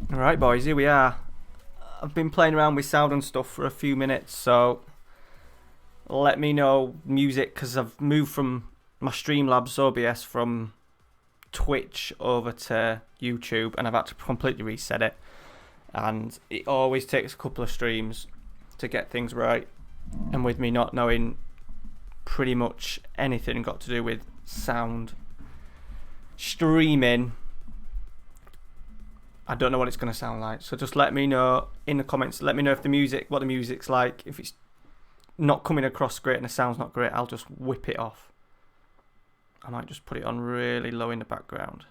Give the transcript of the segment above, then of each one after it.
Alright boys, here we are. I've been playing around with sound and stuff for a few minutes, so let me know music, because I've moved from my Streamlabs OBS from Twitch over to YouTube, and I've had to completely reset it, and it always takes a couple of streams to get things right, and with me not knowing pretty much anything got to do with sound streaming, I don't know what it's going to sound like. So just let me know in the comments. Let me know if what the music's like. If it's not coming across great and the sound's not great, I'll just whip it off. I might just put it on really low in the background.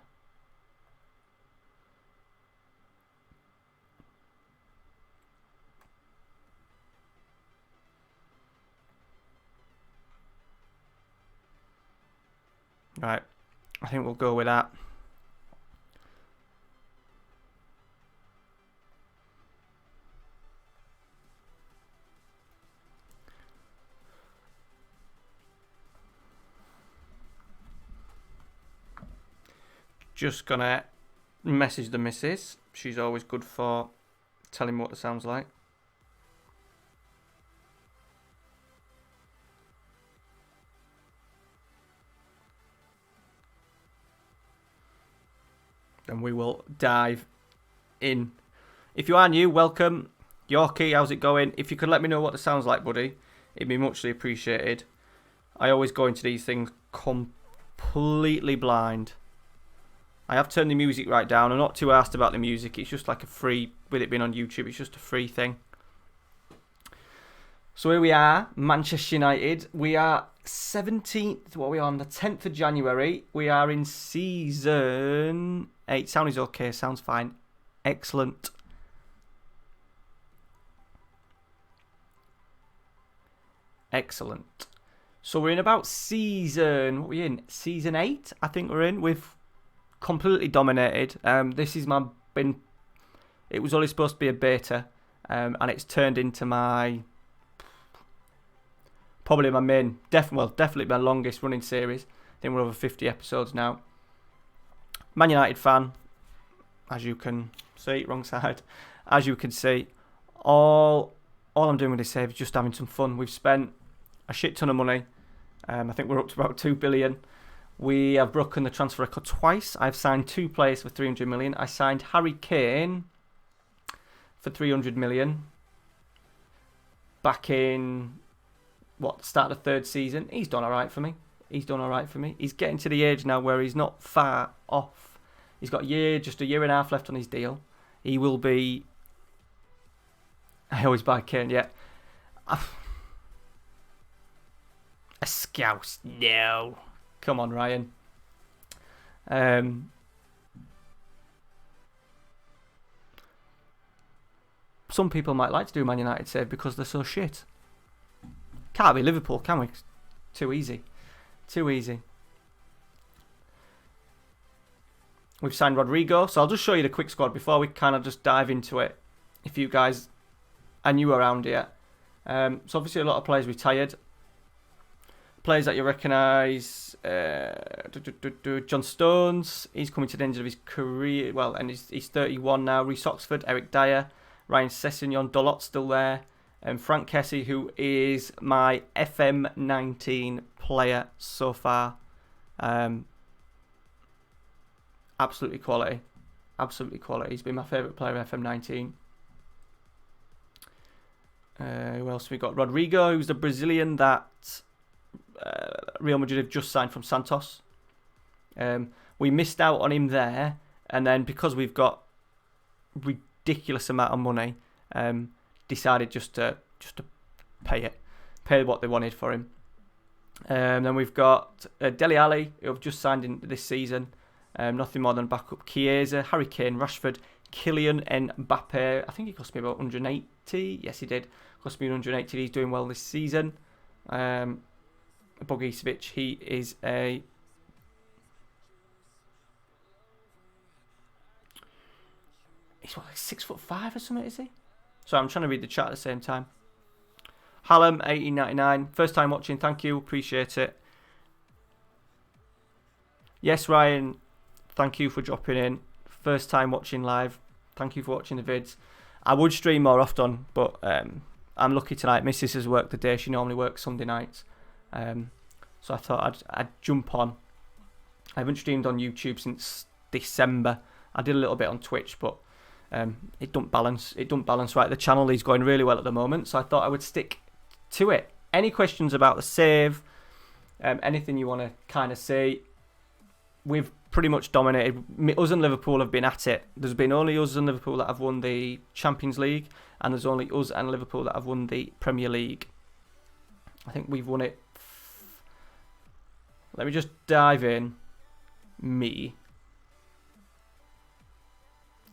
Right, I think we'll go with that. Just gonna message the missus. She's always good for telling me what it sounds like. And we will dive in. If you are new, welcome. Yorkie, how's it going? If you could let me know what it sounds like, buddy, it'd be muchly appreciated. I always go into these things completely blind. I have turned the music right down. I'm not too arsed about the music. It's just like a free, with it being on YouTube, it's just a free thing. So here we are, Manchester United. We are 17th, what are we on? The 10th of January. We are in season 8. Sound is okay, sounds fine. Excellent. Excellent. So we're in about season, what are we in? Season 8, I think we're in. We've completely dominated. This is it was only supposed to be a beta, and it's turned into probably my main, definitely my longest running series. I think we're over 50 episodes now. Man United fan, as you can see, wrong side. As you can see, all I'm doing with this save is just having some fun. We've spent a shit ton of money. I think we're up to about 2 billion. We have broken the transfer record twice. I've signed 2 players for 300 million. I signed Harry Kane for 300 million back in, start of the 3rd season. He's done all right for me. He's getting to the age now where he's not far off. He's got just a year and a half left on his deal. He will be... I always buy Kane, yeah. A Scouse, no. Come on, Ryan. Some people might like to do Man United save because they're so shit. Can't be Liverpool, can we? Too easy. We've signed Rodrigo, so I'll just show you the quick squad before we kind of just dive into it. If you guys are new around here. So obviously a lot of players retired. Players that you recognise, John Stones, he's coming to the end of his career, and he's 31 now. Reece Oxford, Eric Dyer, Ryan Sessegnon, Dalot still there, and Frank Kessie, who is my FM19 player so far. Absolutely quality. He's been my favourite player of FM19. Who else we got? Rodrigo, who's the Brazilian that... Real Madrid have just signed from Santos. We missed out on him there, and then because we've got ridiculous amount of money, decided just to pay what they wanted for him. Then we've got Dele Alli, who have just signed in this season. Nothing more than backup. Chiesa, Harry Kane, Rashford, Kylian Mbappe. I think he cost me about 180. Yes, he did. Cost me 180. He's doing well this season. Bogicevic, he is a... He's like 6'5" or something, is he? So I'm trying to read the chat at the same time. Hallam, 1899. First time watching, thank you, appreciate it. Yes, Ryan, thank you for dropping in. First time watching live. Thank you for watching the vids. I would stream more often, but I'm lucky tonight. Mrs. has worked the day. She normally works Sunday nights. So I thought I'd jump on. I haven't streamed on YouTube since December. I did a little bit on Twitch, but it don't balance. It don't balance right. The channel is going really well at the moment, so I thought I would stick to it. Any questions about the save? Anything you want to kind of say? We've pretty much dominated. Us and Liverpool have been at it. There's been only us and Liverpool that have won the Champions League, and there's only us and Liverpool that have won the Premier League. I think we've won it. Let me just dive in.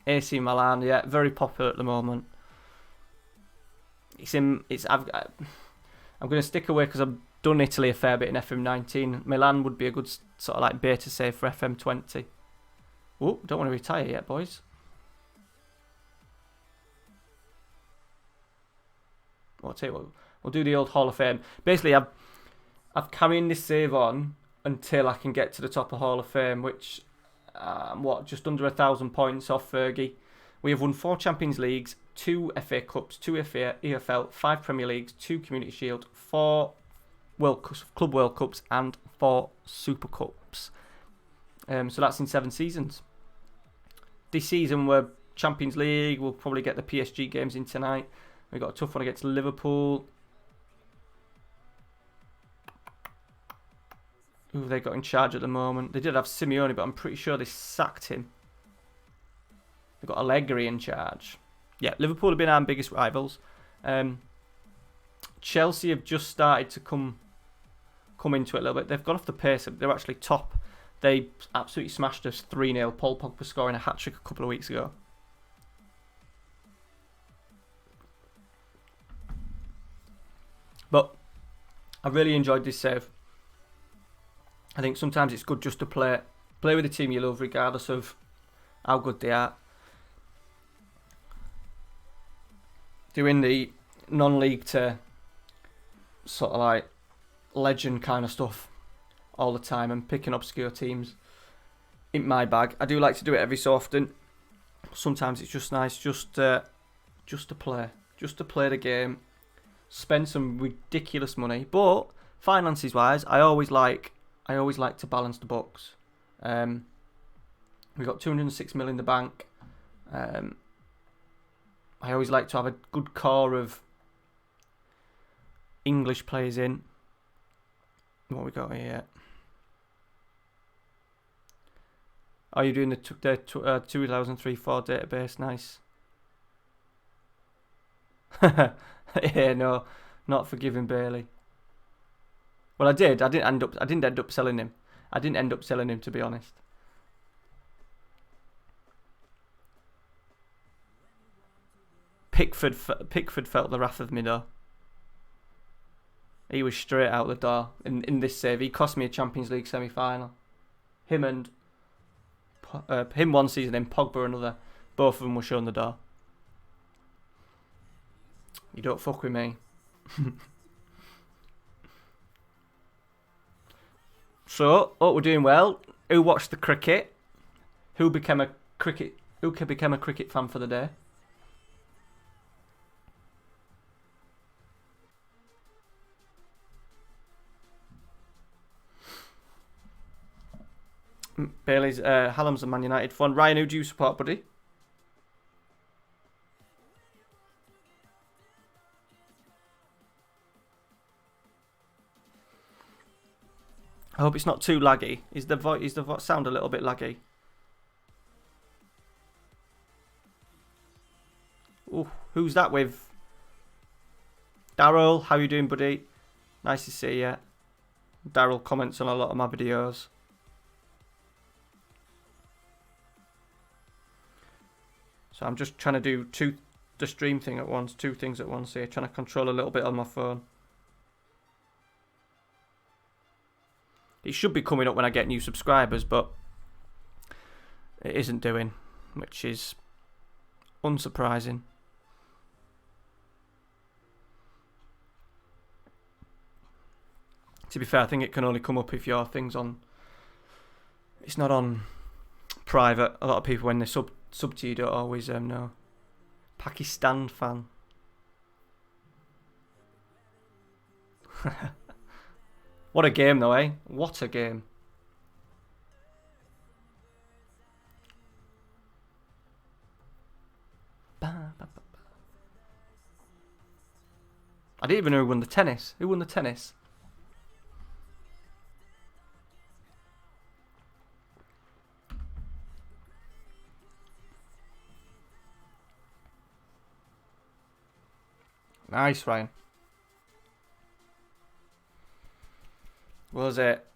AC Milan, yeah, very popular at the moment. I'm going to stick away because I've done Italy a fair bit in FM19. Milan would be a good sort of like beta save for FM20. Oh, don't want to retire yet, boys. I'll tell you what, we'll do the old Hall of Fame. Basically, I've carrying this save on until I can get to the top of Hall of Fame, which just under 1,000 points off Fergie. We have won 4 Champions Leagues, 2 FA Cups, 2 EFL, 5 Premier Leagues, 2 Community Shield, 4 Club World Cups, and 4 Super Cups. So that's in 7 seasons. This season we're Champions League. We'll probably get the PSG games in tonight. We've got a tough one against Liverpool. Who have they got in charge at the moment? They did have Simeone, but I'm pretty sure they sacked him. They've got Allegri in charge. Yeah, Liverpool have been our biggest rivals. Chelsea have just started to come into it a little bit. They've gone off the pace. They're actually top. They absolutely smashed us 3-0. Paul Pogba scoring a hat-trick a couple of weeks ago. But I really enjoyed this save. I think sometimes it's good just to play with the team you love, regardless of how good they are. Doing the non-league to sort of like legend kind of stuff all the time and picking obscure teams in my bag. I do like to do it every so often. Sometimes it's just nice just to play the game, spend some ridiculous money, but finances wise, I always like to balance the books. We've got 206 mil in the bank. I always like to have a good core of English players in. What we got here? Are you doing the 2003-4 database? Nice. Yeah, no, not forgiving Bailey. Well, I did. I didn't end up selling him. I didn't end up selling him, to be honest. Pickford felt the wrath of me though. He was straight out the door in this save. He cost me a Champions League semi-final. Him one season, then Pogba another. Both of them were shown the door. You don't fuck with me. So, we're doing well. Who watched the cricket? Who became a cricket fan for the day? Bailey's Hallam's a Man United fan. Ryan, who do you support, buddy? I hope it's not too laggy. Is the sound a little bit laggy? Ooh, who's that with? Daryl, how you doing, buddy? Nice to see you. Daryl comments on a lot of my videos. So I'm just trying to do the stream thing at once, 2 things at once here, trying to control a little bit on my phone. It should be coming up when I get new subscribers, but it isn't doing, which is unsurprising. To be fair, I think it can only come up if your thing's on. It's not on private. A lot of people, when they sub sub to you don't always know. Pakistan fan. What a game though, eh? What a game. I didn't even know who won the tennis. Who won the tennis? Nice, Ryan. What was it?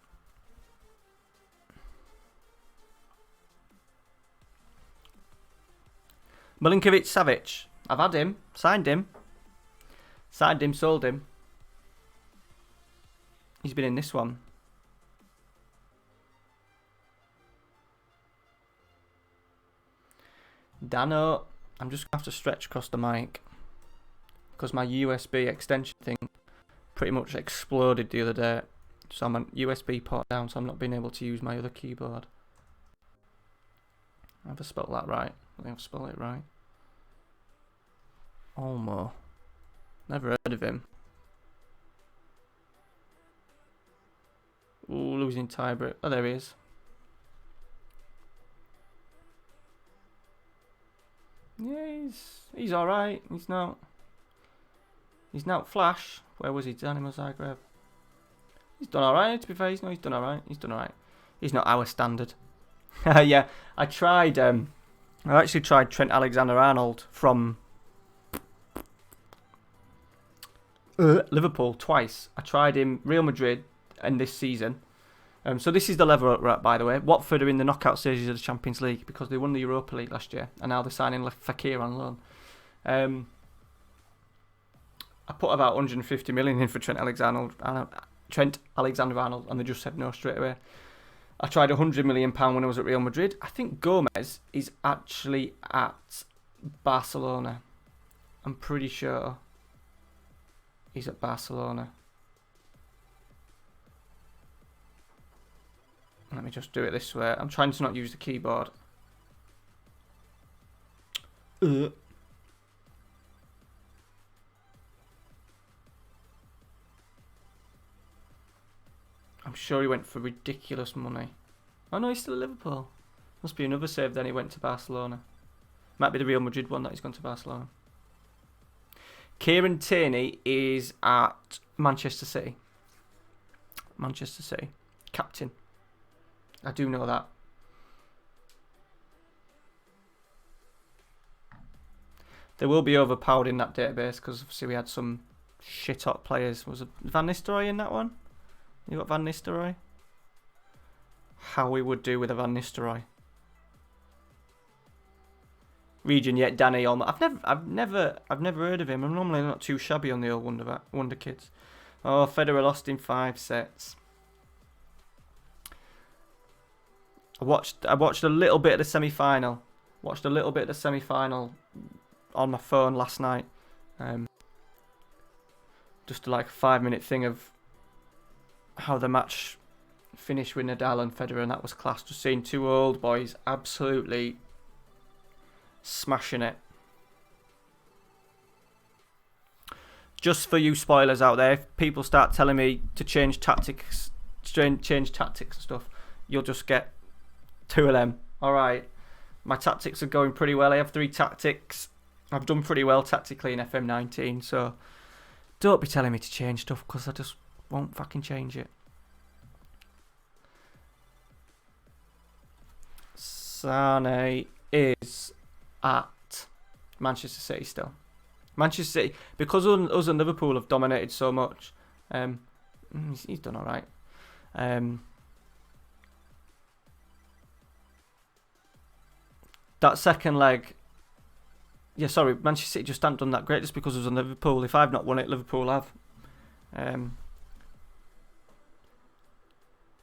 Milinkovic Savic. I've had him. Signed him. Signed him, sold him. He's been in this one. Dano. I'm just going to have to stretch across the mic. Because my USB extension thing pretty much exploded the other day. So I'm on USB port down, so I'm not being able to use my other keyboard. Have I spelled that right? I think I've spelled it right. Olmo. Never heard of him. Ooh, losing tiebreak. Oh, there he is. Yeah, he's alright. He's not flash. Where was he? Dynamo Zagreb. He's done alright, to be fair. He's done alright. He's done alright. He's not our standard. Yeah, I actually tried Trent Alexander-Arnold from Liverpool twice. I tried him Real Madrid and this season. So this is the level we're at, by the way. Watford are in the knockout stages of the Champions League because they won the Europa League last year, and now they're signing Fekir on loan. I put about 150 million in for Trent Alexander-Arnold, and they just said no straight away. I tried £100 million when I was at Real Madrid. I think Gomez is actually at Barcelona. I'm pretty sure he's at Barcelona. Let me just do it this way. I'm trying to not use the keyboard. I'm sure he went for ridiculous money. Oh no, he's still at Liverpool. Must be another save then he went to Barcelona. Might be the Real Madrid one that he's gone to Barcelona. Kieran Tierney is at Manchester City. Manchester City. Captain. I do know that. They will be overpowered in that database because obviously we had some shit hot players. Was it Van Nistelrooy in that one? You got Van Nistelrooy? How we would do with a Van Nistelrooy. Region yet Danny Olmo. I've never heard of him. I'm normally not too shabby on the old Wonder Kids. Oh, Federer lost in 5 sets. I watched a little bit of the semi-final. Watched a little bit of the semi-final on my phone last night. Just like a 5-minute thing of how the match finished with Nadal and Federer, and that was class. Just seeing two old boys absolutely smashing it. Just for you spoilers out there, if people start telling me to change tactics and stuff, you'll just get 2 of them. Alright, my tactics are going pretty well. I have 3 tactics. I've done pretty well tactically in FM19, so don't be telling me to change stuff because I just won't fucking change it. Sane is at Manchester City still. Manchester City, because us and Liverpool have dominated so much, he's done alright. That second leg, Manchester City just haven't done that great just because it was on Liverpool. If I've not won it, Liverpool have.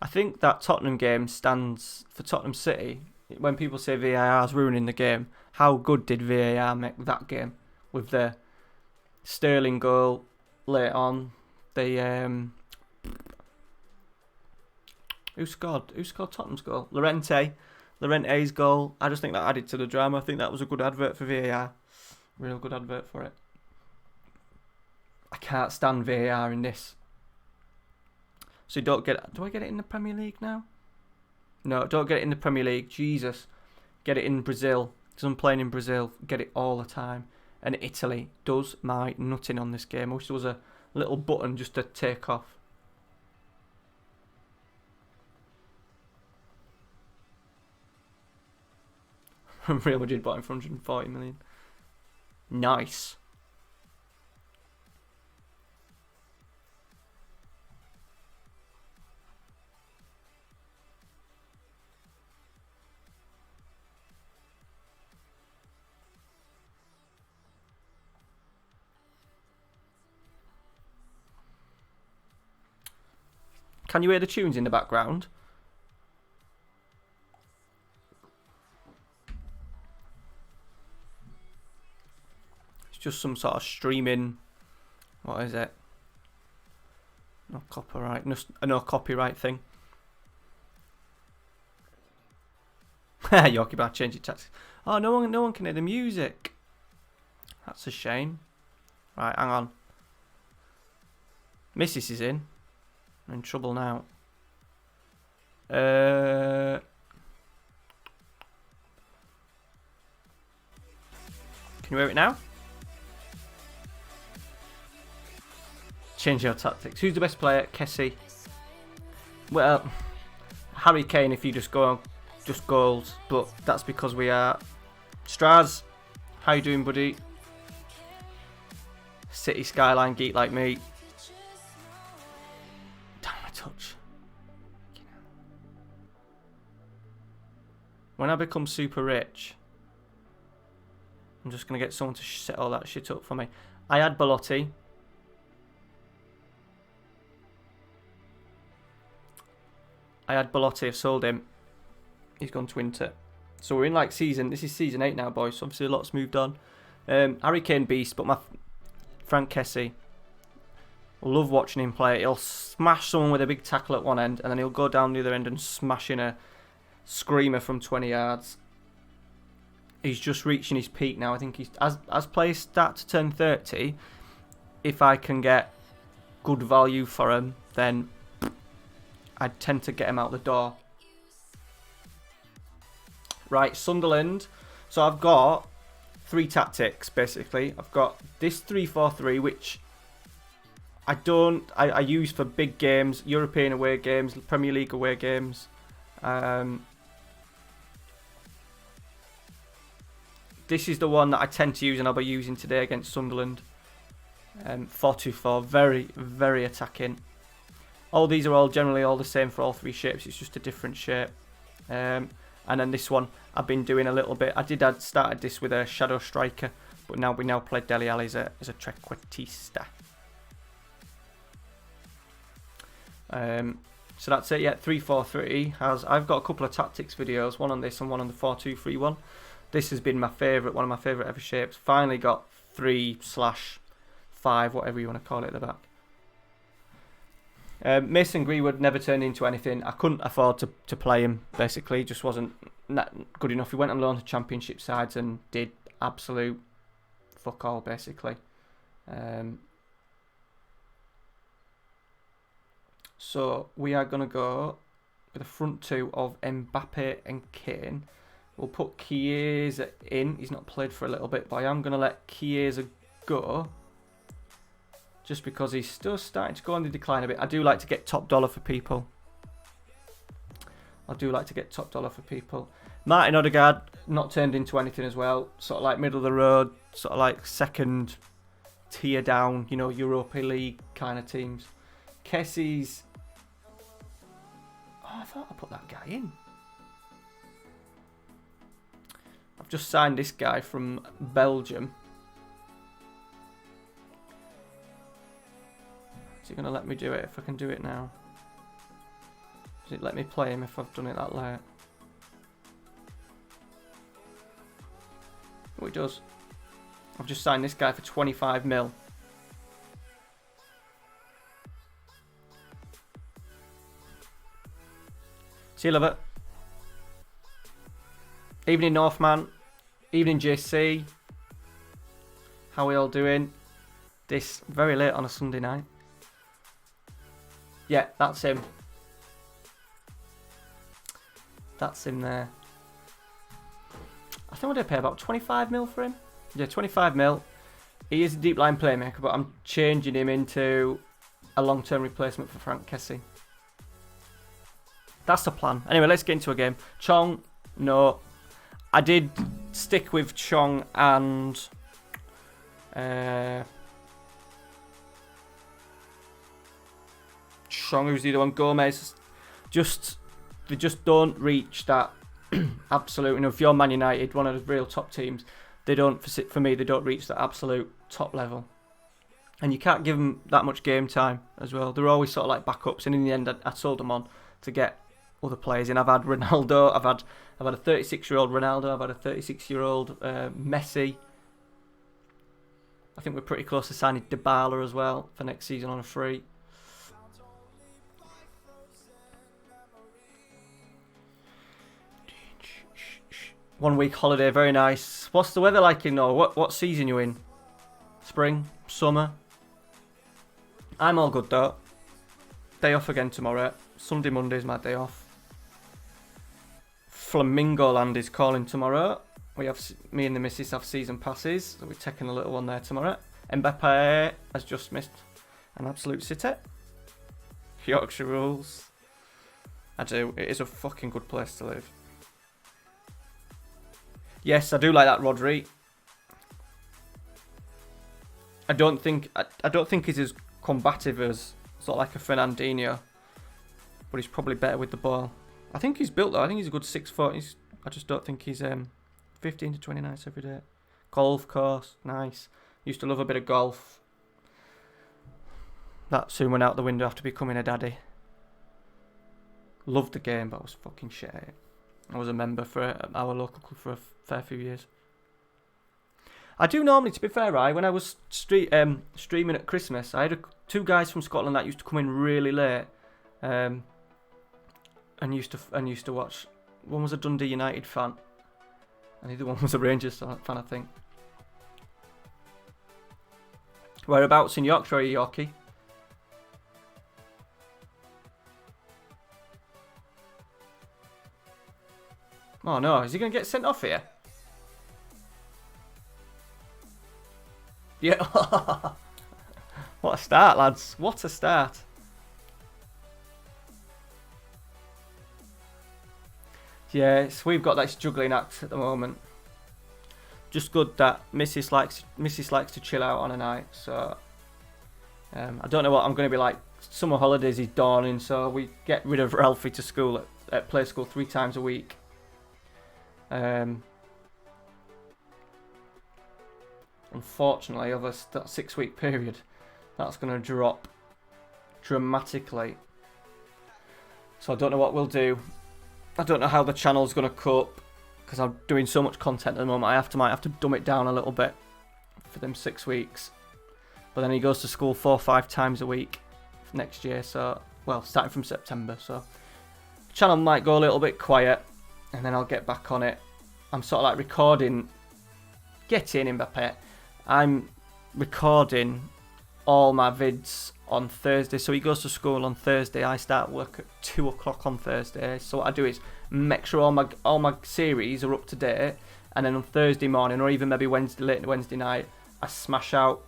I think that Tottenham game stands for Tottenham City. When people say VAR is ruining the game, how good did VAR make that game with the Sterling goal late on? The who scored Tottenham's goal? Llorente Llorente's goal, I just think that added to the drama. I think that was a good advert for VAR. Real good advert for it. I can't stand VAR in this. So you don't get... Do I get it in the Premier League now? No, don't get it in the Premier League. Jesus. Get it in Brazil. Because I'm playing in Brazil. Get it all the time. And Italy does my nutting on this game. I wish there was a little button just to take off. Real Madrid bought him for 140 million. Nice. Can you hear the tunes in the background? It's just some sort of streaming. What is it? No copyright. No copyright thing. Yorkie Bar change your tactics. Oh, no one can hear the music. That's a shame. Right, hang on. Mrs. is in. I'm in trouble now. Can you hear it now? Change your tactics. Who's the best player? Kessie. Well, Harry Kane if you just go just goals, but that's because we are. Straz, how you doing, buddy? City skyline geek like me. Touch. When I become super rich, I'm just going to get someone to set all that shit up for me. I had Belotti. I've sold him. He's gone to Inter. So we're in like this is season 8 now, boys. So obviously a lot's moved on. Harry Kane beast, but my Frank Kessie. Love watching him play. He'll smash someone with a big tackle at one end, and then he'll go down the other end and smash in a screamer from 20 yards. He's just reaching his peak now. I think he's as players start to turn 30, if I can get good value for him, then I tend to get him out the door. Right, Sunderland. So I've got 3 tactics basically. I've got this 3-4-3, which I use for big games, European away games, Premier League away games. This is the one that I tend to use, and I'll be using today against Sunderland. 4-2-4, very, very attacking. All these are generally all the same for all 3 shapes. It's just a different shape. And then this one I've been doing a little bit. I started this with a shadow striker, but we now play Dele Alli as a trequartista. So that's it. Yeah, 3-4-3 I've got a couple of tactics videos, one on this and one on the 4-2-3-1. This has been one of my favourite ever shapes. Finally got 3/5, whatever you want to call it, at the back. Mason Greenwood never turned into anything. I couldn't afford to play him, basically. Just wasn't good enough. He went on loan to championship sides and did absolute fuck all, basically. So we are going to go with the front 2 of Mbappe and Kane. We'll put Chiesa in. He's not played for a little bit, but I am going to let Chiesa go. Just because he's still starting to go on the decline a bit. I do like to get top dollar for people. Martin Odegaard, not turned into anything as well. Sort of like middle of the road. Sort of like second tier down, Europa League kind of teams. Kessie's... Oh, I thought I put that guy in. I've just signed this guy from Belgium. Is he going to let me do it if I can do it now? Does it let me play him if I've done it that late? Oh, it does. I've just signed this guy for 25 mil. See you, lover. Evening Northman. Evening JC. How are we all doing? This very late on a Sunday night. Yeah, that's him. That's him there. I think we're going to pay about 25 mil for him. Yeah, 25 mil. He is a deep line playmaker, but I'm changing him into a long-term replacement for Frank Kessie. That's the plan. Anyway, let's get into a game. Chong, no. I did stick with Chong and... Chong, who's the other one? Gomez. They just don't reach that absolute... You know, if you're Man United, one of the real top teams, they don't, for me, they don't reach that absolute top level. And you can't give them that much game time as well. They're always sort of like backups, and in the end, I sold them on to get other players in. I've had Ronaldo, I've had a 36-year-old Ronaldo, I've had a 36-year-old Messi. I think we're pretty close to signing Dybala as well for next season on a free. One week holiday, very nice. What's the weather like in Norway? What season you in? Spring? Summer? I'm all good though. Day off again tomorrow. Sunday, Monday is my day off. Flamingo Land is calling tomorrow. Me and the missus have season passes, so we're taking a little one there tomorrow. Mbappe has just missed an absolute city. Yorkshire rules. I do. It is a fucking good place to live. Yes, I do like that Rodri. I don't think he's as combative as sort of like a Fernandinho, but he's probably better with the ball. I think he's built though. I think he's a good 6 foot. I just don't think he's 15 to 20 nights every day. Golf course, nice. Used to love a bit of golf. That soon went out the window after becoming a daddy. Loved the game, but I was fucking shit at it. I was a member for our local club for a fair few years. I do normally, to be fair, right, when I was streaming at Christmas, I had two guys from Scotland that used to come in really late, and used to watch. One was a Dundee United fan, and the other one was a Rangers fan, I think. Whereabouts in Yorkshire are you, Yorkie? Oh no, is he going to get sent off here? Yeah. What a start, lads. What a start. Yes, we've got this juggling act at the moment. Just good that Mrs. likes to chill out on a night, so I don't know what I'm going to be like. Summer holidays is dawning, so we get rid of Ralphie to school at play school 3 times a week. Unfortunately, over that 6-week period, that's going to drop dramatically. So I don't know what we'll do. I don't know how the channel's going to cope, because I'm doing so much content at the moment. I might have to dumb it down a little bit for them 6 weeks. But then he goes to school 4 or 5 times a week next year. So, well, starting from September. So the channel might go a little bit quiet, and then I'll get back on it. I'm sort of like recording. Get in, Mbappe. I'm recording all my vids on Thursday. So he goes to school on Thursday. I start work at 2 o'clock on Thursday. So what I do is make sure all my series are up to date, and then on Thursday morning, or even maybe late Wednesday night, I smash out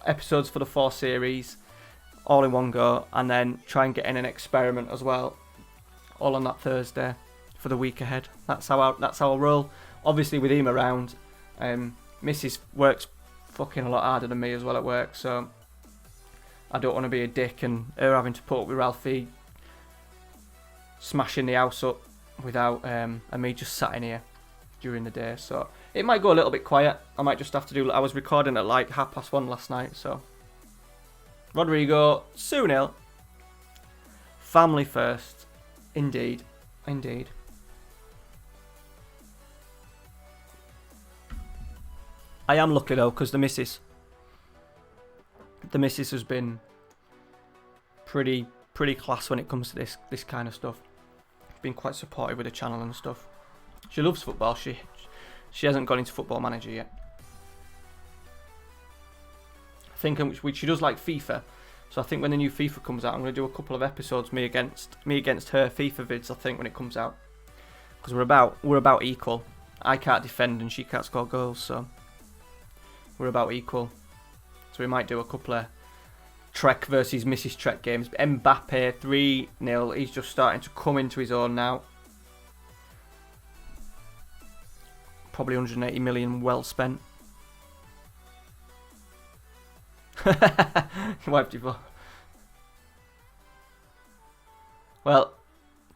episodes for the 4 series all in one go, and then try and get in an experiment as well, all on that Thursday for the week ahead. That's how I roll. Obviously with him around, Mrs. works fucking a lot harder than me as well at work, so I don't want to be a dick and her having to put up with Ralphie smashing the house up without and me just sat in here during the day. So it might go a little bit quiet. I might just have to do. I was recording at like 1:30 last night, so Rodrigo 2-0. Family first, indeed. I am lucky though, because the missus has been pretty class when it comes to this kind of stuff. Been quite supportive with the channel and stuff. She loves football. She hasn't gone into Football Manager yet. I think she does like FIFA. So I think when the new FIFA comes out, I'm going to do a couple of episodes me against her FIFA vids. I think when it comes out, because we're about equal. I can't defend and she can't score goals, so we're about equal. So we might do a couple of Treq versus Mrs. Treq games. Mbappe 3-0. He's just starting to come into his own now. Probably 180 million well spent. Wiped it for. Well,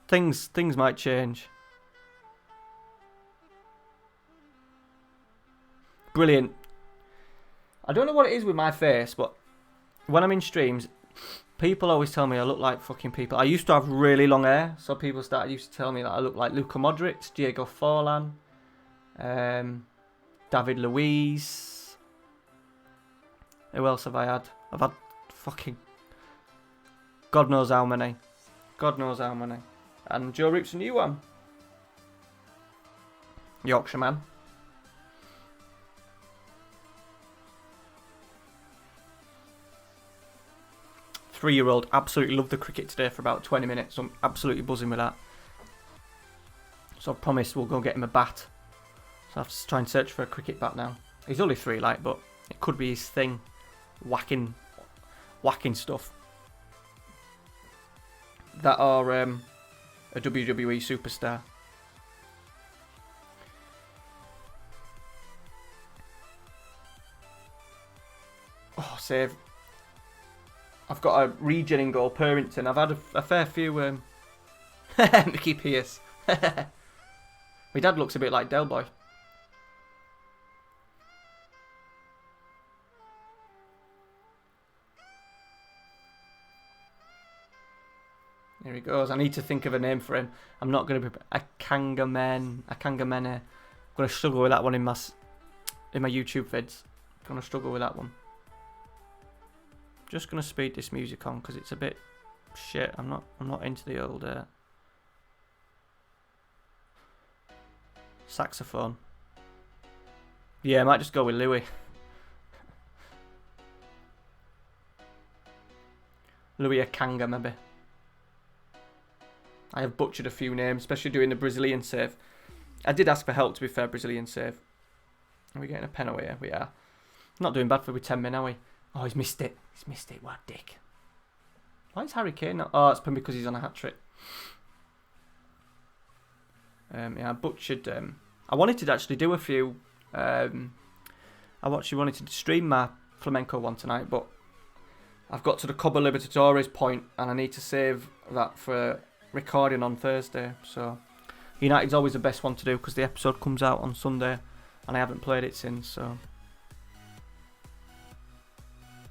things might change. Brilliant. I don't know what it is with my face, but when I'm in streams, people always tell me I look like fucking people. I used to have really long hair, so people used to tell me that I look like Luka Modric, Diego Forlan, David Luiz. Who else have I had? I've had fucking God knows how many. God knows how many. And Joe Root's a new one. Yorkshire man. Three-year-old absolutely loved the cricket today for about 20 minutes. I'm absolutely buzzing with that. So I promised we'll go get him a bat. So I have to try and search for a cricket bat now. He's only 3, but it could be his thing. Whacking stuff that are a WWE superstar. Oh, save. I've got a regen in goal, Purrington. I've had a fair few Mickey Pierce. My dad looks a bit like Del Boy. Here he goes. I need to think of a name for him. I'm not going to be Akangamene. I'm going to struggle with that one in my YouTube vids. I'm going to struggle with that one. Just going to speed this music on because it's a bit shit. I'm not into the old saxophone. Yeah, I might just go with Louis. Louis Akanga maybe. I have butchered a few names, especially doing the Brazilian save. I did ask for help, to be fair, Brazilian save. Are we getting a pen away here? We are. Not doing bad for with 10 men, are we? Oh, he's missed it. He's missed it. What a dick. Why is Harry Kane not? Oh, it's probably because he's on a hat-trick. Yeah, I butchered. I wanted to actually do a few. I actually wanted to stream my flamenco one tonight, but I've got to the Copa Libertadores point, and I need to save that for recording on Thursday. So United's always the best one to do because the episode comes out on Sunday, and I haven't played it since. So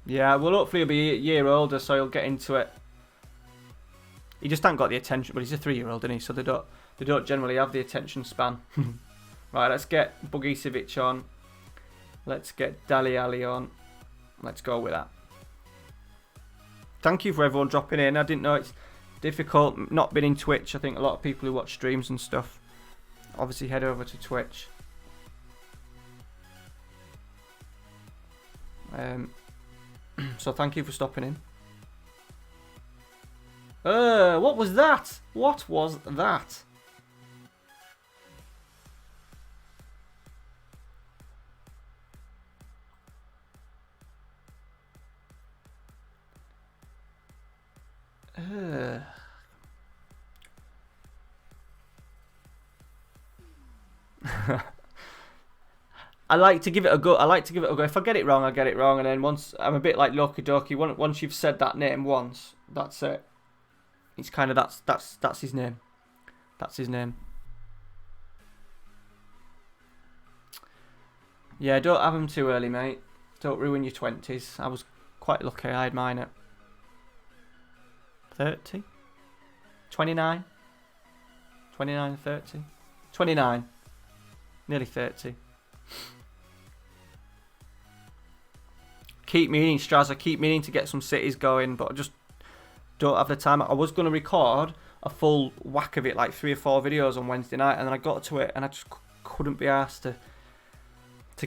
yeah, well, hopefully he'll be a year older, so he'll get into it. He just hasn't got the attention, but he's a 3-year-old, isn't he? So they don't generally have the attention span. Right, let's get Bogicevic on. Let's get Dali Ali on. Let's go with that. Thank you for everyone dropping in. I didn't know it's difficult not being in Twitch. I think a lot of people who watch streams and stuff obviously head over to Twitch. So thank you for stopping in. What was that? What was that? I like to give it a go. If I get it wrong, I get it wrong, and then once I'm a bit like Loki Doki. Once you've said that name once, that's it. It's kind of that's his name. That's his name. Yeah, don't have them too early, mate. Don't ruin your 20s. I was quite lucky. I had mine at 30, 29, 29, 30, 29, nearly 30. Keep meaning, Straz, I keep meaning to get some cities going, but I just don't have the time. I was going to record a a full whack of it, like 3 or 4 videos on Wednesday night, and then I got to it and I just couldn't be asked to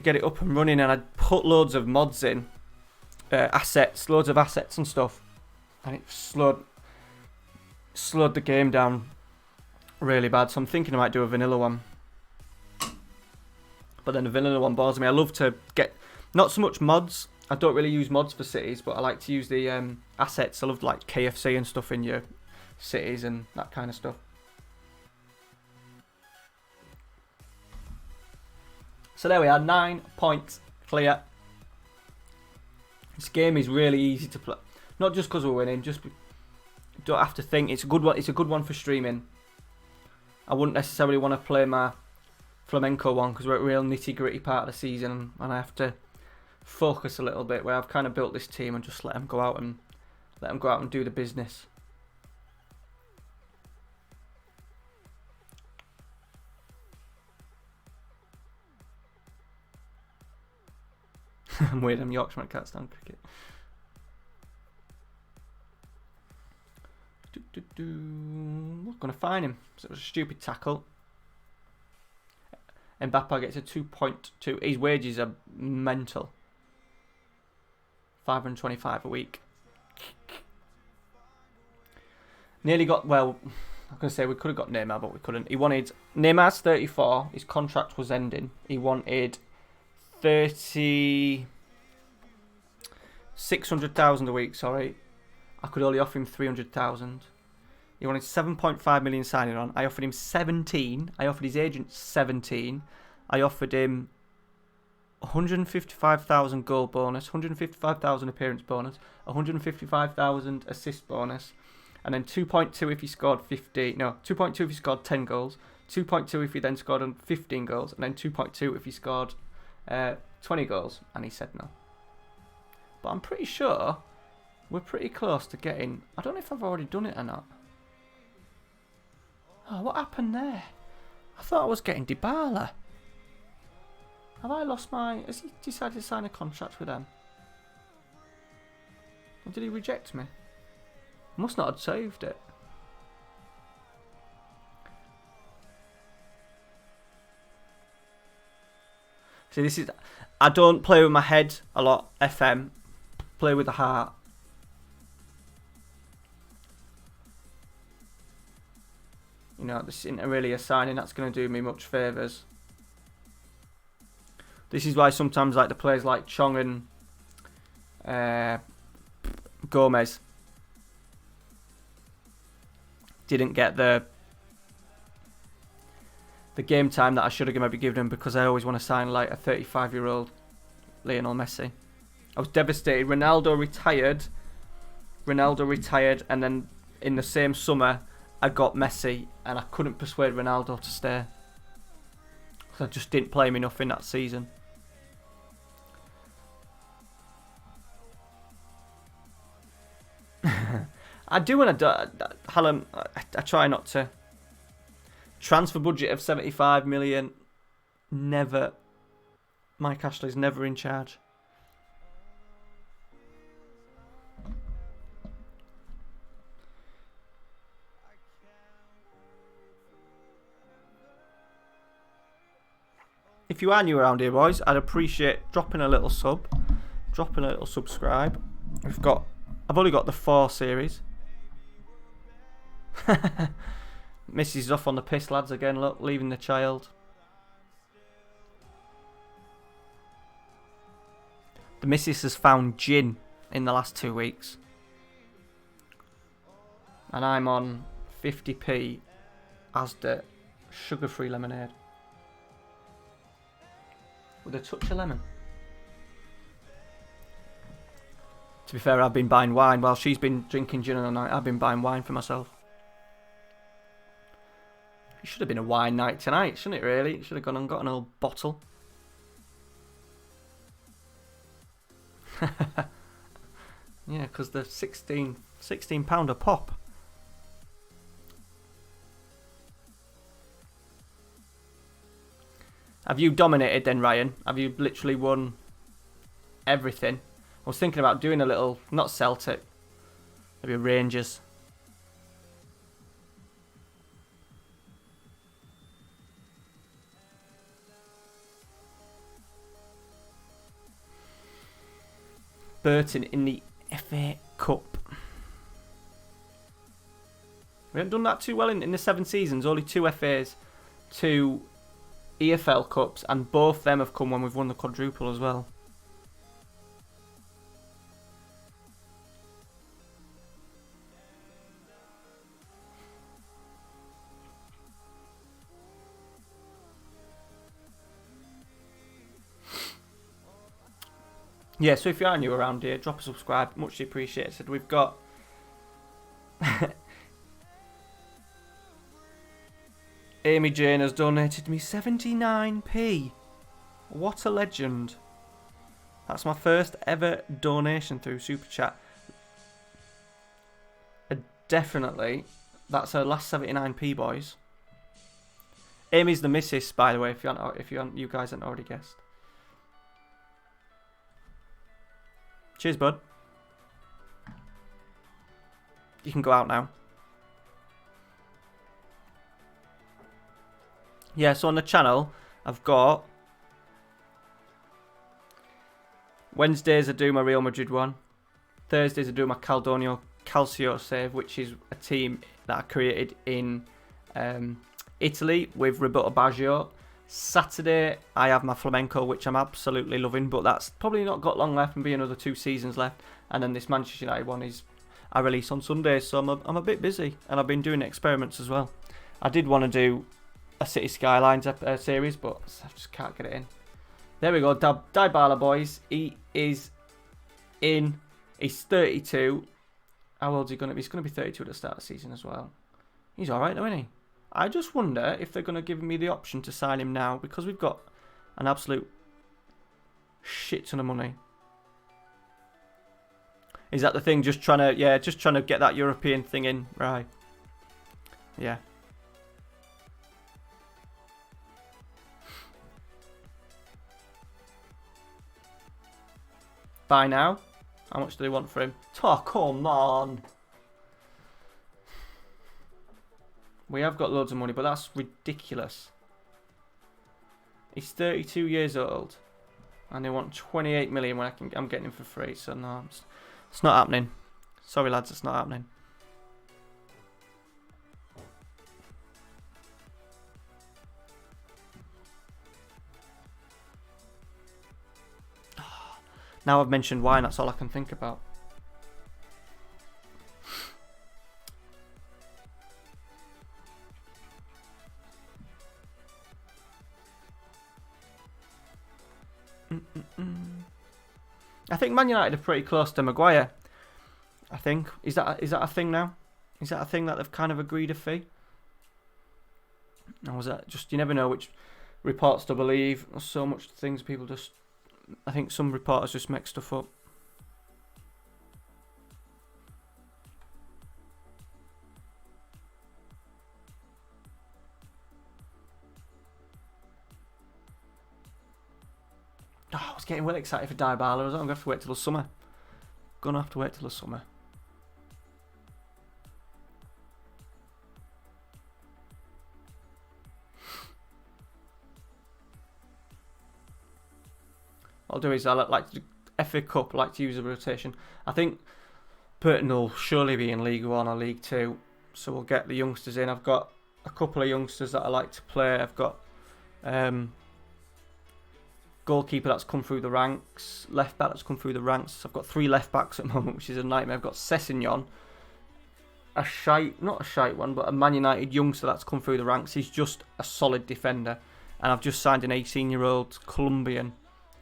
get it up and running, and I'd put loads of mods in, loads of assets and stuff, and it slowed the game down really bad. So I'm thinking I might do a vanilla one, but then the vanilla one bores me. I love to get, not so much mods, I don't really use mods for cities, but I like to use the assets. I love like KFC and stuff in your cities and that kind of stuff. So there we are, 9 points clear. This game is really easy to play, not just because we're winning, just don't have to think. It's a good one. It's a good one for streaming. I wouldn't necessarily want to play my flamenco one because we're at a real nitty gritty part of the season, and I have to focus a little bit. Where I've kind of built this team and just let them go out and do the business. I'm weird. I'm Yorkshireman, can't stand cricket. Not gonna fine him. So it was a stupid tackle. Mbappe gets a 2.2. His wages are mental. 525 a week. Nearly got, well, I was going to say we could have got Neymar, but we couldn't. He wanted, Neymar's 34, his contract was ending. He wanted 600,000 a week, sorry. I could only offer him 300,000. He wanted 7.5 million signing on. I offered him 17. I offered his agent 17. I offered him 155,000 goal bonus, 155,000 appearance bonus, 155,000 assist bonus, and then 2.2 if he scored 2.2 if he scored 10 goals, 2.2 if he then scored 15 goals, and then 2.2 if he scored 20 goals. And he said no. But I'm pretty sure we're pretty close to getting, I don't know if I've already done it or not. Oh, what happened there? I thought I was getting Dybala. Have I lost my... Has he decided to sign a contract with them? Or did he reject me? Must not have saved it. See, this is... I don't play with my head a lot, FM. Play with the heart. You know, this isn't really a signing that's going to do me much favours. This is why sometimes like the players like Chong and Gomez didn't get the game time that I should have maybe given them, because I always want to sign like a 35-year-old Lionel Messi. I was devastated. Ronaldo retired, and then in the same summer I got Messi, and I couldn't persuade Ronaldo to stay. I just didn't play him enough in that season. I do when I do. Hallam, I try not to. Transfer budget of 75 million. Never. Mike Ashley's never in charge. If you are new around here, boys, I'd appreciate dropping a little sub, dropping a little subscribe. I've only got the 4 series. Missy's off on the piss, lads, again, look, leaving the child. The missus has found gin in the last 2 weeks. And I'm on 50p Asda sugar-free lemonade. With a touch of lemon. To be fair, I've been buying wine while she's been drinking gin on the night. I've been buying wine for myself. It should have been a wine night tonight, shouldn't it, really? It should have gone and got an old bottle. Yeah, because they're £16 a pop. Have you dominated then, Ryan? Have you literally won everything? I was thinking about doing a little, not Celtic, maybe Rangers. Burton in the FA Cup. We haven't done that too well in the 7 seasons. Only 2 FAs, 2 EFL Cups, and both them have come when we've won the quadruple as well. Yeah, so if you are new around here, drop a subscribe. Much appreciated. We've got... Amy Jane has donated me 79p. What a legend. That's my first ever donation through Super Chat. Definitely. That's her last 79p, boys. Amy's the missus, by the way, if you guys haven't already guessed. Cheers, bud. You can go out now. Yeah, so on the channel, I've got... Wednesdays I do my Real Madrid one. Thursdays I do my Calcio save, which is a team that I created in Italy with Roberto Baggio. Saturday I have my Flamenco, which I'm absolutely loving, but that's probably not got long left, maybe another 2 seasons left. And then this Manchester United one is I release on Sundays, so I'm a bit busy, and I've been doing experiments as well. I did want to do a City Skylines series, but I just can't get it in. There we go, Dybala, boys. He is in. He's 32. How old is he going to be? He's going to be 32 at the start of the season as well. He's alright though, isn't he? I just wonder if they're going to give me the option to sign him now, because we've got an absolute shit ton of money. Is that the thing? Just trying to get that European thing in, right? Yeah. Buy now. How much do they want for him? Oh, come on. We have got loads of money, but that's ridiculous. He's 32 years old, and they want 28 million when I'm getting him for free. So no, it's not happening. Sorry, lads, it's not happening. Now I've mentioned wine, that's all I can think about. I think Man United are pretty close to Maguire. I think. Is that a thing now? Is that a thing that they've kind of agreed a fee? Or was that just, you never know which reports to believe. There's so much things people just... I think some reporters just make stuff up. Oh, I was getting well excited for Dybala. I'm going to have to wait till the summer. What I'll do is like to FA Cup, I like to use a rotation. I think Burton will surely be in League 1 or League 2, so we'll get the youngsters in. I've got a couple of youngsters that I like to play. I've got goalkeeper that's come through the ranks, left back that's come through the ranks. I've got 3 left backs at the moment, which is a nightmare. I've got Sessegnon, not a shite one, but a Man United youngster that's come through the ranks. He's just a solid defender, and I've just signed an 18-year-old Colombian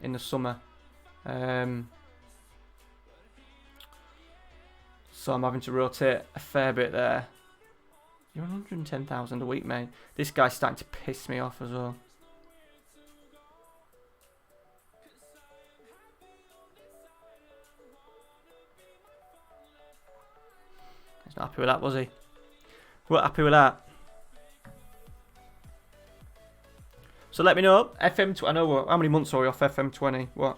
in the summer. So I'm having to rotate a fair bit there. You're on 110,000 a week, mate. This guy's starting to piss me off as well. He's not happy with that, was he? We're happy with that. So let me know. FM20. I know how many months are we off FM20? What?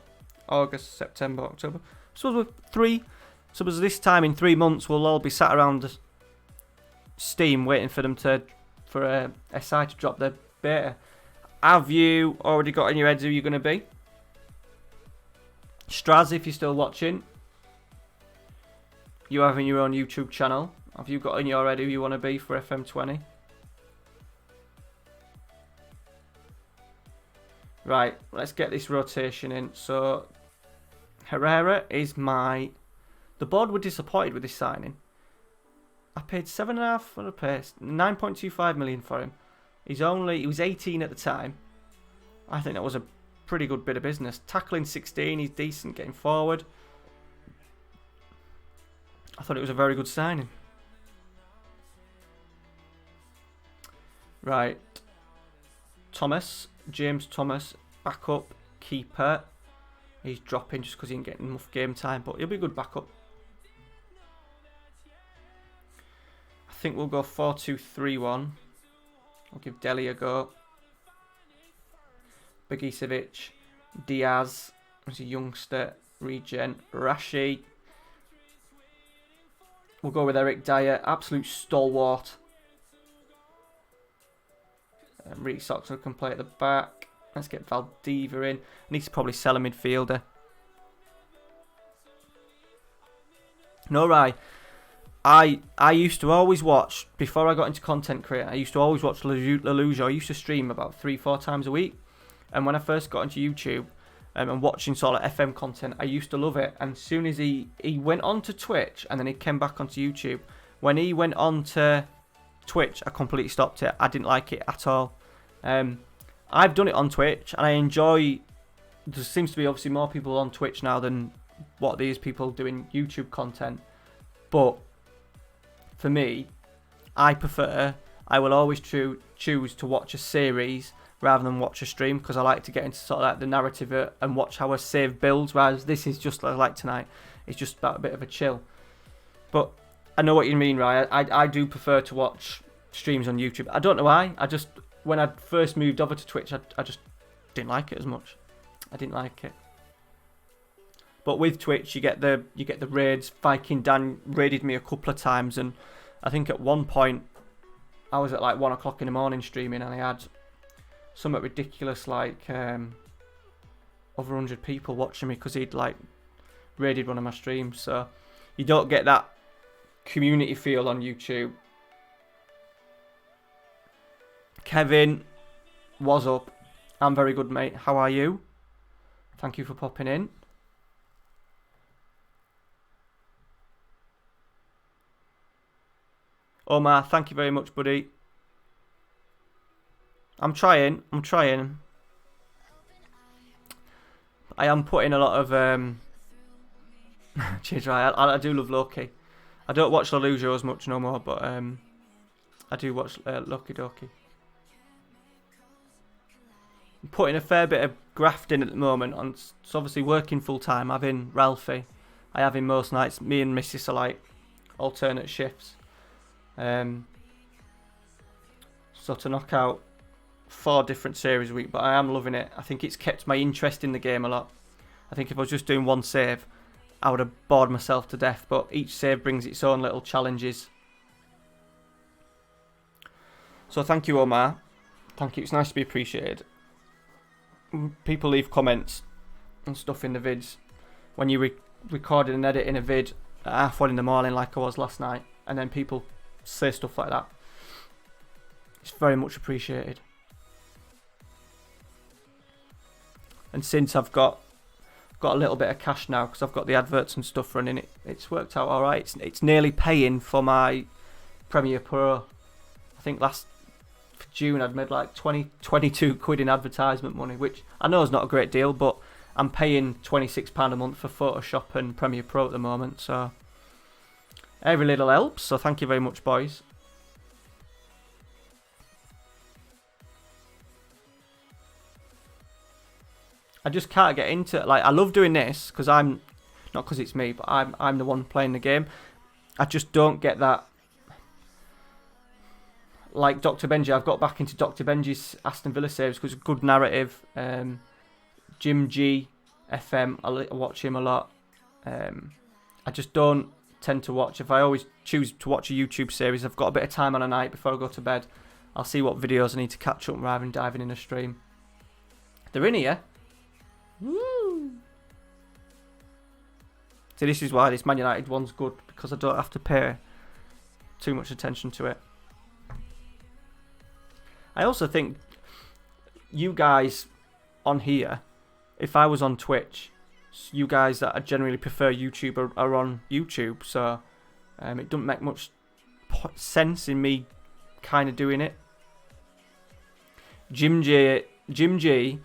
August, September, October. So we're 3. So this time in 3 months, we'll all be sat around Steam waiting for them for SI to drop their beta. Have you already got in your heads who you're going to be? Straz, if you're still watching, you having your own YouTube channel? Have you got in your head who you want to be for FM20? Right, let's get this rotation in. So, Herrera is my... The board were disappointed with this signing. I paid 7.5 for the pace, 9.25 million for him. He was 18 at the time. I think that was a pretty good bit of business. Tackling 16, he's decent getting forward. I thought it was a very good signing. Right. James Thomas, backup, keeper. He's dropping just because he ain't getting enough game time, but he'll be a good backup. I think we'll go 4-2-3-1. I'll give Deli a go. Begicevic, Diaz, as a youngster, regen, Rashi. We'll go with Eric Dyer, absolute stalwart. Reece Oxford can play at the back. Let's get Valdeva in. I need to probably sell a midfielder. No, right. I used to always watch, before I got into content creating, I used to always watch Lelujo. I used to stream about 3-4 times a week. And when I first got into YouTube and watching sort of FM content, I used to love it. And as soon as he went on to Twitch and then he came back onto YouTube, when he went on to Twitch, I completely stopped it. I didn't like it at all. I've done it on Twitch and I enjoy... There seems to be obviously more people on Twitch now than what these people doing YouTube content. But for me, I will always choose to watch a series rather than watch a stream, because I like to get into sort of like the narrative and watch how a save builds, whereas this is just like tonight, it's just about a bit of a chill. But I know what you mean, right? I do prefer to watch streams on YouTube. I don't know why. When I first moved over to Twitch, I just didn't like it as much. I didn't like it. But with Twitch, you get the raids. Viking Dan raided me a couple of times, and I think at one point I was at like 1 o'clock in the morning streaming, and I had something ridiculous like over 100 people watching me because he'd like raided one of my streams. So you don't get that community feel on YouTube. Kevin, what's up? I'm very good, mate. How are you? Thank you for popping in. Omar, thank you very much, buddy. I'm trying. I am putting a lot of... Cheers, right. I do love Loki. I don't watch Lelujo as much no more, but I do watch Loki Doki. I'm putting a fair bit of graft in at the moment. So obviously working full time, having Ralphie. I have him most nights. Me and Mrs. are like alternate shifts. So to knock out 4 different series a week, but I am loving it. I think it's kept my interest in the game a lot. I think if I was just doing one save, I would have bored myself to death, but each save brings its own little challenges. So thank you, Omar. Thank you. It's nice to be appreciated. People leave comments and stuff in the vids. When you recording and editing a vid at 1:30 in the morning like I was last night, and then people say stuff like that. It's very much appreciated. And since I've got a little bit of cash now, because I've got the adverts and stuff running, it's worked out alright. It's nearly paying for my Premiere Pro. I think last June I'd made like 22 quid in advertisement money, which I know is not a great deal, but I'm paying £26 a month for Photoshop and Premiere Pro at the moment, so every little helps. So thank you very much, boys. I just can't get into it. Like, I love doing this because I'm not because it's me, but I'm the one playing the game. I just don't get that. Like Dr. Benji, I've got back into Dr. Benji's Aston Villa saves because it's a good narrative. Jim G, FM, I watch him a lot. I just don't tend to watch. If I always choose to watch a YouTube series, I've got a bit of time on a night before I go to bed. I'll see what videos I need to catch up rather than diving in a stream. They're in here. Woo! So this is why this Man United one's good, because I don't have to pay too much attention to it. I also think you guys on here, if I was on Twitch, you guys that I generally prefer YouTube are on YouTube, so it doesn't make much sense in me kind of doing it. Jim G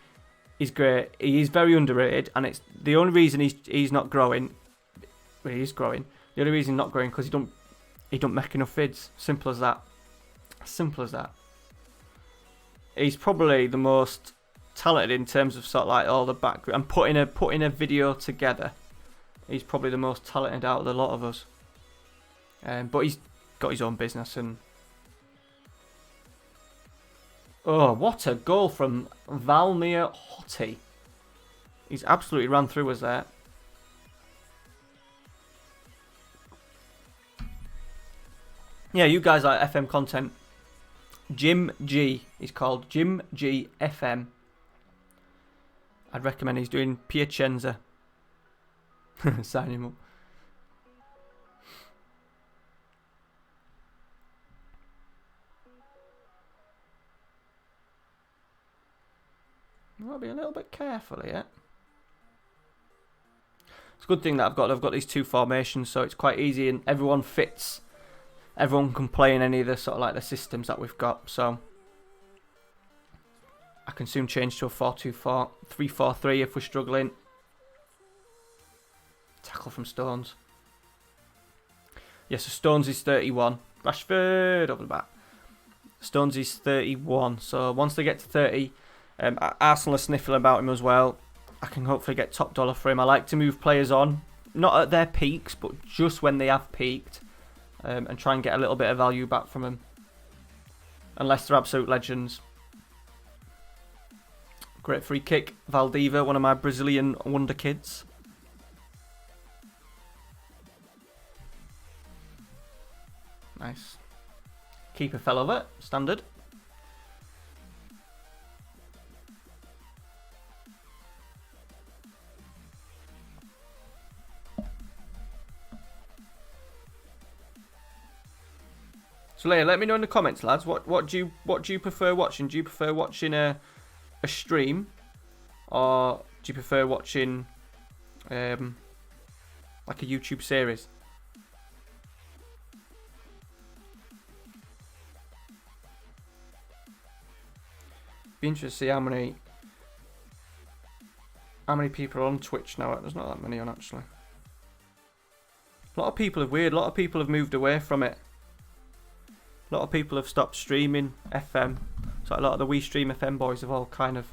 is great. He is very underrated, and it's the only reason he's not growing. Well, he is growing. The only reason he's not growing because he don't make enough vids. Simple as that. Simple as that. He's probably the most talented in terms of sort of like all the background and putting a video together. He's probably the most talented out of the lot of us. But he's got his own business and. Oh, what a goal from Valmir Hotti. He's absolutely ran through us there. Yeah, you guys like FM content. Jim G. He's called Jim G FM. I'd recommend he's doing Piacenza. Sign him up. I'll be a little bit careful here. It's a good thing that I've got these two formations, so it's quite easy and everyone fits. Everyone can play in any of the sort of like the systems that we've got, so I can soon change to a 4-2-4, 3-4-3 if we're struggling. Tackle from Stones. Yes, so Stones is 31. Rashford over the back. Stones is 31, so once they get to 30, Arsenal are sniffling about him as well. I can hopefully get top dollar for him. I like to move players on, not at their peaks, but just when they have peaked. And try and get a little bit of value back from them. Unless they're absolute legends. Great free kick. Valdivia, one of my Brazilian wonder kids. Nice. Keeper fell over. Standard. So let me know in the comments, lads. What do you prefer watching? Do you prefer watching a stream, or do you prefer watching like a YouTube series? Be interested to see how many people are on Twitch now. There's not that many on actually. A lot of people are weird. A lot of people have moved away from it. A lot of people have stopped streaming FM. So a lot of the We Stream FM boys have all kind of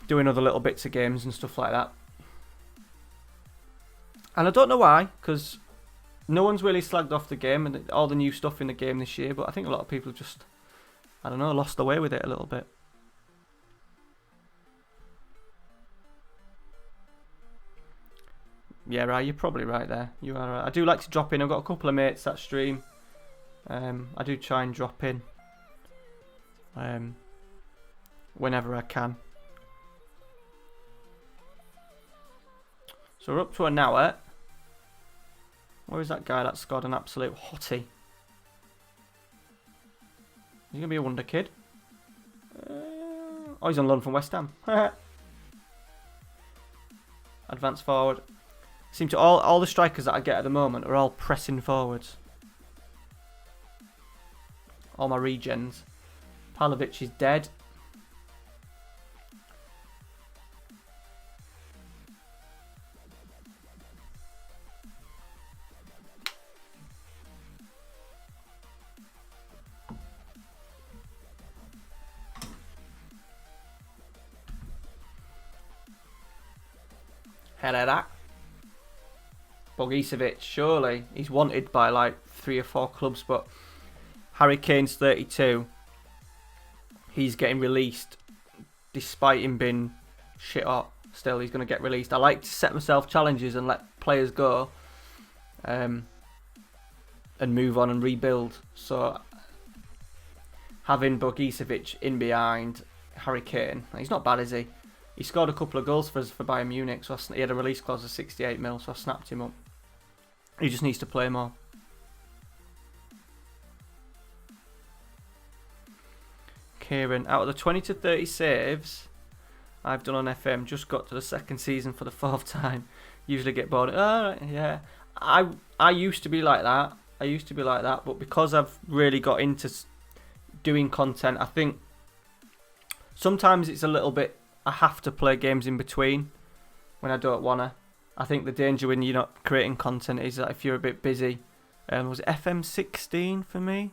doing other little bits of games and stuff like that. And I don't know why, because no one's really slagged off the game and all the new stuff in the game this year, but I think a lot of people just, I don't know, lost their way with it a little bit. Yeah, right, you're probably right there. You are right. I do like to drop in. I've got a couple of mates that stream. I do try and drop in whenever I can. So we're up to an hour. Where is that guy that scored an absolute hottie? He's going to be a wonder kid. Oh, he's on loan from West Ham. Advance forward. Seem to all the strikers that I get at the moment are all pressing forwards. All my regens. Pavlovic is dead. Hell of that. Bogicevic, surely he's wanted by like 3 or 4 clubs, but Harry Kane's 32. He's getting released despite him being shit hot. Still, he's going to get released. I like to set myself challenges and let players go and move on and rebuild. So having Bogicevic in behind Harry Kane, he's not bad, is he? he scored a couple of goals for us for Bayern Munich, so he had a release clause of 68 mil, so I snapped him up. He just needs to play more. Kieran, out of the 20 to 30 saves I've done on FM, just got to the second season for the 4th time. Usually get bored. Yeah. I used to be like that. But because I've really got into doing content, I think sometimes it's a little bit, I have to play games in between when I don't wanna. I think the danger when you're not creating content is that if you're a bit busy, was it FM16 for me?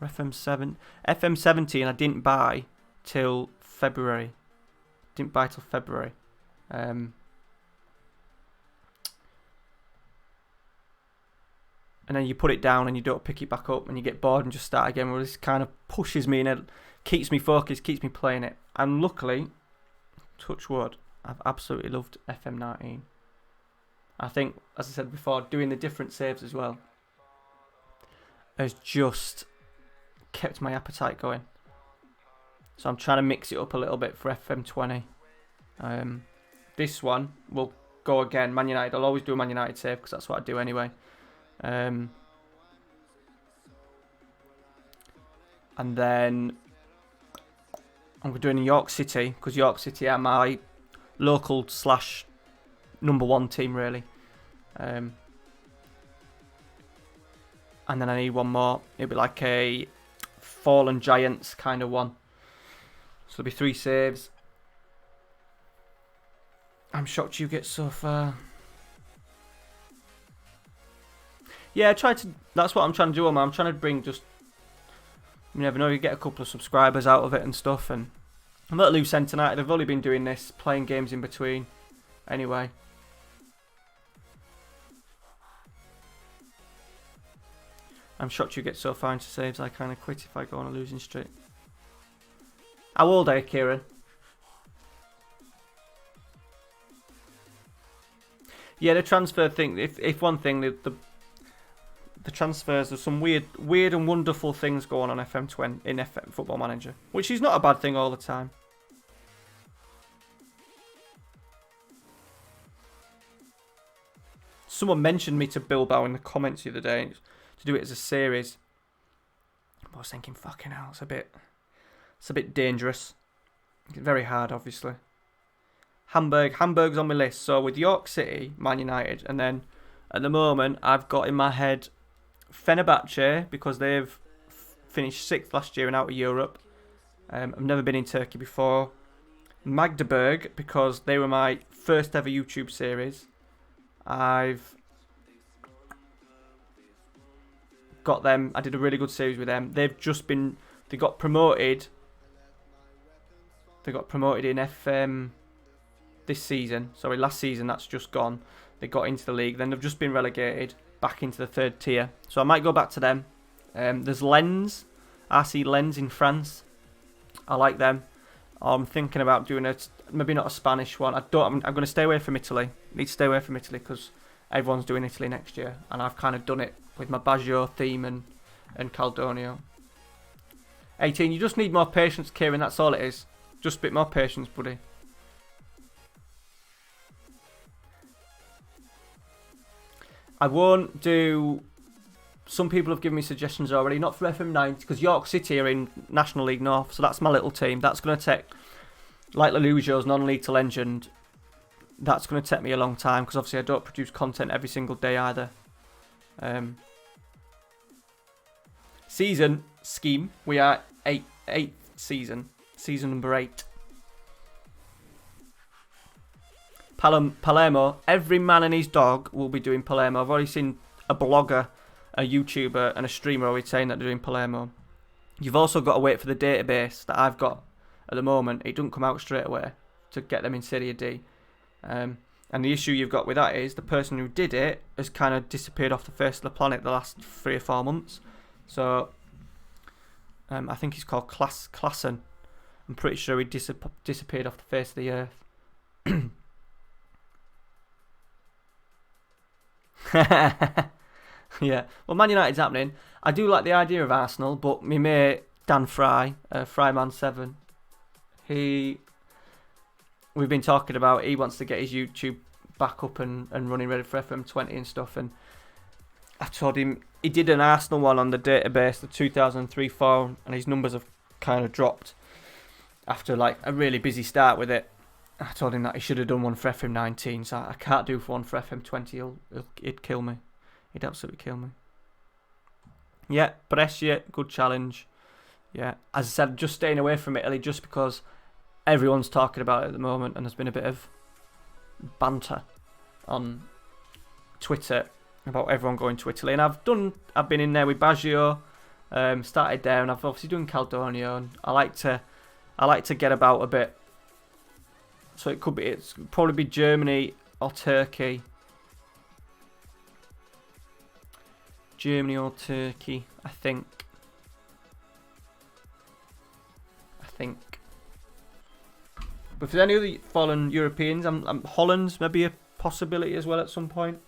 Or FM17 I didn't buy till February. And then you put it down and you don't pick it back up and you get bored and just start again. Well, this kind of pushes me and it keeps me focused, keeps me playing it. And luckily, touch wood, I've absolutely loved FM19. I think, as I said before, doing the different saves as well has just kept my appetite going. So I'm trying to mix it up a little bit for FM20. This one will go again. Man United. I'll always do a Man United save because that's what I do anyway. And then I'm doing York City because York City are my local / number 1 team really. And then I need one more. It'll be like a Fallen Giants kind of one. So there'll be 3 saves. I'm shocked you get so far. Yeah, that's what I'm trying to do. I'm trying to bring just, you never know, you get a couple of subscribers out of it and stuff. And I'm at loose end tonight. I've only been doing this, playing games in between. Anyway. I'm shocked you get so far into saves. I kind of quit if I go on a losing streak. How old are you, Kieran? Yeah, the transfer thing. If one thing, the transfers, there's some weird and wonderful things going on FM20 in FM Football Manager, which is not a bad thing all the time. Someone mentioned me to Bilbao in the comments the other day to do it as a series. I was thinking, fucking hell, it's a bit dangerous. It's very hard, obviously. Hamburg's on my list. So with York City, Man United, and then at the moment I've got in my head Fenerbahce because they've finished 6th last year and out of Europe. I've never been in Turkey before. Magdeburg because they were my first ever YouTube series. I've got them. I did a really good series with them. They got promoted. They got promoted in FM this season. Sorry, last season. That's just gone. They got into the league. Then they've just been relegated back into the 3rd tier. So I might go back to them. There's Lens, RC Lens in France. I like them. I'm thinking about doing maybe not a Spanish one. I'm going to stay away from Italy. Need to stay away from Italy because everyone's doing Italy next year, and I've kind of done it with my Baggio theme and Caldonio. 18. You just need more patience, Kieran. That's all it is. Just a bit more patience, buddy. I won't do. Some people have given me suggestions already, not for FM9 because York City are in National League North, so that's my little team. That's going to take, like Lalugio's non-league to legend, that's going to take me a long time because obviously I don't produce content every single day either. Season scheme, we are 8th season number 8. Palermo, every man and his dog will be doing Palermo. I've already seen a blogger, a YouTuber and a streamer already saying that they're doing Palermo. You've also got to wait for the database that I've got at the moment. It doesn't come out straight away to get them in Serie D. And the issue you've got with that is the person who did it has kind of disappeared off the face of the planet the last 3 or 4 months. So I think he's called Klassen. I'm pretty sure he disappeared off the face of the earth. Yeah, well, Man United's happening. I do like the idea of Arsenal, but my mate Dan Fry, Fryman7, he we've been talking about he wants to get his YouTube back up and running, ready for FM20 and stuff. And I told him he did an Arsenal one on the database, the 2003-4, and his numbers have kind of dropped after like a really busy start with it. I told him that he should have done one for FM19, so I can't do one for FM20. He'd kill me. He'd absolutely kill me. Yeah, Brescia, good challenge. Yeah, as I said, just staying away from Italy just because everyone's talking about it at the moment, and there's been a bit of banter on Twitter about everyone going to Italy. And I've been in there with Baggio, started there, and I've obviously done Caledonia, and I like to get about a bit. So it's probably be Germany or Turkey. Germany or Turkey, I think. But if there's any other foreign Europeans, Holland's maybe a possibility as well at some point.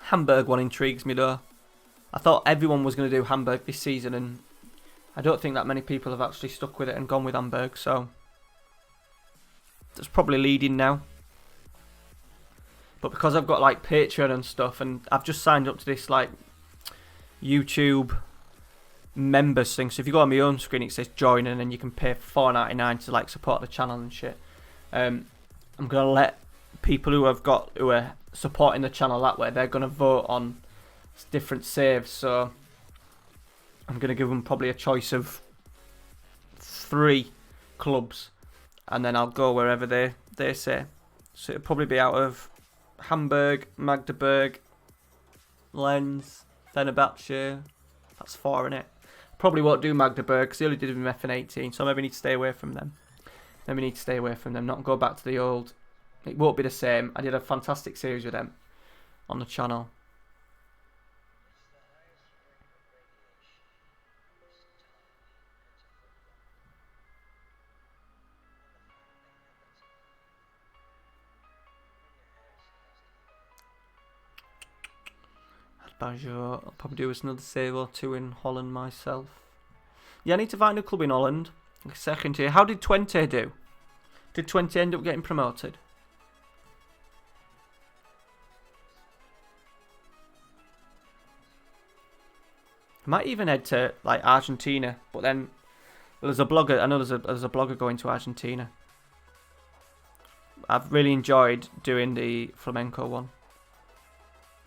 Hamburg one intrigues me though. I thought everyone was going to do Hamburg this season, and I don't think that many people have actually stuck with it and gone with Hamburg, so that's probably leading now. But because I've got like Patreon and stuff, and I've just signed up to this like YouTube members thing, so if you go on my home screen it says join, and then you can pay $4.99 to like support the channel and shit. I'm gonna let people who are supporting the channel that way, they're gonna vote on different saves, so I'm gonna give them probably a choice of 3 clubs, and then I'll go wherever they say. So it'll probably be out of Hamburg, Magdeburg, Lens, Fenerbahce. That's 4 in it. Probably won't do Magdeburg because they only did them in FN18, so maybe need to stay away from them. Not go back to the old. It won't be the same. I did a fantastic series with them on the channel. Baggio. I'll probably do another save or 2 in Holland myself. Yeah, I need to find a club in Holland. Second tier. How did Twente do? Did Twente end up getting promoted? I might even head to like Argentina, but then there's a blogger. I know there's a blogger going to Argentina. I've really enjoyed doing the flamenco one.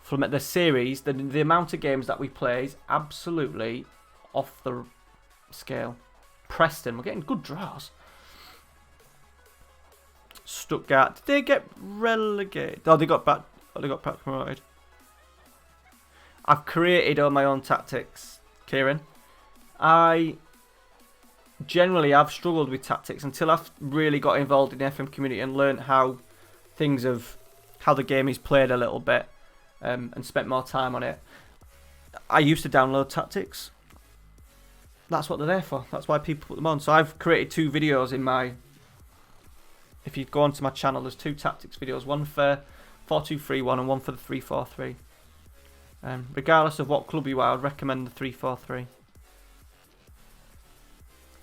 From the series, the amount of games that we play is absolutely off the scale. Preston, we're getting good draws. Stuttgart, did they get relegated? Oh, they got back promoted. I've created all my own tactics, Kieran. I generally have struggled with tactics until I've really got involved in the FM community and learned how the game is played a little bit. And spent more time on it. I used to download tactics. That's what they're there for. That's why people put them on. So I've created 2 videos in my... If you go onto my channel, there's 2 tactics videos. One for 4-2-3-1 and one for the 3-4-3. Regardless of what club you are, I'd recommend the 3-4-3.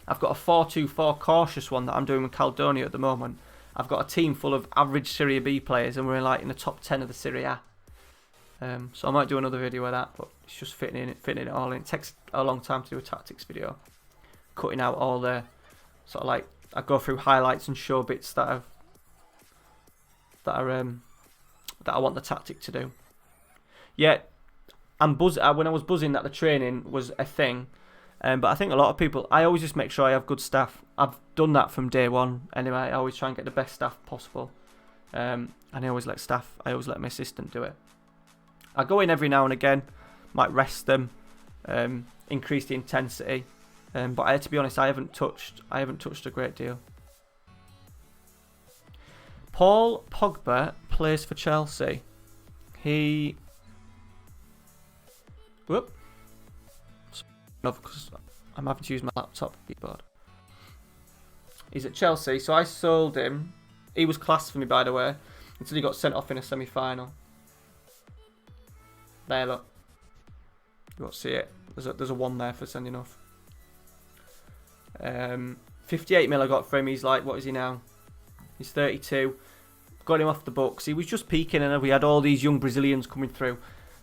I've got a 4-2-4 cautious one that I'm doing with Caledonia at the moment. I've got a team full of average Serie B players, and we're like in the top 10 of the Serie A. So I might do another video of that, but it's just fitting it all in. It takes a long time to do a tactics video, cutting out all the sort of like I go through highlights and show bits that I want the tactic to do. Yeah, when I was buzzing that the training was a thing, but I think a lot of people. I always just make sure I have good staff. I've done that from day one. Anyway, I always try and get the best staff possible, and I always let my assistant do it. I go in every now and again, might rest them, increase the intensity, but to be honest, I haven't touched a great deal. Paul Pogba plays for Chelsea. Because I'm having to use my laptop keyboard. He's at Chelsea, so I sold him. He was class for me, by the way, until he got sent off in a semi-final. There, look. You won't see it. There's a 1 there for sending off. 58 mil I got for him. He's like, what is he now? He's 32. Got him off the books. He was just peaking, and we had all these young Brazilians coming through.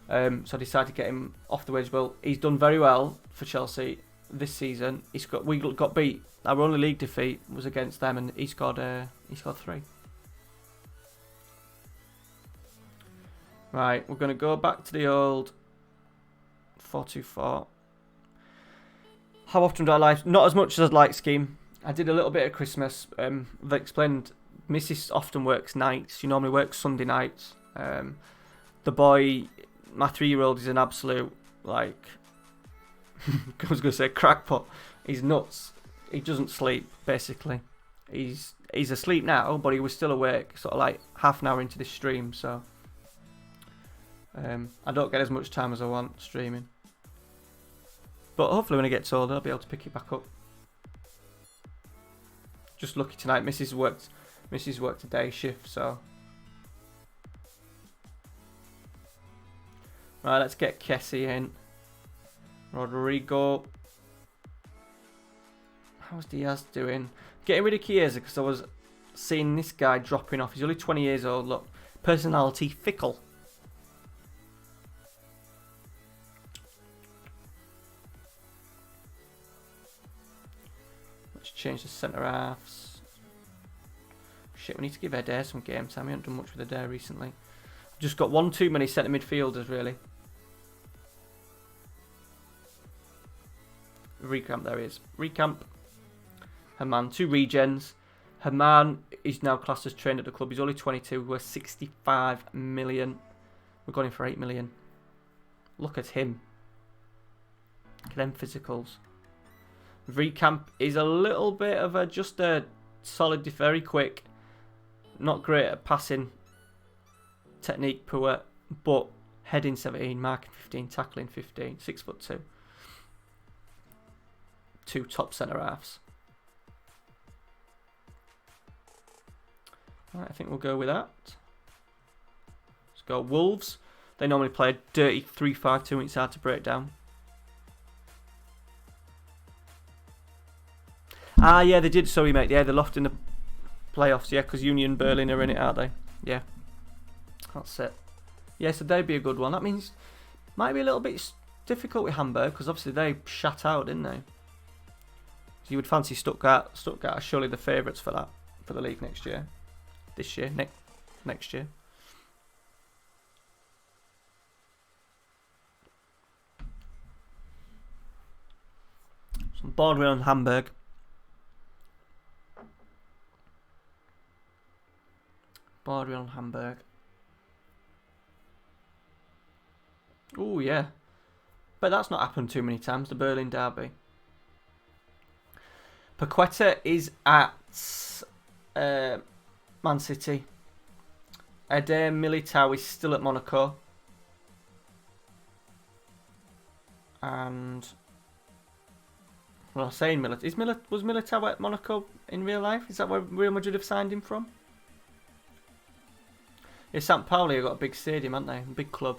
So I decided to get him off the wage bill. He's done very well for Chelsea this season. We got beat. Our only league defeat was against them, and he scored 3. Right, we're going to go back to the old 4-2-4. How often do I live? Not as much as I'd like scheme. I did a little bit at Christmas. I've explained, Mrs. often works nights. She normally works Sunday nights. The boy, my 3-year-old, is an absolute, like, I was going to say crackpot. He's nuts. He doesn't sleep, basically. He's asleep now, but he was still awake, sort of like half an hour into this stream, so I don't get as much time as I want streaming. But hopefully when he gets older, I'll be able to pick it back up. Just lucky tonight, Mrs. worked a day shift, so. Right, let's get Kessie in. Rodrigo. How's Diaz doing? Getting rid of Chiesa because I was seeing this guy dropping off. He's only 20 years old. Look, personality fickle. Let's change the centre halves. Shit, we need to give Adair some game time. We haven't done much with Adair recently. I've just got one too many centre midfielders, really. Recamp, there he is. Recamp. Herman, 2 regens. Herman is now classed as trained at the club. He's only 22. We're 65 million. We got him for 8 million. Look at him. Look at them physicals. Recamp is a little bit of just a solid, very quick. Not great at passing. Technique poor. But heading 17, marking 15, tackling 15. 6'2". 2 top centre halves. Right, I think we'll go with that. Let's go Wolves. They normally play a dirty 3-5-2. It's hard to break down. Ah, yeah, they did. Sorry, mate. Yeah, they're lost in the playoffs. Yeah, because Union Berlin are in it, aren't they? Yeah. That's it. Yeah, so they'd be a good one. That means might be a little bit difficult with Hamburg because obviously they shut out, didn't they? So you would fancy Stuttgart. Stuttgart are surely the favourites for that, for the league next year. This year, next year. Some bordering on Hamburg. Bordering on Hamburg. Oh yeah, but that's not happened too many times. The Berlin derby. Paqueta is at Man City. Eder Militao is still at Monaco. And well, I was saying Militao. Was Militao at Monaco in real life? Is that where Real Madrid have signed him from? Yeah, St. Pauli have got a big stadium, haven't they? A big club.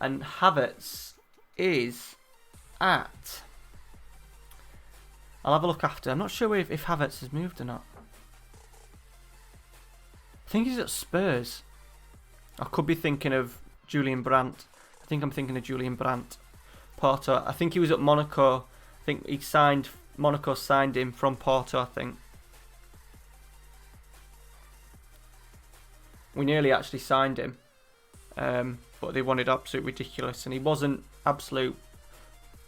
And Havertz is at... I'll have a look after. I'm not sure if Havertz has moved or not. I think he's at Spurs. I could be thinking of Julian Brandt. I think I'm thinking of Julian Brandt. Porto. I think he was at Monaco. I think Monaco signed him from Porto, I think. We nearly actually signed him. But they wanted absolute ridiculous. And he wasn't absolute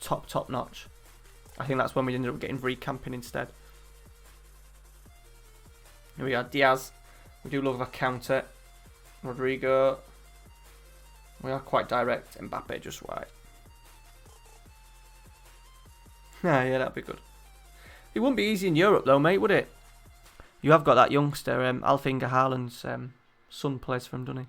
top notch. I think that's when we ended up getting recamping instead. Here we are, Diaz. We do love a counter. Rodrigo. We are quite direct. Mbappe just wide. Yeah, that'd be good. It wouldn't be easy in Europe though, mate, would it? You have got that youngster, Alf-Inge Haaland's son plays for him, doesn't he?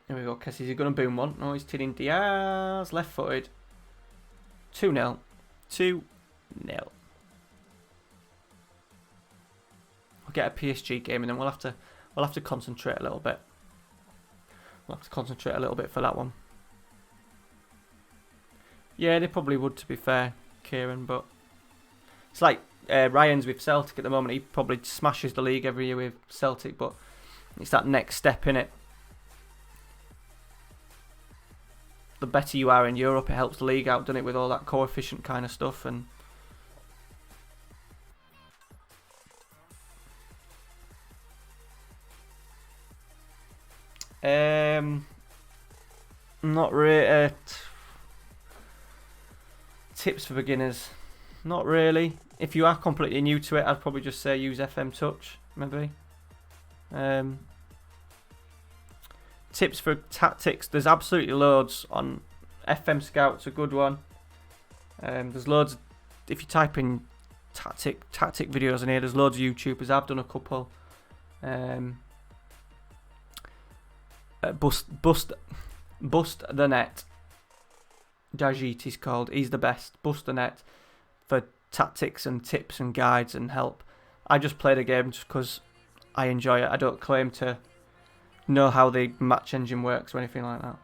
Here we go. Kessie, is he going to boom one? No, he's tinning Diaz. Left-footed. 2-0. 2-0. We'll get a PSG game and then we'll have to concentrate a little bit. We'll have to concentrate a little bit for that one. Yeah, they probably would, to be fair, Kieran, but it's like Ryan's with Celtic at the moment. He probably smashes the league every year with Celtic, but it's that next step in it. The better you are in Europe, it helps the league out, doesn't it, with all that coefficient kind of stuff. And not really. Tips for beginners, not really. If you are completely new to it, I'd probably just say use FM Touch, maybe. Tips for tactics, there's absolutely loads on FM Scout's a good one. There's loads, if you type in tactic videos in here, there's loads of YouTubers. I've done a couple. Bust the Net, Dajit he's called. He's the best. Bust the Net for tactics and tips and guides and help. I just play the game just because I enjoy it. I don't claim to know how the match engine works or anything like that.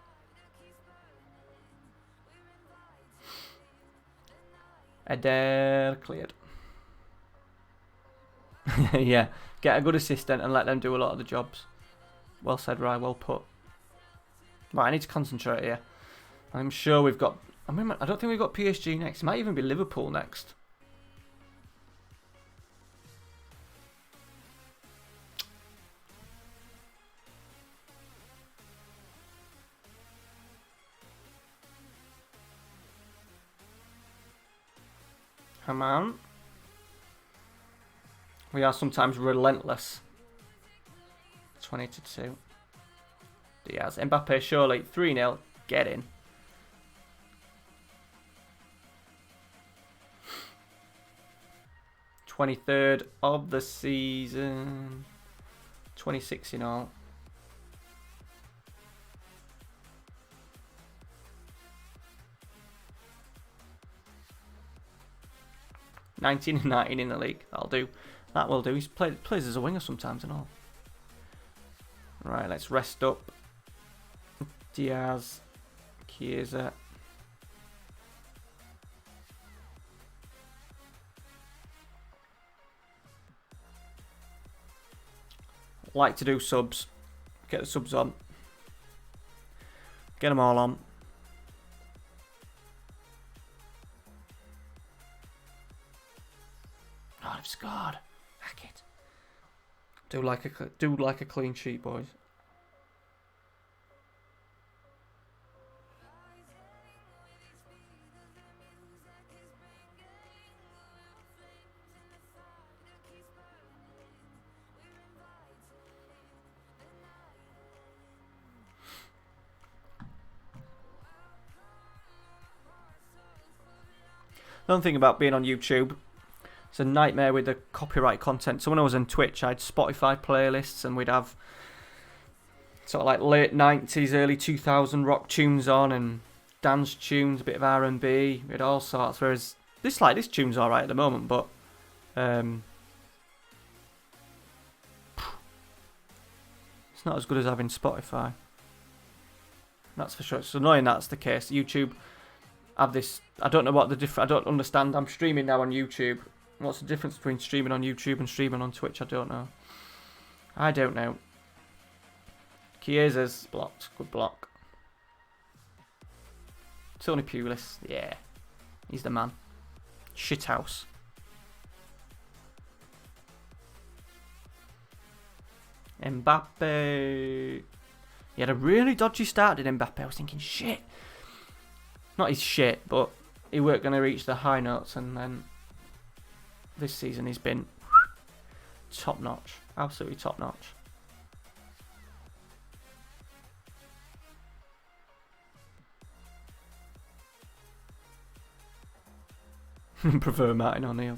Adair cleared. Yeah, get a good assistant and let them do a lot of the jobs. Well said, Rye. Well put. Right, I need to concentrate here. I'm sure we've got... I don't think we've got PSG next. It might even be Liverpool next. Come on. We are sometimes relentless. 20-2. Diaz. Mbappe, surely. 3-0. Get in. #23 of the season. 26 in all. #19 and 19 in the league. That'll do. That will do. He's plays as a winger sometimes and all. Right, let's rest up. Diaz. Chiesa. Like to do subs. Get the subs on. Get them all on. Oh, I've scored. Hack it. Do like a clean sheet, boys. Another thing about being on YouTube, it's a nightmare with the copyright content. So when I was on Twitch, I had Spotify playlists and we'd have sort of like late 90s, early 2000 rock tunes on and dance tunes, a bit of R&B, we had all sorts. Whereas this tune's alright at the moment, but it's not as good as having Spotify. That's for sure. It's annoying that's the case. YouTube have this, I don't know what the difference, I don't understand. I'm streaming now on YouTube. What's the difference between streaming on YouTube and streaming on Twitch? I don't know. I don't know. Chiesa's blocked. Good block. Tony Pulis. Yeah. He's the man. Shithouse. Mbappe. He had a really dodgy start, did Mbappe. I was thinking, shit. Not his shit, but he weren't going to reach the high notes, and then this season he's been top notch. Absolutely top notch. Prefer Martin O'Neill.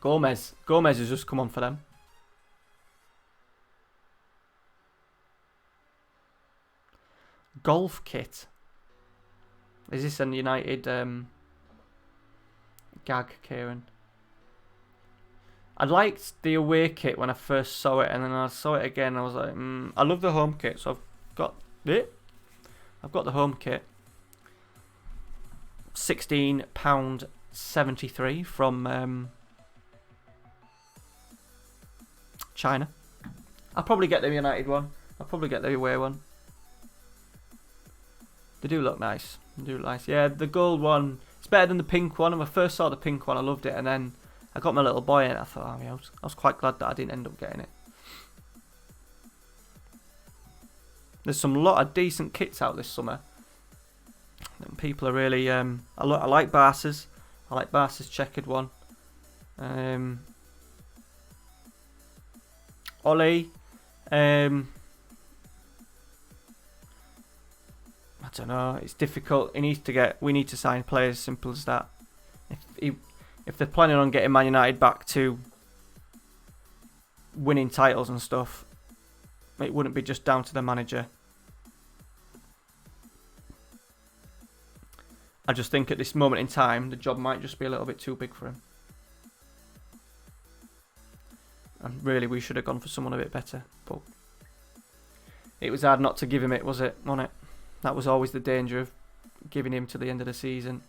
Gomez has just come on for them. Golf kit. Is this a United gag, Kieran? I liked the away kit when I first saw it, and then I saw it again. I was like, I love the home kit, so I've got it. I've got the home kit. £16.73 from China. I'll probably get the United one. I'll probably get the away one. They do look nice. They do look nice. Yeah, the gold one, it's better than the pink one. When I first saw the pink one, I loved it, and then I got my little boy in it. I thought, I was quite glad that I didn't end up getting it. There's some lot of decent kits out this summer. And people are really. I like Barca's. I like Barca's checkered one. Ollie. I don't know. It's difficult. We need to sign players. Simple as that. If they're planning on getting Man United back to winning titles and stuff, it wouldn't be just down to the manager. I just think at this moment in time, the job might just be a little bit too big for him. And really, we should have gone for someone a bit better. But it was hard not to give him it, wasn't it? That was always the danger of giving him to the end of the season.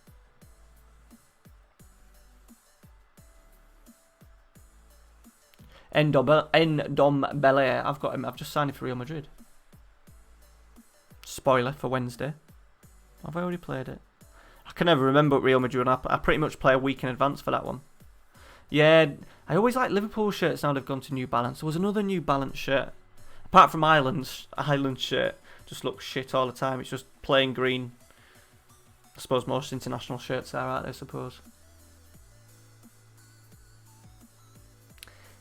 Ndombele, I've got him. I've just signed him for Real Madrid. Spoiler for Wednesday. Have I already played it? I can never remember Real Madrid. I pretty much play a week in advance for that one. Yeah, I always like Liverpool shirts now they've gone to New Balance. There was another New Balance shirt. Apart from Ireland's shirt, just looks shit all the time. It's just plain green. I suppose most international shirts are, aren't they, I suppose.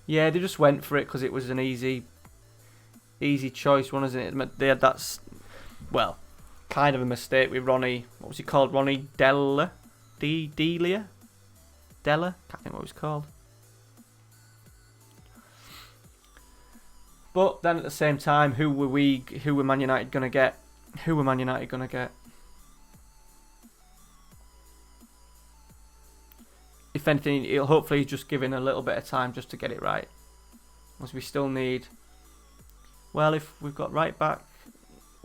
Yeah, they just went for it because it was an easy choice, wasn't it? They had that, well, kind of a mistake with Ronnie. What was he called? Ronnie Delia? Della? Can't think what he was called. But then at the same time, who were Man United gonna get? If anything, he'll hopefully just give in a little bit of time just to get it right. Because we still need. Well, if we've got right back,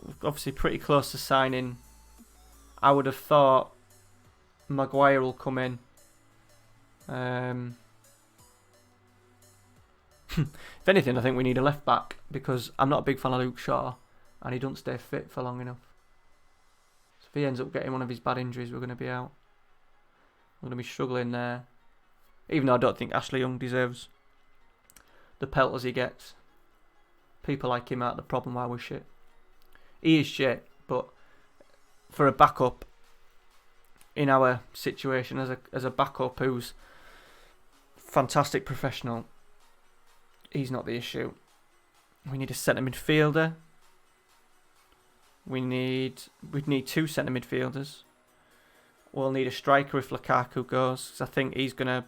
we're obviously pretty close to signing. I would have thought Maguire will come in. If anything, I think we need a left back because I'm not a big fan of Luke Shaw and he doesn't stay fit for long enough. So if he ends up getting one of his bad injuries, we're going to be out. We're going to be struggling there. Even though I don't think Ashley Young deserves the pelters he gets. People like him aren't the problem why we're shit. He is shit, but for a backup in our situation as a backup who's fantastic professional, he's not the issue. We need a centre midfielder. We'd need 2 centre midfielders. We'll need a striker if Lukaku goes, because I think he's going to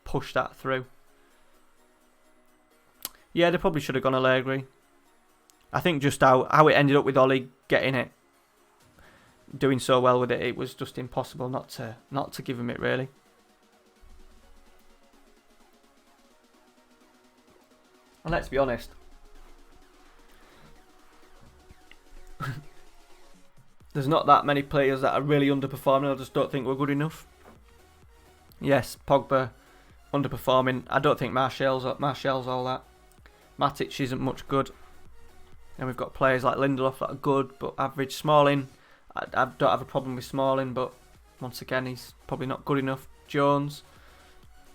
push that through. Yeah, they probably should have gone Allegri. I think just how it ended up with Ollie getting it, doing so well with it, it was just impossible not to give him it, really. And let's be honest, there's not that many players that are really underperforming. I just don't think we're good enough. Yes, Pogba underperforming. I don't think Martial's all that. Matic isn't much good. And we've got players like Lindelof that are good but average. Smalling, I don't have a problem with Smalling, but once again he's probably not good enough. Jones,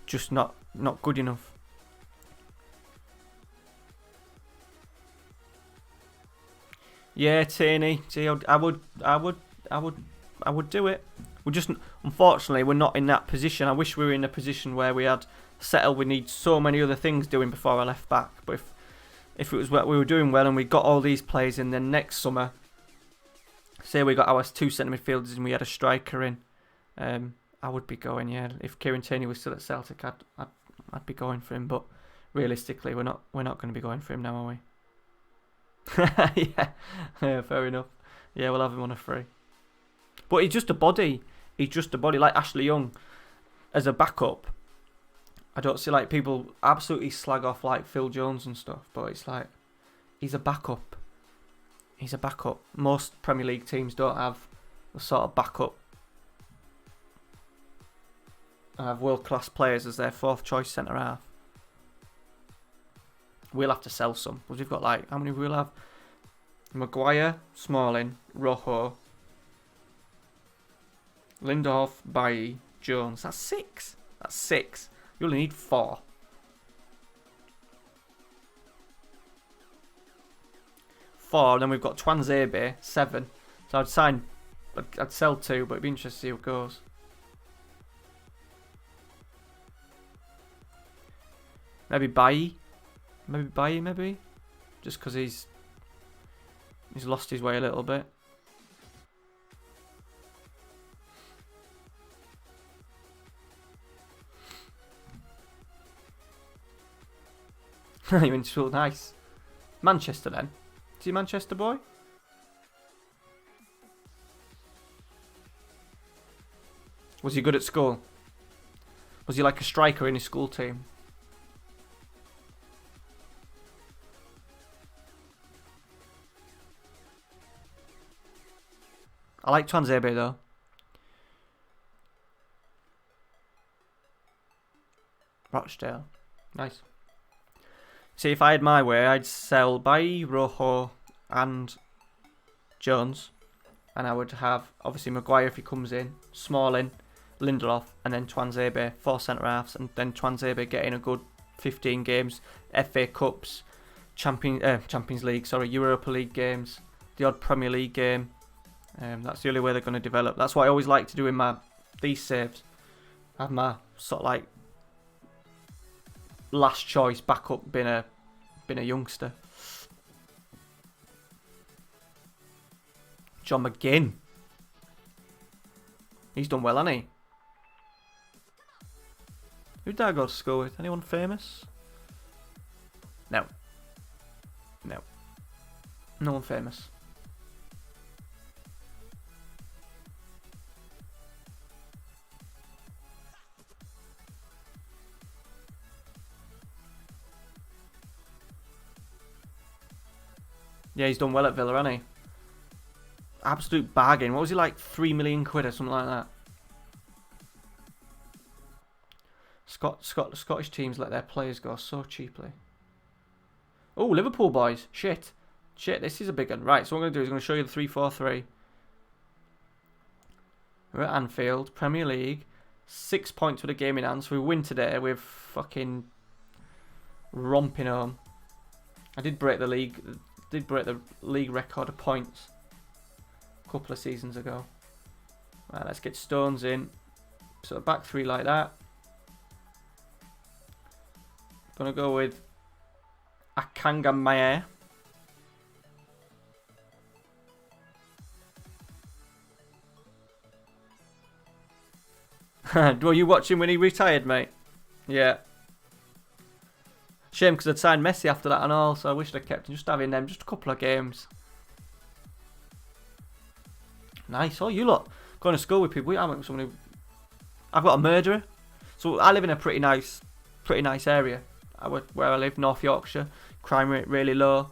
just not good enough. Yeah, Tierney. See, I would do it. We're just, unfortunately, we're not in that position. I wish we were in a position where we had settled. We need so many other things doing before I left back. But if it was what we were doing well and we got all these players in, then next summer, say we got our 2 centre midfielders and we had a striker in, I would be going, yeah. If Kieran Tierney was still at Celtic, I'd be going for him. But realistically, we're not going to be going for him now, are we? Yeah, fair enough. Yeah, we'll have him on a free. But he's just a body. He's just a body, like Ashley Young as a backup. I don't see like people absolutely slag off like Phil Jones and stuff, but it's like he's a backup. He's a backup. Most Premier League teams don't have the sort of backup. Have world-class players as their fourth choice centre half. We'll have to sell some because we've got like how many we'll have? Maguire, Smalling, Rojo, Lindelof, Bailly, Jones. That's 6. That's 6. You only need 4. 4, and then we've got Twanzebe, 7. So I'd sell 2, but it'd be interesting to see how it goes. Maybe Bailly. Maybe. Just because he's lost his way a little bit. You went to nice. Manchester then. Is he a Manchester boy? Was he good at school? Was he like a striker in his school team? I like Twanzebe though. Rochdale. Nice. See, if I had my way, I'd sell Bailly, Rojo and Jones. And I would have, obviously, Maguire if he comes in, Smalling, Lindelof, and then Twanzebe, 4 centre-halves, and then Twanzebe getting a good 15 games, FA Cups, Champions League, Europa League games, the odd Premier League game. That's the only way they're going to develop. That's what I always like to do in these saves. Have my sort of like last choice backup been a youngster. John McGinn. He's done well, hasn't he? Who did I go to school with? Anyone famous? No. No one famous. Yeah, he's done well at Villa, hasn't he? Absolute bargain. What was he like? 3 million quid or something like that. Scottish teams let their players go so cheaply. Oh, Liverpool boys. Shit, this is a big one. Right, so what I'm going to do is I'm going to show you the 3-4-3. We're at Anfield, Premier League. 6 points with a game in hand. So we win today. We're fucking romping home. I did break the league record of points a couple of seasons ago. Right, let's get Stones in. So back 3 like that. Gonna go with Akanga Maye. Were you watching when he retired, mate? Yeah. Shame because I'd signed Messi after that and all, so I wish I'd kept him. Just having them, just a couple of games. Nice. Oh, you lot going to school with people. I've got a murderer. So I live in a pretty nice area. Where I live, North Yorkshire. Crime rate really low.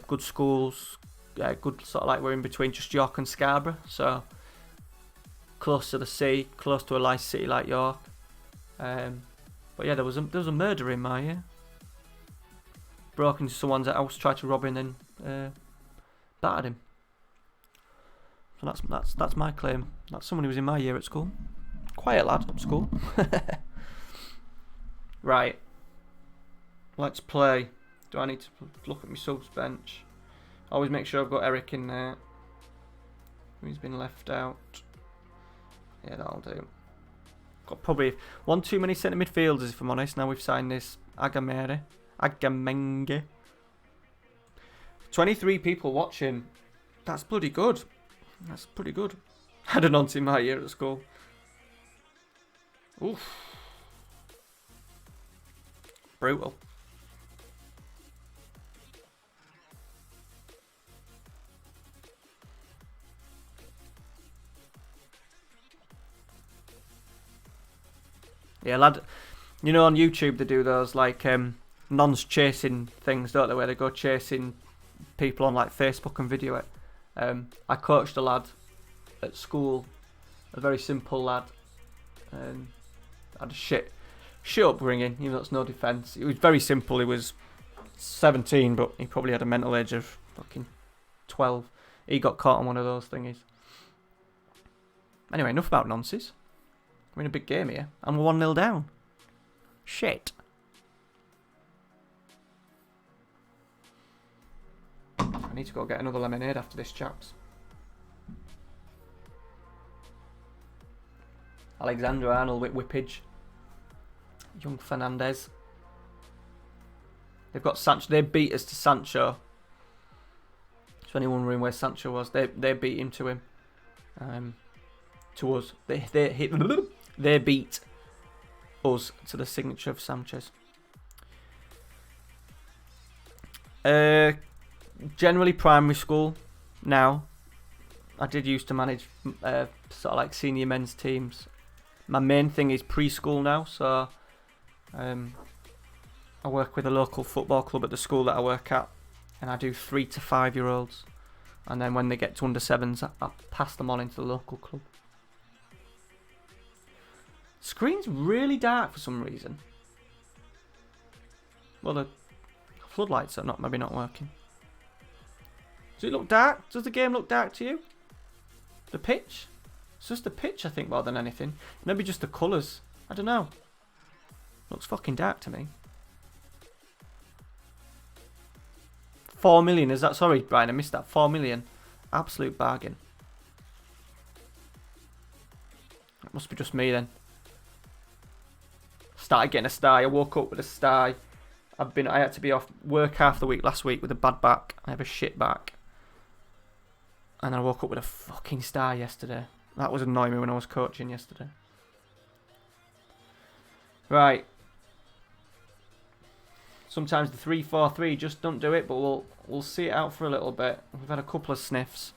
Good schools. Good sort of like we're in between just York and Scarborough. So close to the sea, close to a nice city like York. But yeah, there was a murder in my year. Broke into someone's house, tried to rob him, and then battered him. So that's my claim. That's someone who was in my year at school. Quiet lad at school. Right. Let's play. Do I need to look at my subs bench? Always make sure I've got Eric in there. He's been left out. Yeah, that'll do. Got probably one too many centre midfielders, if I'm honest. Now we've signed this Agamenge. 23 people watching. That's bloody good. That's pretty good. I had an aunt in my year at school. Oof. Brutal. Yeah, lad. You know, on YouTube they do those like nons chasing things, don't they? Where they go chasing people on like Facebook and video it. I coached a lad at school, a very simple lad. Had a shit upbringing, even though it's no defence. It was very simple. He was 17, but he probably had a mental age of fucking 12. He got caught on one of those thingies. Anyway, enough about nonsense. We're in a big game here, and we're 1-0 down. Shit. I need to go get another lemonade after this, chaps. Alexander-Arnold with whippage. Young Fernandez. They've got Sancho. They beat us to Sancho. So anyone wondering where Sancho was, they beat him to him. To us. They beat us to the signature of Sanchez. Generally primary school now. I did used to manage sort of like senior men's teams. My main thing is preschool now, so I work with a local football club at the school that I work at, and I do 3 to 5 year olds, and then when they get to under 7s, I pass them on into the local club. Screen's really dark for some reason. Well, the floodlights are maybe not working. Does it look dark? Does the game look dark to you? The pitch? It's just the pitch, I think, more than anything. Maybe just the colours. I don't know. Looks fucking dark to me. 4 million, is that? Sorry, Brian, I missed that. 4 million. Absolute bargain. It must be just me then. Started getting a sty. I woke up with a sty. I had to be off work half the week last week with a bad back. I have a shit back. And I woke up with a fucking sty yesterday. That was annoying me when I was coaching yesterday. Right. Sometimes the 3-4-3 just don't do it, but we'll see it out for a little bit. We've had a couple of sniffs.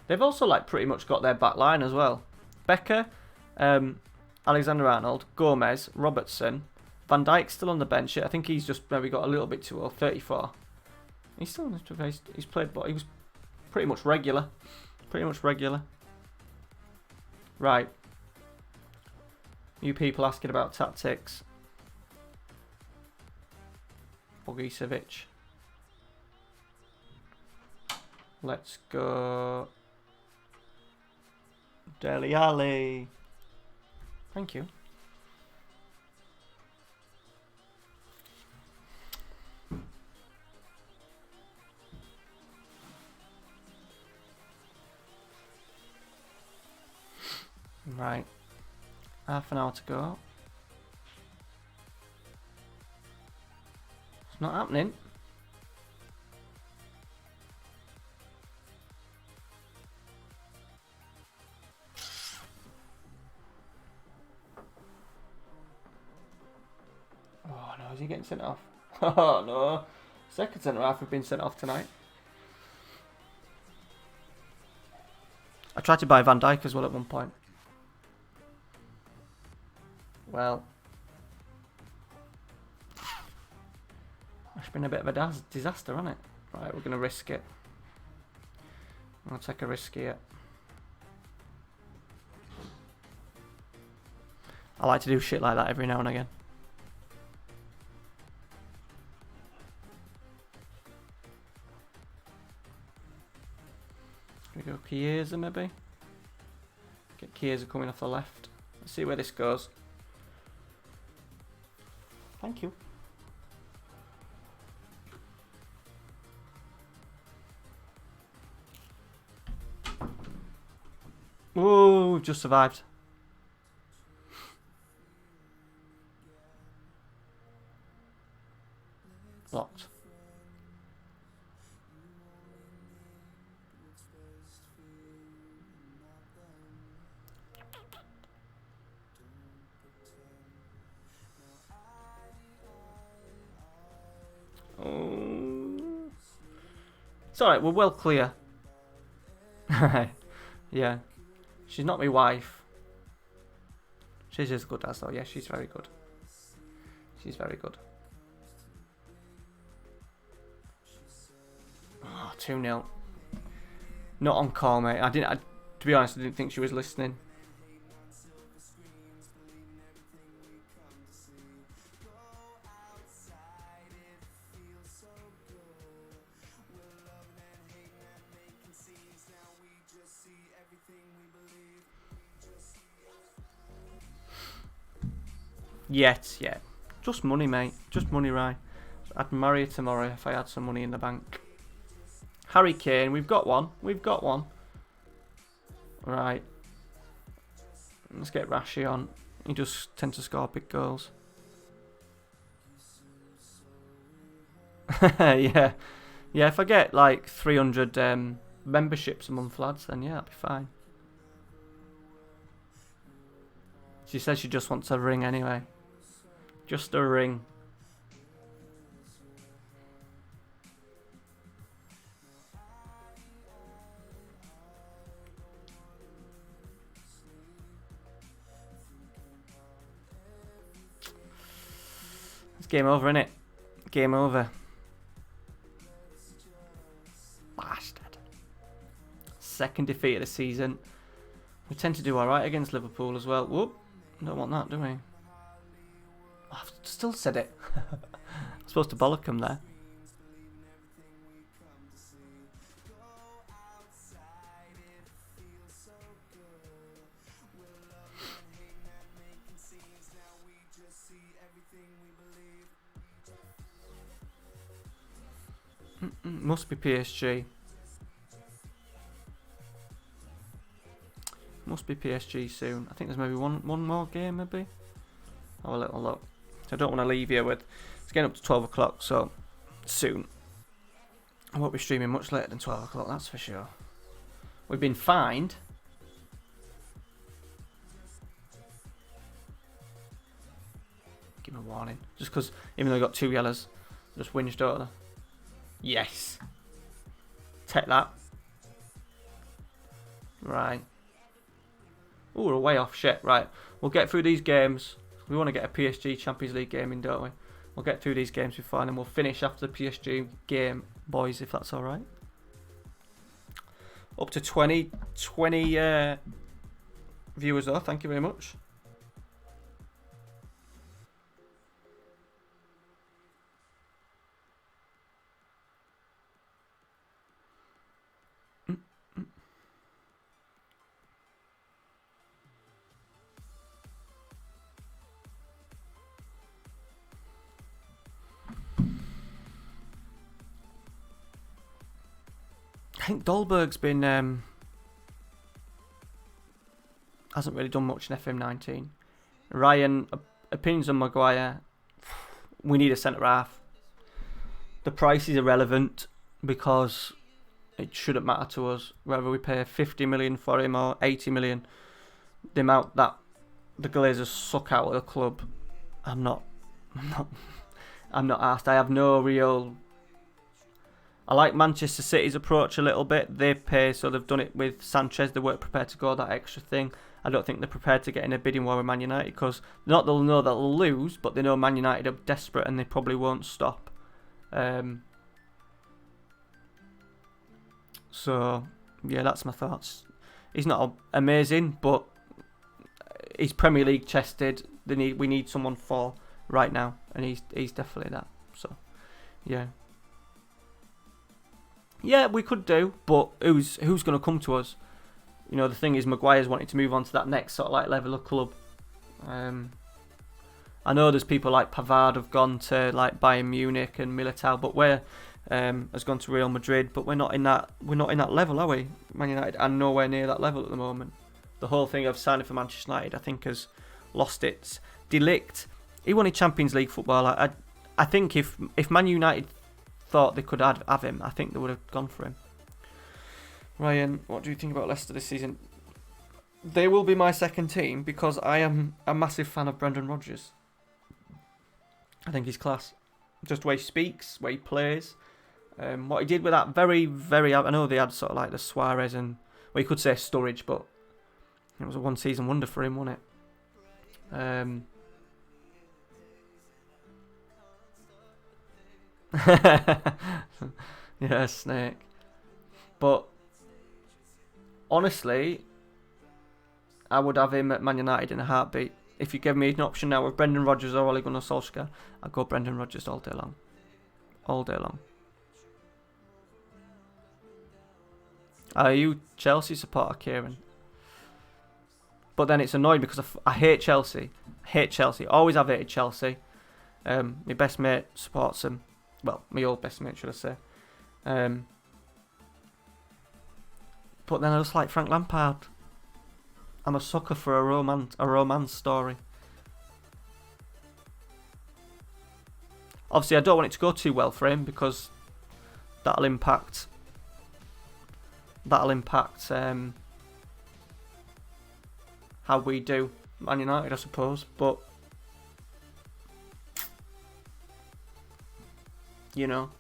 They've also like pretty much got their back line as well. Becker, Alexander-Arnold, Gomez, Robertson, Van Dijk's still on the bench. I think he's just maybe got a little bit too old. 34. He's still he's played, but he was pretty much regular. Right. You people asking about tactics. Bogicevic. Let's go. Dele Alli. Thank you. Right. Half an hour to go. It's not happening. Oh no, is he getting sent off? Oh no. Second centre half have been sent off tonight. I tried to buy Van Dijk as well at one point. Well, it's been a bit of a disaster, hasn't it? Right, we're going to risk it. I'm going to take a risk here. I like to do shit like that every now and again. We go Chiesa maybe. Get Chiesa coming off the left. Let's see where this goes. Thank you. Oh, we've just survived. Locked. Oh. It's alright, we're well clear. Yeah. She's not my wife. She's as good as though. Yeah, she's very good. She's very good. Oh, 2-0. Not on call, mate. To be honest, I didn't think she was listening. Yet. Just money, mate. Just money, right? I'd marry her tomorrow if I had some money in the bank. Harry Kane, we've got one. Right. Let's get Rashi on. He does tend to score big goals. Yeah. Yeah, if I get like 300 memberships a month, lads, then yeah, that'd be fine. She says she just wants a ring anyway. Just a ring. It's game over, innit? Game over. Bastard. Second defeat of the season. We tend to do alright against Liverpool as well. Whoop. Don't want that, do we? I've still said it. I'm supposed to bollock him there. Must be PSG. Must be PSG soon. I think there's maybe one more game, maybe. Have a little look. So I don't want to leave you with. It's getting up to 12 o'clock, so soon. I won't be streaming much later than 12 o'clock, that's for sure. We've been fined. Give him a warning. Just because, even though I got 2 yellows, I just whinged out of there. Yes. Take that. Right. Oh, we're way off. Shit. Right. We'll get through these games. We want to get a PSG Champions League game in, don't we? We'll get through these games before, and then we'll finish after the PSG game, boys, if that's all right. Up to 20 viewers, though. Thank you very much. I think Dolberg's been hasn't really done much in FM19. Ryan, opinions on Maguire. We need a centre half. The price is irrelevant because it shouldn't matter to us whether we pay 50 million for him or 80 million. The amount that the Glazers suck out of the club, I'm not asked. I have no real. I like Manchester City's approach a little bit. They pay, so they've done it with Sanchez. They weren't prepared to go that extra thing. I don't think they're prepared to get in a bidding war with Man United because they'll know they'll lose, but they know Man United are desperate and they probably won't stop. So, yeah, that's my thoughts. He's not amazing, but he's Premier League chested. We need someone for right now, and he's definitely that. So, yeah. Yeah, we could do, but who's going to come to us? You know, the thing is, Maguire's wanting to move on to that next sort of like level of club. I know there's people like Pavard have gone to like Bayern Munich and Militao, but has gone to Real Madrid, but we're not in that level, are we? Man United are nowhere near that level at the moment. The whole thing of signing for Manchester United, I think, has lost its delict. He wanted Champions League football. I think if Man United thought they could have him, I think they would have gone for him. Ryan, what do you think about Leicester this season? They will be my second team because I am a massive fan of Brendan Rodgers. I think he's class. Just the way he speaks, the way he plays. What he did with that very, very... I know they had sort of like the Suarez and... Well, you could say Sturridge, but it was a one-season wonder for him, wasn't it? Yeah, Snake. But honestly, I would have him at Man United in a heartbeat. If you give me an option now with Brendan Rodgers or Ole Gunnar Solskjaer, I'd go Brendan Rodgers all day long. All day long. Are you Chelsea supporter, Kieran? But then it's annoying because I hate Chelsea. I hate Chelsea. Always have hated Chelsea. My best mate supports them. Well, my old best mate, should I say. But then I just like Frank Lampard. I'm a sucker for a romance story. Obviously, I don't want it to go too well for him because that'll impact how we do Man United, I suppose. But you know.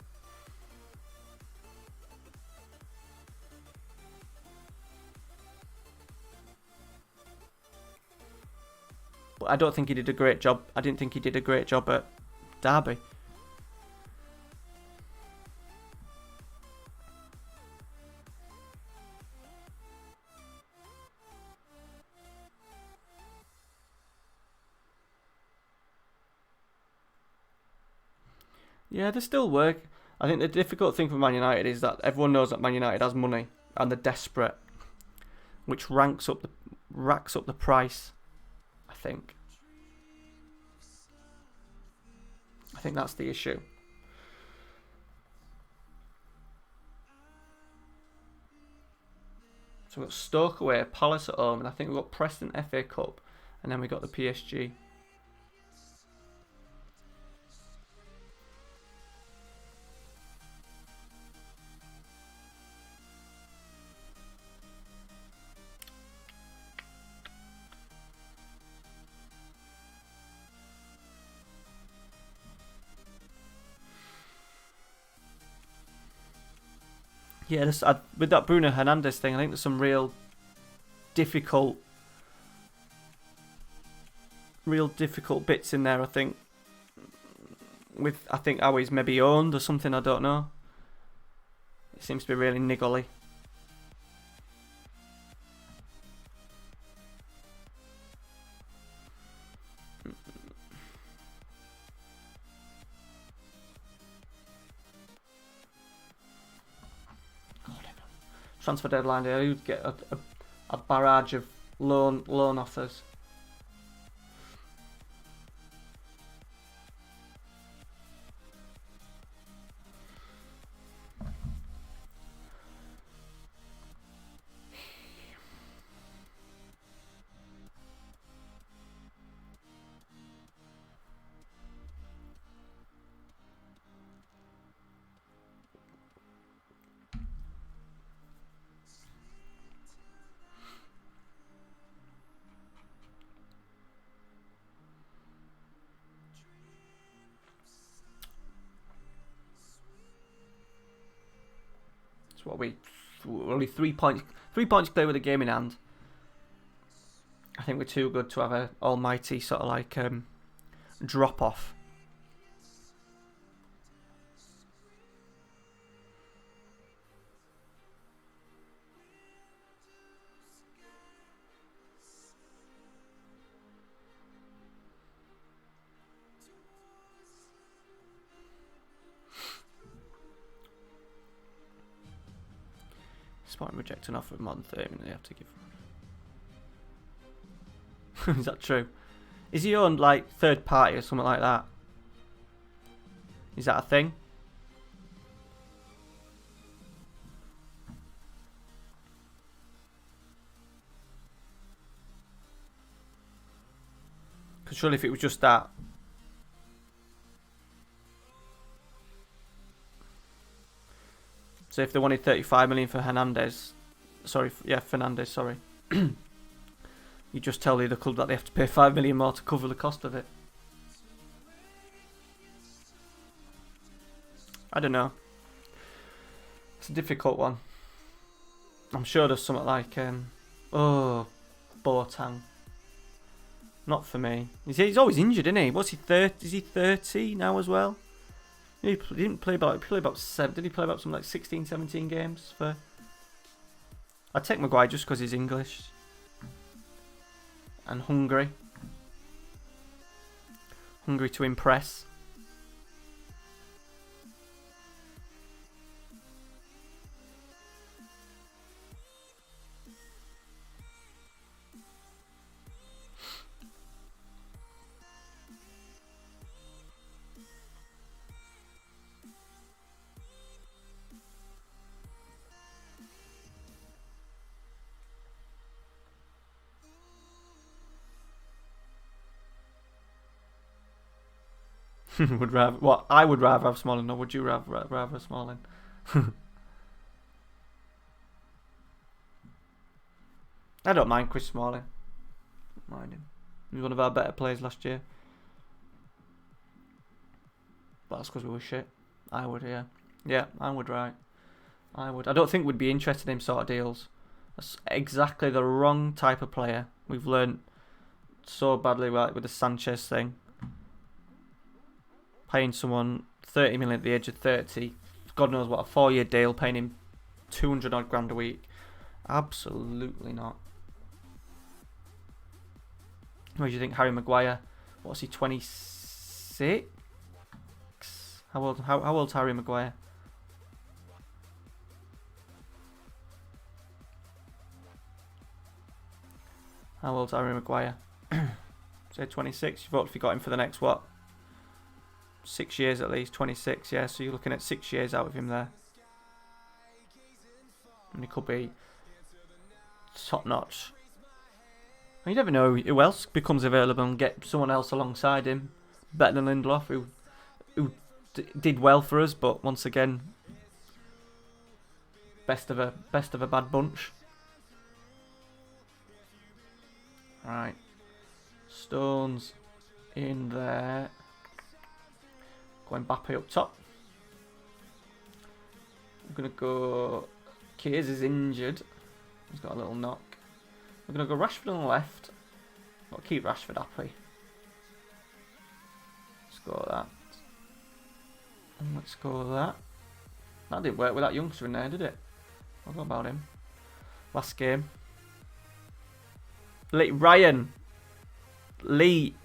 But I don't think he did a great job. I didn't think he did a great job at Derby. Yeah, they still work. I think the difficult thing for Man United is that everyone knows that Man United has money and they're desperate, which racks up the price. I think that's the issue. So we've got Stoke away, Palace at home, and I think we've got Preston FA Cup, and then we got the PSG. Yeah, with that Bruno Hernandez thing, I think there's some real difficult bits in there. I think how he's maybe owned or something. I don't know. It seems to be really niggly. Transfer deadline day, you'd get a barrage of loan offers. What we only 3 points to play with a game in hand. I think we're too good to have a almighty sort of like drop off. Spot reject an offer of more than 30 minutes they have to give. Is that true? Is he owned like third party or something like that? Is that a thing? Because surely if it was just that. So if they wanted 35 million for Fernandes, sorry, you just tell the other club that they have to pay 5 million more to cover the cost of it. I don't know. It's a difficult one. I'm sure there's something like, Boateng. Not for me. He's always injured, isn't he? What's he, 30? Is he 30 now as well? He didn't play about, did he play about something like 16, 17 games for... I'd take Maguire just because he's English. And hungry. Hungry to impress. Would rather what? I would rather have Smalling, or would you rather Smalling? I don't mind Chris Smalling. Don't mind him. He was one of our better players last year. But that's because we were shit. I would, yeah. Yeah, I would, right. I would. I don't think we'd be interested in sort of deals. That's exactly the wrong type of player. We've learned so badly with the Sanchez thing. Paying someone 30 million at the age of 30, God knows what, a 4-year deal, paying him 200 odd grand a week. Absolutely not. What do you think, Harry Maguire? What's he, 26? How old's Harry Maguire? How old's Harry Maguire? Say 26. You've obviously got him for the next what? 6 years at least, 26, yeah, so you're looking at 6 years out of him there. And he could be top notch. And you never know who else becomes available and get someone else alongside him. Better than Lindelof, who did well for us, but once again, best of a bad bunch. Right. Stones in there. Going Mbappe up top. I'm going to go... Kears is injured. He's got a little knock. We're going to go Rashford on the left. Got to keep Rashford happy. Let's go that. And let's go that. That didn't work with that youngster in there, did it? I'll go about him. Last game. Ryan. Lee.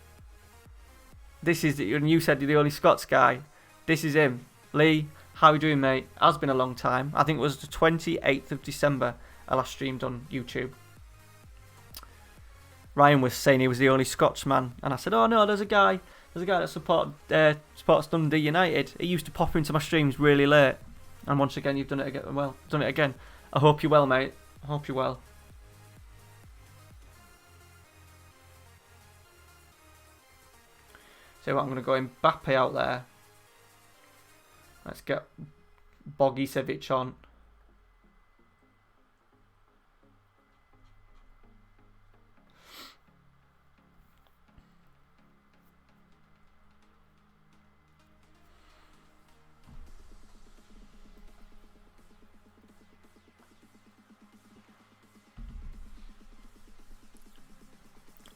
This is, and you said you're the only Scots guy. This is him. Lee, how you doing, mate? Has been a long time. I think it was the 28th of December I last streamed on YouTube. Ryan was saying he was the only Scotsman, and I said, oh no, there's a guy that supports Dundee United. He used to pop into my streams really late, and once again you've done it again. Well, done it again. I hope you're well, mate. I hope you're well. So what, I'm going to go Mbappe out there. Let's get Bogicevic on.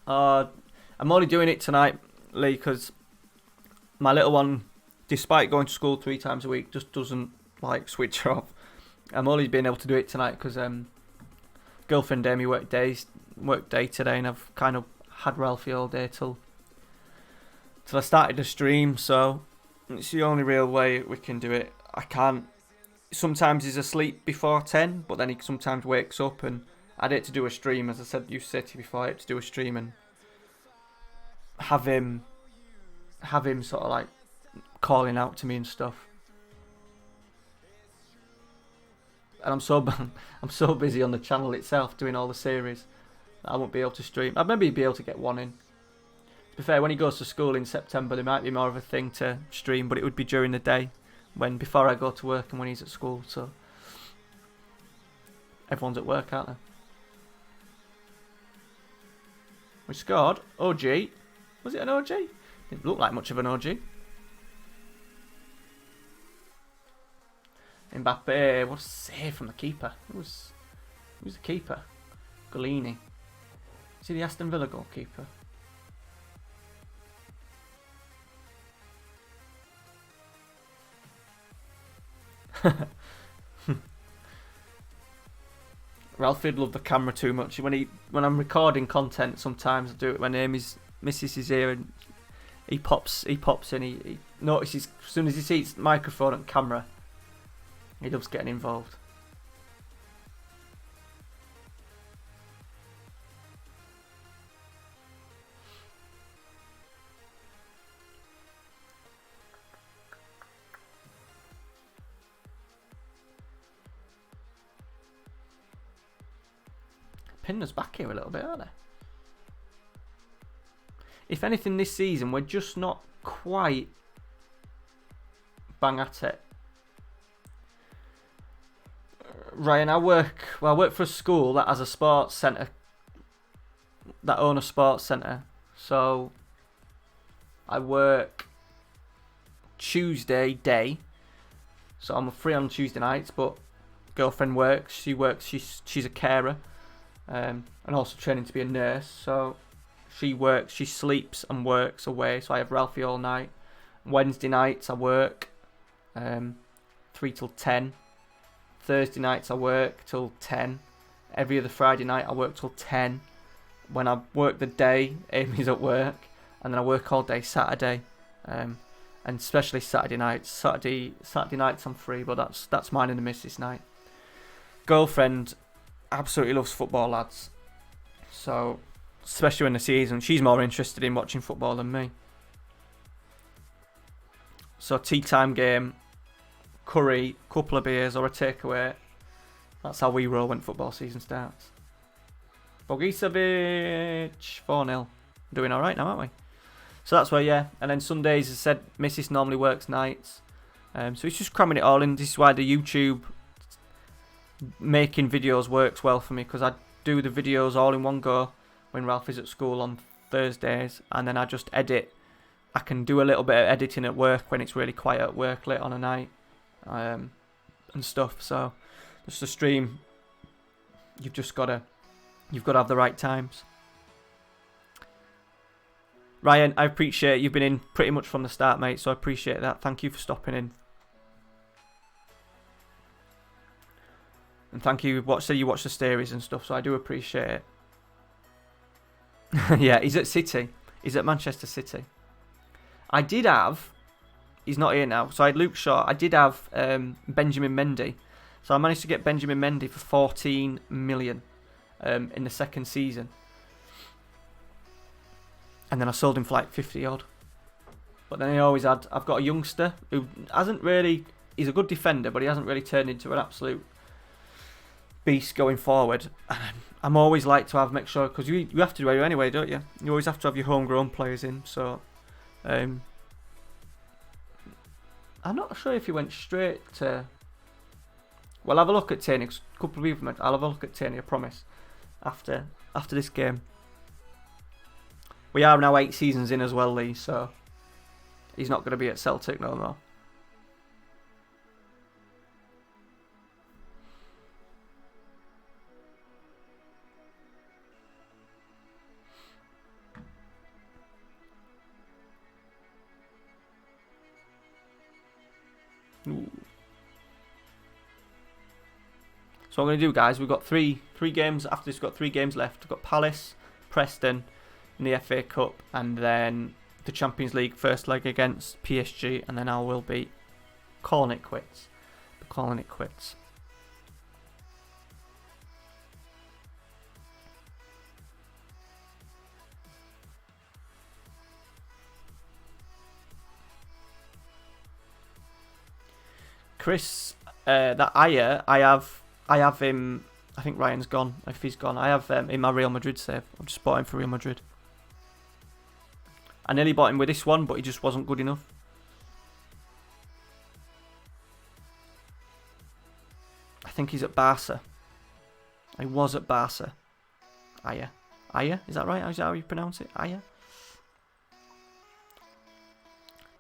I'm only doing it tonight, Lee, because my little one, despite going to school 3 times a week, just doesn't like switch off. I'm only being able to do it tonight because girlfriend Amy worked day today, and I've kind of had Ralphie all day till I started the stream. So it's the only real way we can do it. I can't. Sometimes he's asleep before 10, but then he sometimes wakes up, and I'd hate to do a stream, as I said, you said to you before, I hate to do a stream and have him sort of like calling out to me and stuff. And I'm so busy on the channel itself doing all the series that I won't be able to stream. I'd maybe be able to get one in. To be fair, when he goes to school in September, there might be more of a thing to stream, but it would be during the day, before I go to work and when he's at school. So everyone's at work, aren't they? We scored. OG. Was it an OG? Didn't look like much of an OG. Mbappe. What a save from the keeper. Who's the keeper? Golini. Is he the Aston Villa goalkeeper? Ralphie'd love the camera too much. When I'm recording content, sometimes I do it when Missus is here and he pops in. He notices as soon as he sees microphone and camera, he loves getting involved. Pinning us back here a little bit, aren't they? If anything this season, we're just not quite bang at it. Ryan, I work for a school that has a sports centre, that own a sports centre. So I work Tuesday day. So I'm free on Tuesday nights, but girlfriend works. She's a carer. And also training to be a nurse, so she works, she sleeps and works away, so I have Ralphie all night. Wednesday nights I work 3 till 10. Thursday nights I work till 10. Every other Friday night I work till 10. When I work the day, Amy's at work, and then I work all day Saturday, and especially Saturday nights. Saturday nights I'm free, but that's mine and the missus night. Girlfriend absolutely loves football, lads. So, especially in the season, she's more interested in watching football than me. So, tea time game, curry, couple of beers or a takeaway. That's how we roll when football season starts. Bogicevic, 4-0. Doing alright now, aren't we? So that's where, yeah. And then Sundays, as I said, Mrs. normally works nights. So it's just cramming it all in. This is why the YouTube making videos works well for me, because I do the videos all in one go when Ralph is at school on Thursdays, and then I just edit. I can do a little bit of editing at work when it's really quiet at work late on a night, and stuff. So just the stream, you've got to have the right times. Ryan, I appreciate you've been in pretty much from the start, mate, so I appreciate that. Thank you for stopping in. And thank you, you watch the series and stuff, so I do appreciate it. Yeah, he's at City. He's at Manchester City. I did have, he's not here now, so I had Luke Shaw. I did have Benjamin Mendy. So I managed to get Benjamin Mendy for 14 million in the second season. And then I sold him for like 50 odd. But then I've got a youngster who hasn't really, he's a good defender, but he hasn't really turned into an absolute beast going forward. I'm always like to make sure, because you have to do it anyway, don't you? You always have to have your homegrown players in. So I'm not sure if he went straight to. Well, I'll have a look at Tierney. A couple of people, I'll have a look at Tierney, I promise. After this game, we are now 8 seasons in as well, Lee. So he's not going to be at Celtic no more. Ooh. So what I'm going to do, guys, we've got three games. After this, we've got 3 games left. We've got Palace, Preston in the FA Cup, and then the Champions League first leg against PSG, and then I will be calling it quits. Chris, that Aya, I have him. I think Ryan's gone. If he's gone, I have in my Real Madrid save. I've just bought him for Real Madrid. I nearly bought him with this one, but he just wasn't good enough. I think he's at Barca. He was at Barca. Aya. Aya? Is that right? Is that how you pronounce it? Aya?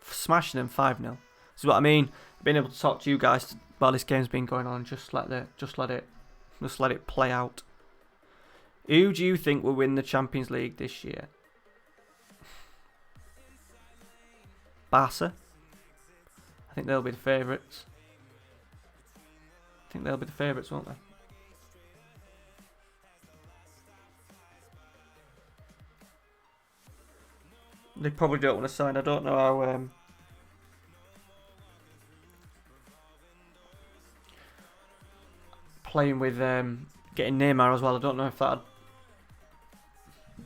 Smashing them 5-0. This is what I mean. Being able to talk to you guys while this game's been going on. Just let it play out. Who do you think will win the Champions League this year? Barca. I think they'll be the favourites. I think they'll be the favourites, won't they? They probably don't want to sign. I don't know how. Playing with getting Neymar as well. I don't know if that'd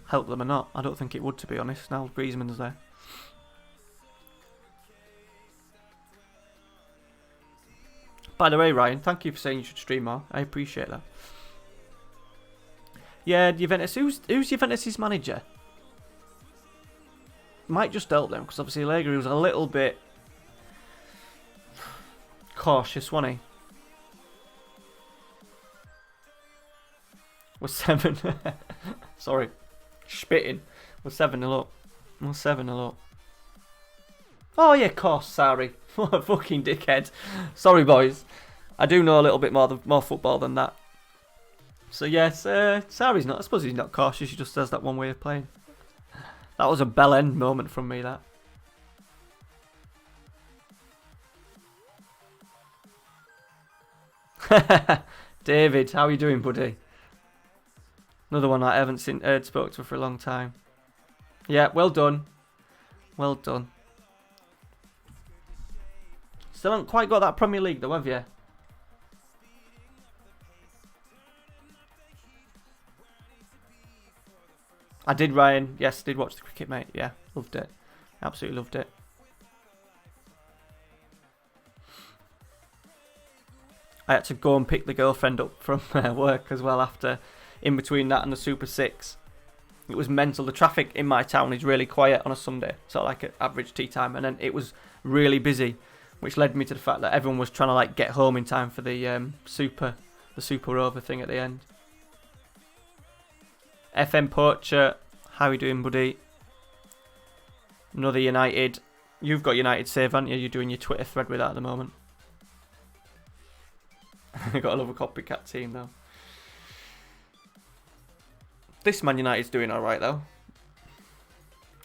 help them or not. I don't think it would, to be honest. Now Griezmann's there. By the way, Ryan, thank you for saying you should stream more. I appreciate that. Yeah, Juventus. Who's Juventus' manager? Might just help them, because obviously Allegri was a little bit cautious, wasn't he? We're 7. Sorry. Spitting. We're 7-0 up. We're 7-0 up. Oh, yeah, of course, sorry. What a fucking dickhead. Sorry, boys. I do know a little bit more football than that. So, yes, Sarri's not. I suppose he's not cautious. He just has that one way of playing. That was a bell end moment from me, that. David, how are you doing, buddy? Another one I haven't spoke to for a long time. Yeah, well done. Well done. Still haven't quite got that Premier League though, have you? I did, Ryan. Yes, I did watch the cricket, mate. Yeah, loved it. Absolutely loved it. I had to go and pick the girlfriend up from work as well after, in between that and the Super 6. It was mental. The traffic in my town is really quiet on a Sunday, sort of like an average tea time, and then it was really busy, which led me to the fact that everyone was trying to like get home in time for the Super Over thing at the end. FM Poacher, how you doing, buddy? Another United. You've got United save, haven't you? You're doing your Twitter thread with that at the moment. I got to love a copycat team though. This Man United's doing alright though.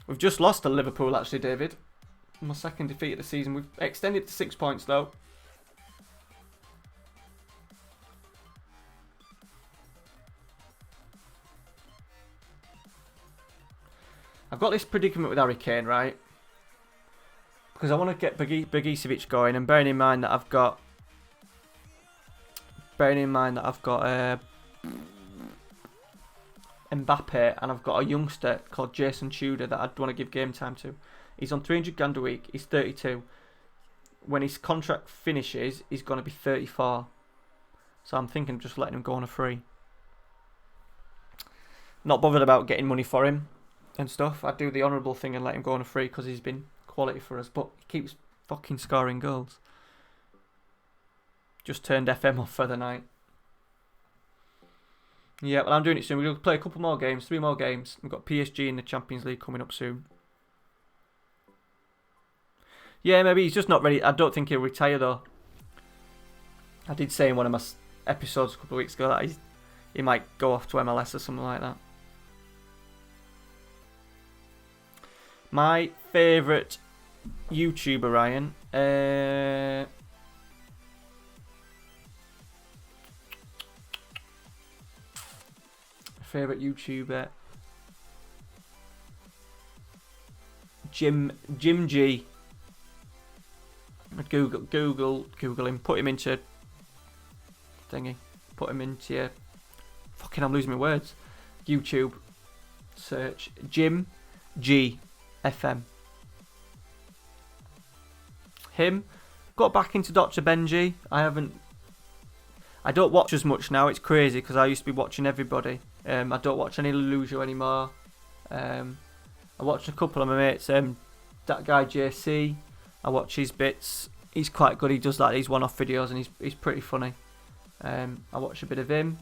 We've just lost to Liverpool actually, David. My second defeat of the season. We've extended to 6 points though. I've got this predicament with Harry Kane, right? Because I want to get Begicevic going, and bearing in mind that I've got Mbappe, and I've got a youngster called Jason Tudor that I'd want to give game time to. He's on 300 grand a week. He's 32. When his contract finishes, he's going to be 34. So I'm thinking of just letting him go on a free. Not bothered about getting money for him and stuff. I'd do the honourable thing and let him go on a free because he's been quality for us. But he keeps fucking scoring goals. Just turned FM off for the night. Yeah, well, I'm doing it soon. We're going to play a couple more games, 3 more games. We've got PSG in the Champions League coming up soon. Yeah, maybe he's just not ready. I don't think he'll retire though. I did say in one of my episodes a couple of weeks ago that he might go off to MLS or something like that. My favourite YouTuber, Ryan. Favourite YouTuber. Jim G. Google him. Put him into thingy. Put him into your... Fucking, I'm losing my words. YouTube. Search Jim G FM. Him. Got back into Dr. Benji. I don't watch as much now. It's crazy because I used to be watching everybody. I don't watch any Lelujo anymore. I watched a couple of my mates. That guy JC. I watch his bits. He's quite good. He does like these one-off videos and he's pretty funny. I watch a bit of him.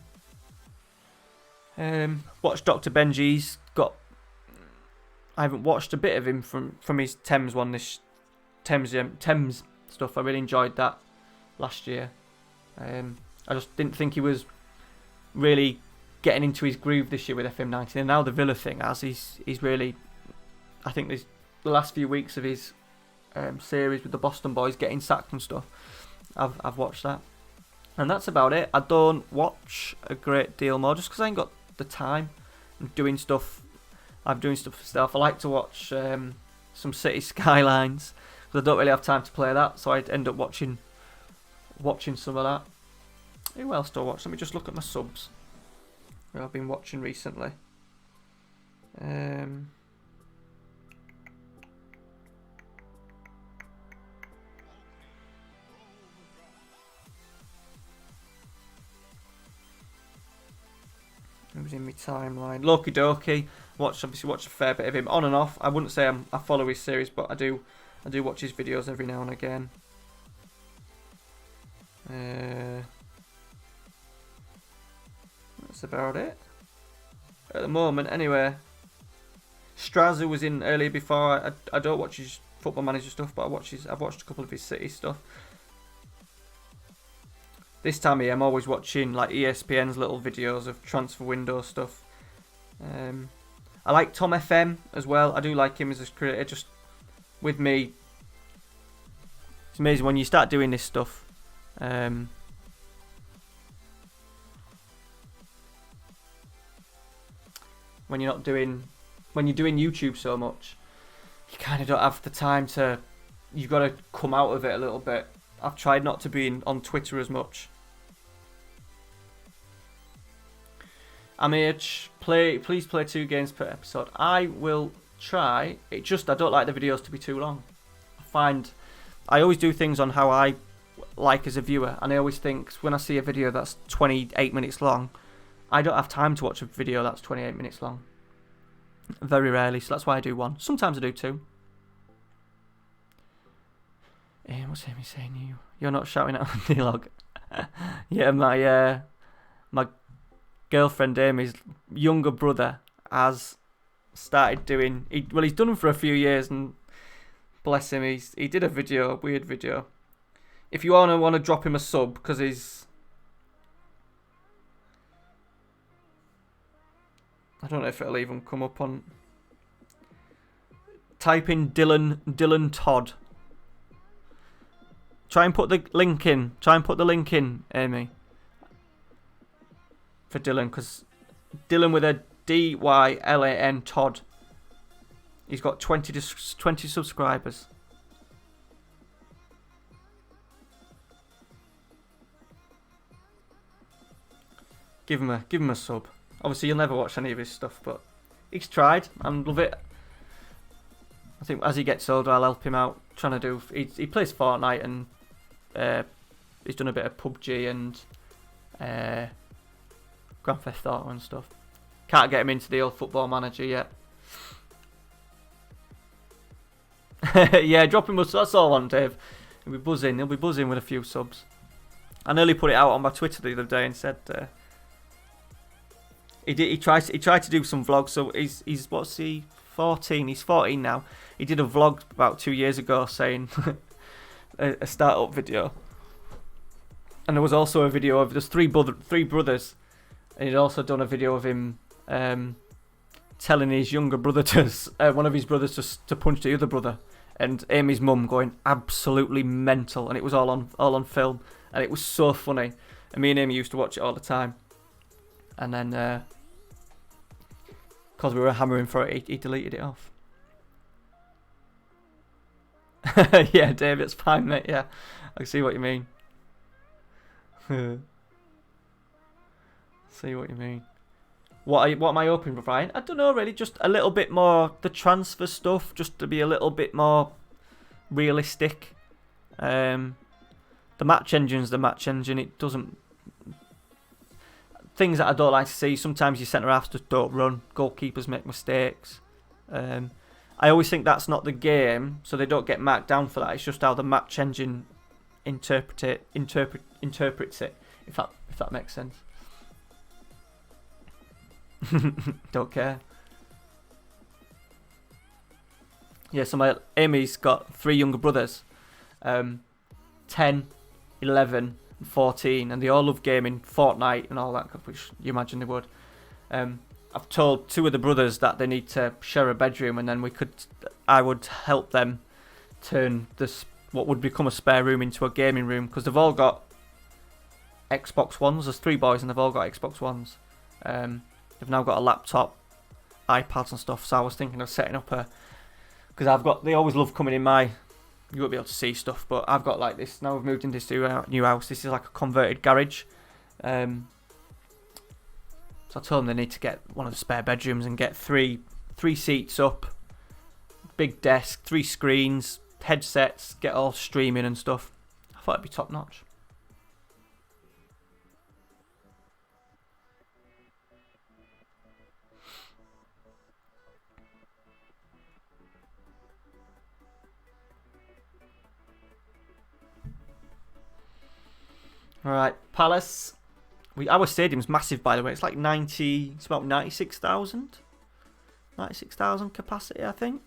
Watched Dr. Benji's got. I haven't watched a bit of him from his Thames one. This Thames stuff. I really enjoyed that last year. I just didn't think he was really getting into his groove this year with FM19, and now the Villa thing as he's really. I think the last few weeks of his series with the Boston boys getting sacked and stuff. I've watched that, and that's about it. I don't watch a great deal more just because I ain't got the time. I'm doing stuff. I'm doing stuff for stuff. I like to watch some City Skylines because I don't really have time to play that, so I'd end up watching some of that. Who else do I watch? Let me just look at my subs who I've been watching recently. It was in my timeline. Loki Doki. Obviously watch a fair bit of him on and off. I wouldn't say I follow his series, but I do watch his videos every now and again. That's about it at the moment. Anyway, Straz was in earlier before. I don't watch his Football Manager stuff, but I've watched a couple of his City stuff. This time of year, I'm always watching like ESPN's little videos of transfer window stuff. I like Tom FM as well. I do like him as a creator. Just with me, it's amazing when you start doing this stuff. When you're doing YouTube so much, you kind of don't have the time to. You've got to come out of it a little bit. I've tried not to be on Twitter as much. Please play 2 games per episode. I will try. I don't like the videos to be too long. I always do things on how I like as a viewer, and I always think when I see a video that's 28 minutes long, I don't have time to watch a video that's 28 minutes long. Very rarely, so that's why I do 1. Sometimes I do 2. What's Amy saying? You're not shouting out on the log. Yeah, my girlfriend Amy's younger brother has started doing. He's done them for a few years, and bless him, he did a weird video. If you want to drop him a sub, because I don't know if it'll even come up on. Type in Dylan Todd. Try and put the link in, Amy. For Dylan, because Dylan with a Dylan Todd. He's got 20 subscribers. Give him a sub. Obviously, you'll never watch any of his stuff, but he's tried and love it. I think as he gets older, I'll help him out. He plays Fortnite and he's done a bit of PUBG and Grand Theft Auto and stuff. Can't get him into the old Football Manager yet. Yeah, drop him a sub. That's all I want, Dave. He'll be buzzing with a few subs. I nearly put it out on my Twitter the other day and said he tried to do some vlogs. So he's what's he 14? He's 14 now. He did a vlog about 2 years ago saying a startup video, and there was also a video of there's three brothers, and he'd also done a video of him telling his younger brother one of his brothers to punch the other brother, and Amy's mum going absolutely mental, and it was all on film, and it was so funny. And me and Amy used to watch it all the time, and then because we were hammering for it, he deleted it off. Yeah, Dave, it's fine, mate. Yeah, I see what you mean. See what you mean. What am I hoping for, Brian? I don't know, really. Just a little bit more the transfer stuff, just to be a little bit more realistic. The match engine's the match engine. It doesn't. Things that I don't like to see. Sometimes your centre halves just don't run. Goalkeepers make mistakes. I always think that's not the game, so they don't get marked down for that. It's just how the match engine interprets it. If that makes sense. Don't care. Yeah, so Amy's got 3 younger brothers, 10, 11, and 14, and they all love gaming, Fortnite and all that, which you imagine they would. I've told 2 of the brothers that they need to share a bedroom, and then I would help them turn what would become a spare room into a gaming room, because they've all got Xbox Ones. There's 3 boys and they've all got Xbox Ones. They've now got a laptop, iPads and stuff, so I was thinking of setting up because they always love coming in you won't be able to see stuff, but I've got like this, now we've moved into this new house, this is like a converted garage. So I told them they need to get one of the spare bedrooms and get 3 seats up, big desk, 3 screens, headsets, get all streaming and stuff. I thought it'd be top notch. Alright, Palace. Our stadium's massive, by the way. It's like it's about 96,000. 96,000 capacity, I think.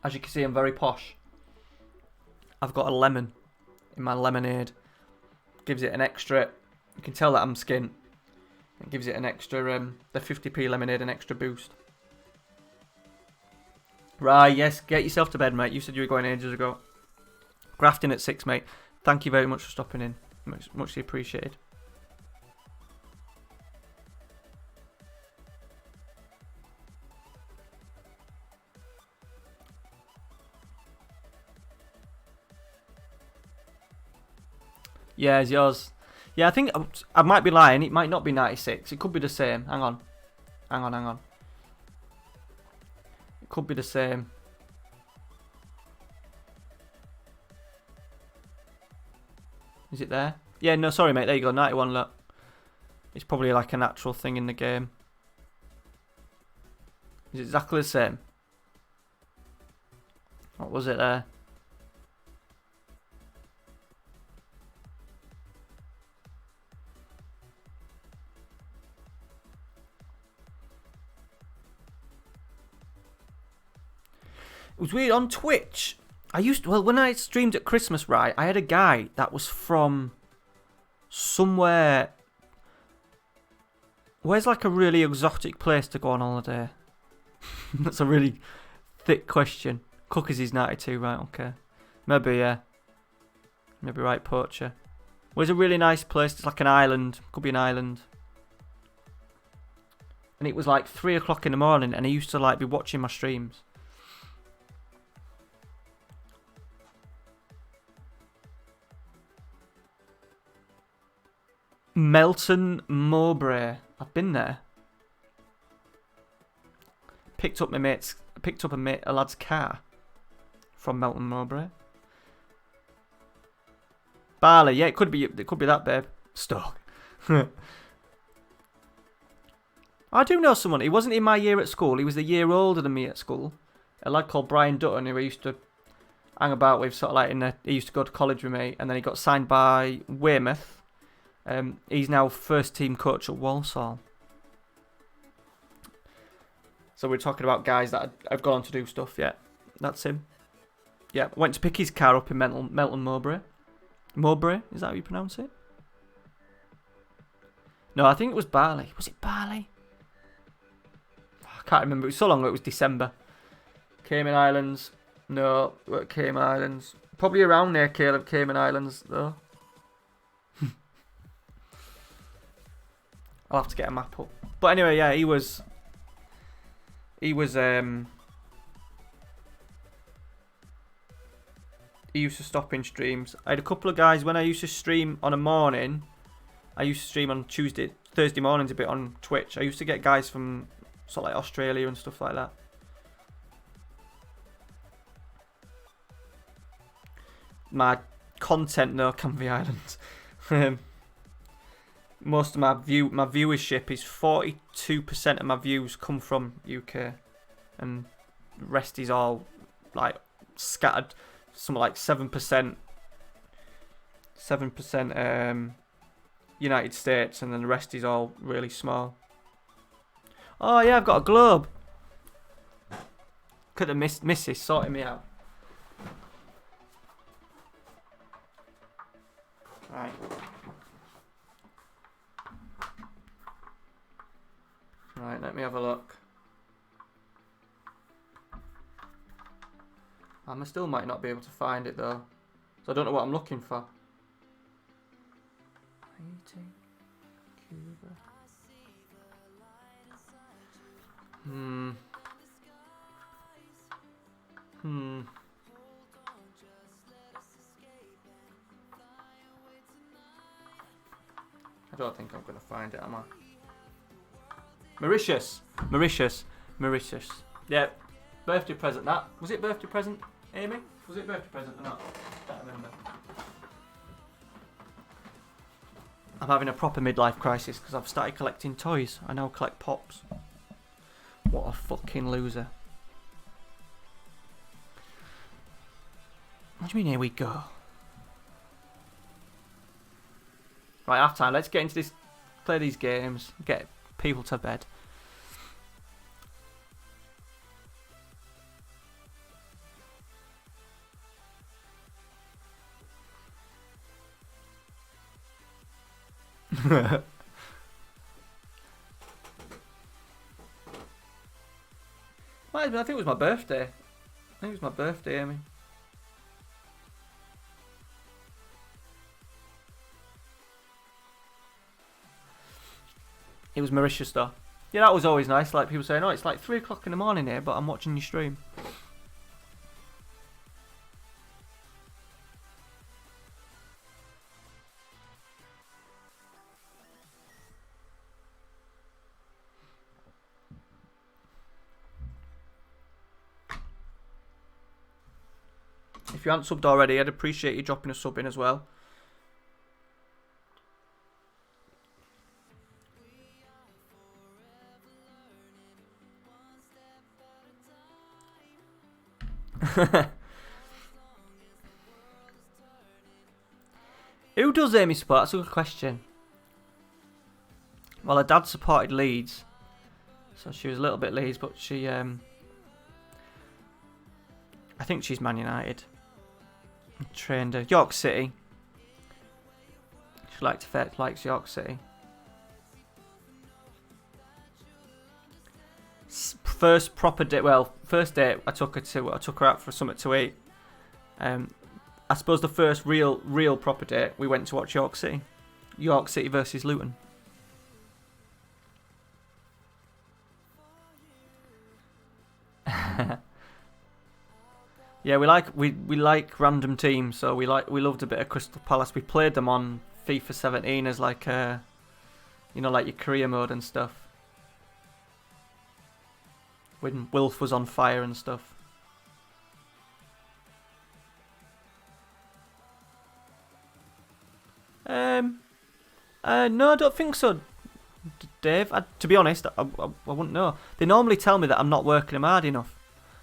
As you can see, I'm very posh. I've got a lemon in my lemonade. Gives it an extra, you can tell that I'm skint. It gives it an extra, the 50p lemonade, an extra boost. Right, yes, get yourself to bed, mate. You said you were going ages ago. Grafting at 6, mate. Thank you very much for stopping in. Muchly appreciated. Yeah, it's yours. Yeah, I think I might be lying. It might not be 96. It could be the same. Hang on. It could be the same. Is it there? Yeah, no, sorry, mate. There you go. 91, look. It's probably like a natural thing in the game. Is it exactly the same? What was it there? It was weird on Twitch. When I streamed at Christmas, right, I had a guy that was from somewhere. Where's like a really exotic place to go on holiday? That's a really thick question. Cookies is 92, right? Okay, maybe right, Poacher. Where's a really nice place? It's like an island. Could be an island. And it was like 3 o'clock in the morning, and he used to like be watching my streams. Melton Mowbray. I've been there. Picked up a lad's car from Melton Mowbray. Barley, yeah, it could be that, babe. Stoke. I do know someone. He wasn't in my year at school. He was the year older than me at school. A lad called Brian Dutton, who I used to hang about with, sort of like he used to go to college with me, and then he got signed by Weymouth. He's now first team coach at Walsall. So we're talking about guys that have gone on to do stuff. Yeah, that's him. Yeah, went to pick his car up in Melton Mowbray. Mowbray, is that how you pronounce it? No, I think it was Barley. Was it Barley? I can't remember. It was so long ago. It was December. Cayman Islands. No, Cayman Islands. Probably around near Cayman Islands though. I'll have to get a map up. But anyway, yeah, he used to stop in streams. I had a couple of guys when I used to stream on a morning. I used to stream on Thursday mornings a bit on Twitch. I used to get guys from sort of like Australia and stuff like that. My content though, Canvey Islands. Most of my viewership is 42% of my views come from UK, and rest is all like scattered. Something like 7%. 7% United States, and then the rest is all really small. Oh yeah, I've got a globe. Could have missus sorting me out. Right. Right, let me have a look. I still might not be able to find it though. So I don't know what I'm looking for. Haiti, Cuba. I don't think I'm going to find it, am I? Mauritius. Yeah, birthday present that. Was it birthday present, Amy? Was it birthday present or not? Can't remember. I'm having a proper midlife crisis because I've started collecting toys. I now collect pops. What a fucking loser. What do you mean, here we go? Right, half time. Let's get into this, play these games, get people to bed. I think it was my birthday. I think it was my birthday, Amy. It was Mauritius though. Yeah, that was always nice. Like people saying, "Oh, it's like 3 o'clock in the morning here, but I'm watching your stream." If you haven't subbed already, I'd appreciate you dropping a sub in as well. Who does Amy support? That's a good question. Well, her dad supported Leeds, so she was a little bit Leeds, but she, I think she's Man United. Trained her. York City. She likes York City. First proper date. Well, first date. I took her out for something to eat. I suppose the first real proper date. We went to watch York City. York City versus Luton. Yeah, we like random teams, so we loved a bit of Crystal Palace. We played them on FIFA 17 as like like your career mode and stuff. When Wilf was on fire and stuff. No, I don't think so, Dave. To be honest, I wouldn't know. They normally tell me that I'm not working them hard enough.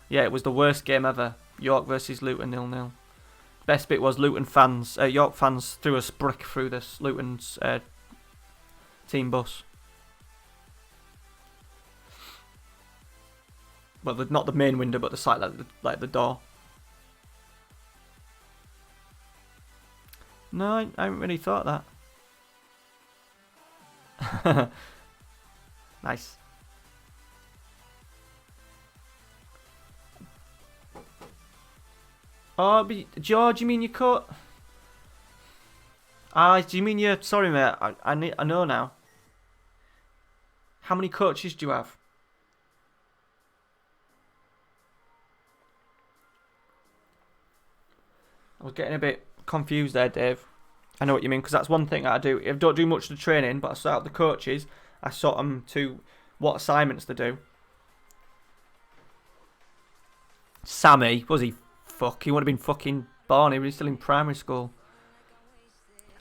Yeah, it was the worst game ever. York versus Luton 0-0. Best bit was Luton fans, York fans threw a brick through this Luton's team bus. Well, not the main window, but the side, like the door. No, I haven't really thought that. Nice. Oh, but George, you mean you cut? Do you mean you're... Sorry, mate. I know now. How many coaches do you have? I was getting a bit confused there, Dave. I know what you mean, because that's one thing I do. I don't do much of the training, but I sort out the coaches. I sort them to what assignments to do. Sammy, was he? Fuck, he would have been fucking born. He was still in primary school.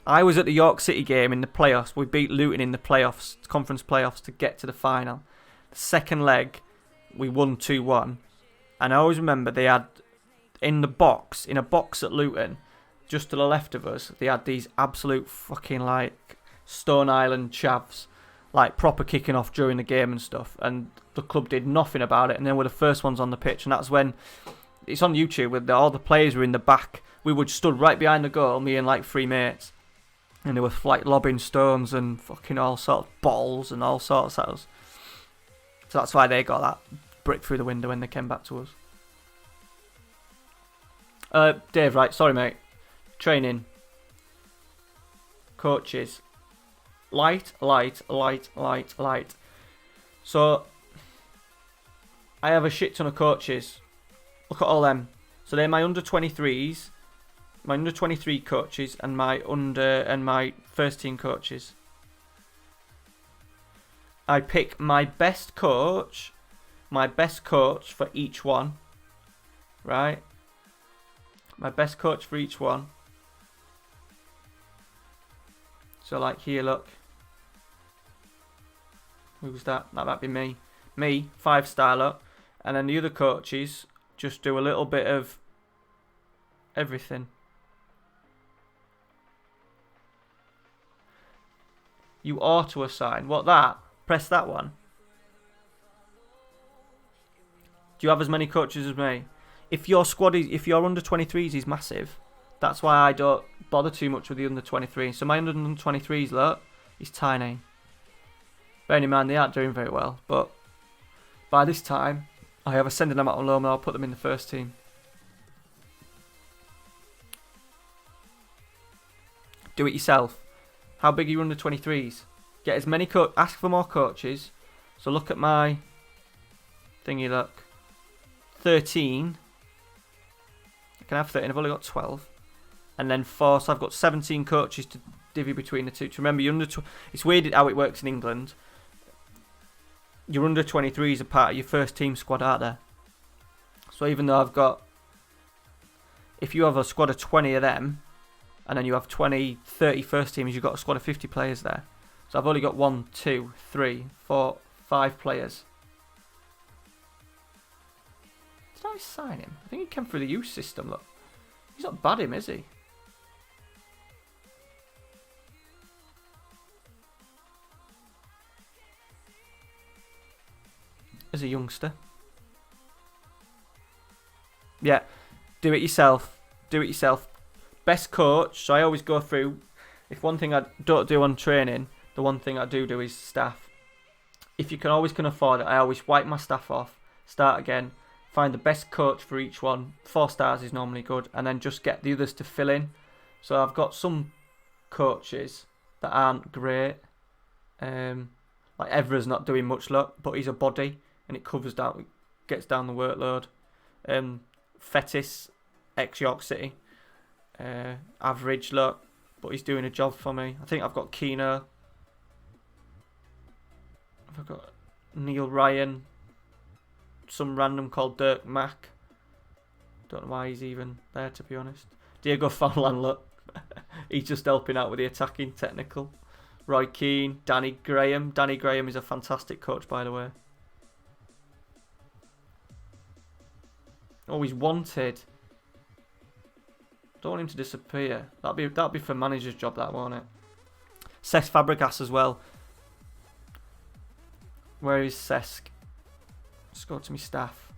I was at the York City game in the playoffs. We beat Luton in the playoffs, conference playoffs, to get to the final. The second leg, we won 2-1. And I always remember they had in a box at Luton, just to the left of us, they had these absolute fucking like Stone Island chavs, like proper kicking off during the game and stuff. And the club did nothing about it, and then were the first ones on the pitch. And that's when it's on YouTube with all the players were in the back. We would stood right behind the goal, me and like 3 mates, and they were like lobbing stones and fucking all sorts of balls and all sorts of those. So that's why they got that brick through the window when they came back to us. Dave, right, sorry mate. Training. Coaches. Light. So, I have a shit ton of coaches. Look at all them. So they're my under 23s, my under 23 coaches, and my first team coaches. I pick my best coach for each one, right? My best coach for each one. So like here, look. Who's that? That might be me. Me, 5-star, look. And then the other coaches just do a little bit of everything. You auto assign. What that? Press that one. Do you have as many coaches as me? If your under 23s is massive, that's why I don't bother too much with the under 23s. So my under 23s, look, is tiny. Bearing in mind they aren't doing very well, but by this time I have sending them out on loan and I'll put them in the first team. Do it yourself. How big are your under 23s? Get as many ask for more coaches. So look at my thingy, look. 13. I can have 13, I've only got 12. And then 4, so I've got 17 coaches to divvy between the two. To remember, it's weird how it works in England. Your under 23s are part of your first team squad, aren't they? So even though if you have a squad of 20 of them, and then you have 30 first teamers, you've got a squad of 50 players there. So I've only got 1, 2, 3, 4, 5 players. Did I sign him? I think he came through the youth system, look. He's not bad, him, is he? As a youngster. Yeah, do it yourself. Do it yourself. Best coach, so I always go through, if one thing I don't do on training, the one thing I do is staff. If you can afford it, I always wipe my staff off, start again, find the best coach for each one. 4 stars is normally good, and then just get the others to fill in. So I've got some coaches that aren't great. Like Evra's not doing much luck, but he's a body, and it gets down the workload. Fetis, ex-York City. Average luck, but he's doing a job for me. I think I've got Keno. I've got Neil Ryan. Some random called Dirk Mack. Don't know why he's even there, to be honest. Diego Forlan, look. He's just helping out with the attacking technical. Roy Keane, Danny Graham. Danny Graham is a fantastic coach, by the way. Oh, he's wanted. Don't want him to disappear. That'll be for manager's job, that, won't it? Cesc Fabregas as well. Where is Cesc? Let's go to my staff.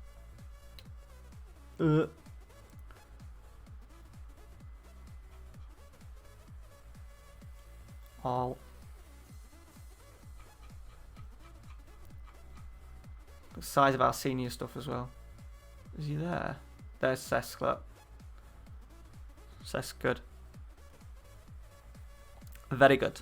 All. The size of our senior stuff as well. Is he there? There's Cesc, look. Cesc, good. Very good.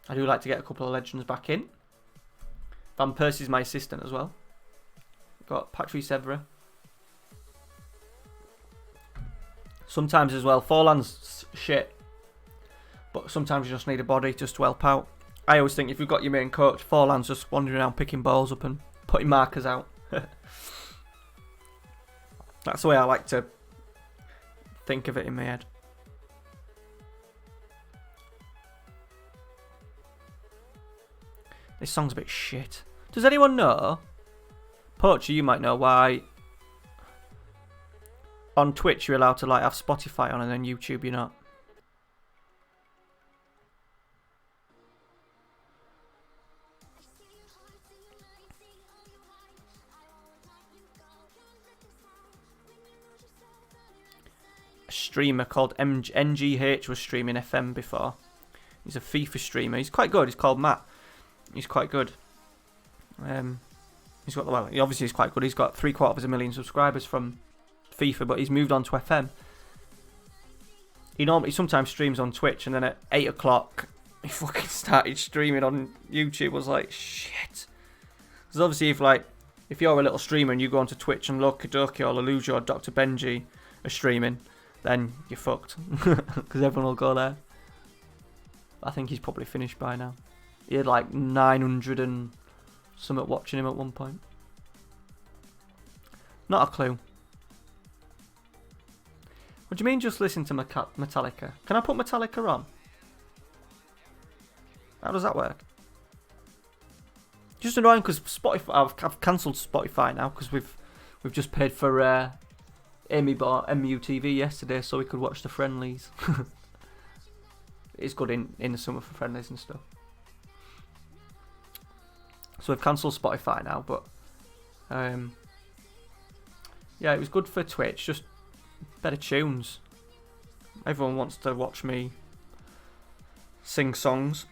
I do like to get a couple of legends back in. Van Persie's my assistant as well. Got Patrice Evra. Sometimes as well, Forlan's shit. But sometimes you just need a body just to help out. I always think if you've got your main coach, Forlan's just wandering around picking balls up and putting markers out. That's the way I like to think of it in my head. This song's a bit shit. Does anyone know? Poacher, you might know why on Twitch you're allowed to like have Spotify on and then YouTube you're not. A streamer called NGH was streaming FM before. He's a FIFA streamer. He's quite good. He's called Matt. He's quite good. He's got, well, obviously he's quite good. He's got 750,000 subscribers from FIFA, but he's moved on to FM. He sometimes streams on Twitch, and then at 8 o'clock he fucking started streaming on YouTube. I was like, shit. Because obviously if you're a little streamer and you go onto Twitch and Loki Doki or Leluja or Dr. Benji are streaming, then you're fucked. Because everyone will go there. I think he's probably finished by now. He had like 900 and something watching him at one point. Not a clue. What do you mean just listen to Metallica? Can I put Metallica on? How does that work? Just annoying because Spotify. I've cancelled Spotify now because we've just paid for. Amy bought MUTV yesterday so we could watch the friendlies. It's good in the summer for friendlies and stuff. So we've cancelled Spotify now, but yeah, it was good for Twitch. Just better tunes. Everyone wants to watch me sing songs.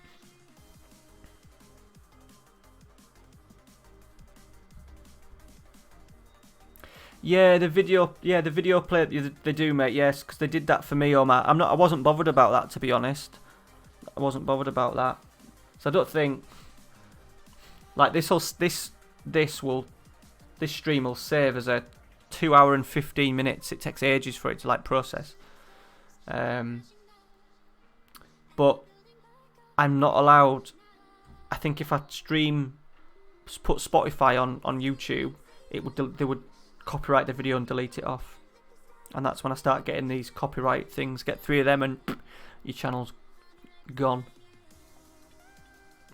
Yeah, the video play they do, mate. Yes, because they did that for me, Matt. I wasn't bothered about that, to be honest. I wasn't bothered about that. So I don't think like this stream will save as a 2 hour and 15 minutes. It takes ages for it to like process. But I'm not allowed. I think if I put Spotify on YouTube, they would copyright the video and delete it off, and that's when I start getting these copyright things. Get 3 of them and your channel's gone.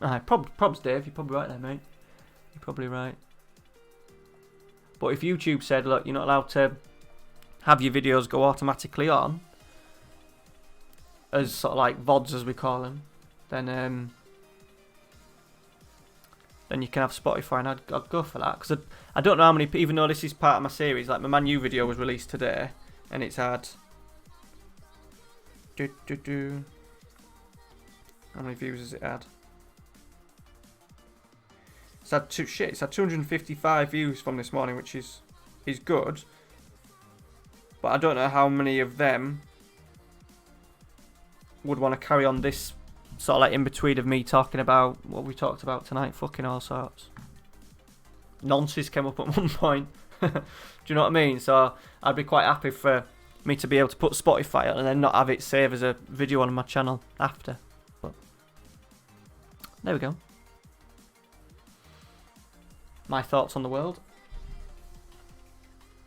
Alright, probs Dave, you're probably right there, mate. You're probably right. But if YouTube said, look, you're not allowed to have your videos go automatically on as sort of like VODs as we call them, then you can have Spotify, and I'd go for that. Because I don't know how many, even though this is part of my series, like my Man U video was released today, and it's had how many views has it had? It's had 255 views from this morning, which is good. But I don't know how many of them would want to carry on this sort of like in between of me talking about what we talked about tonight. Fucking all sorts. Nonsense came up at one point. Do you know what I mean? So I'd be quite happy for me to be able to put Spotify on and then not have it save as a video on my channel after. But there we go. My thoughts on the world.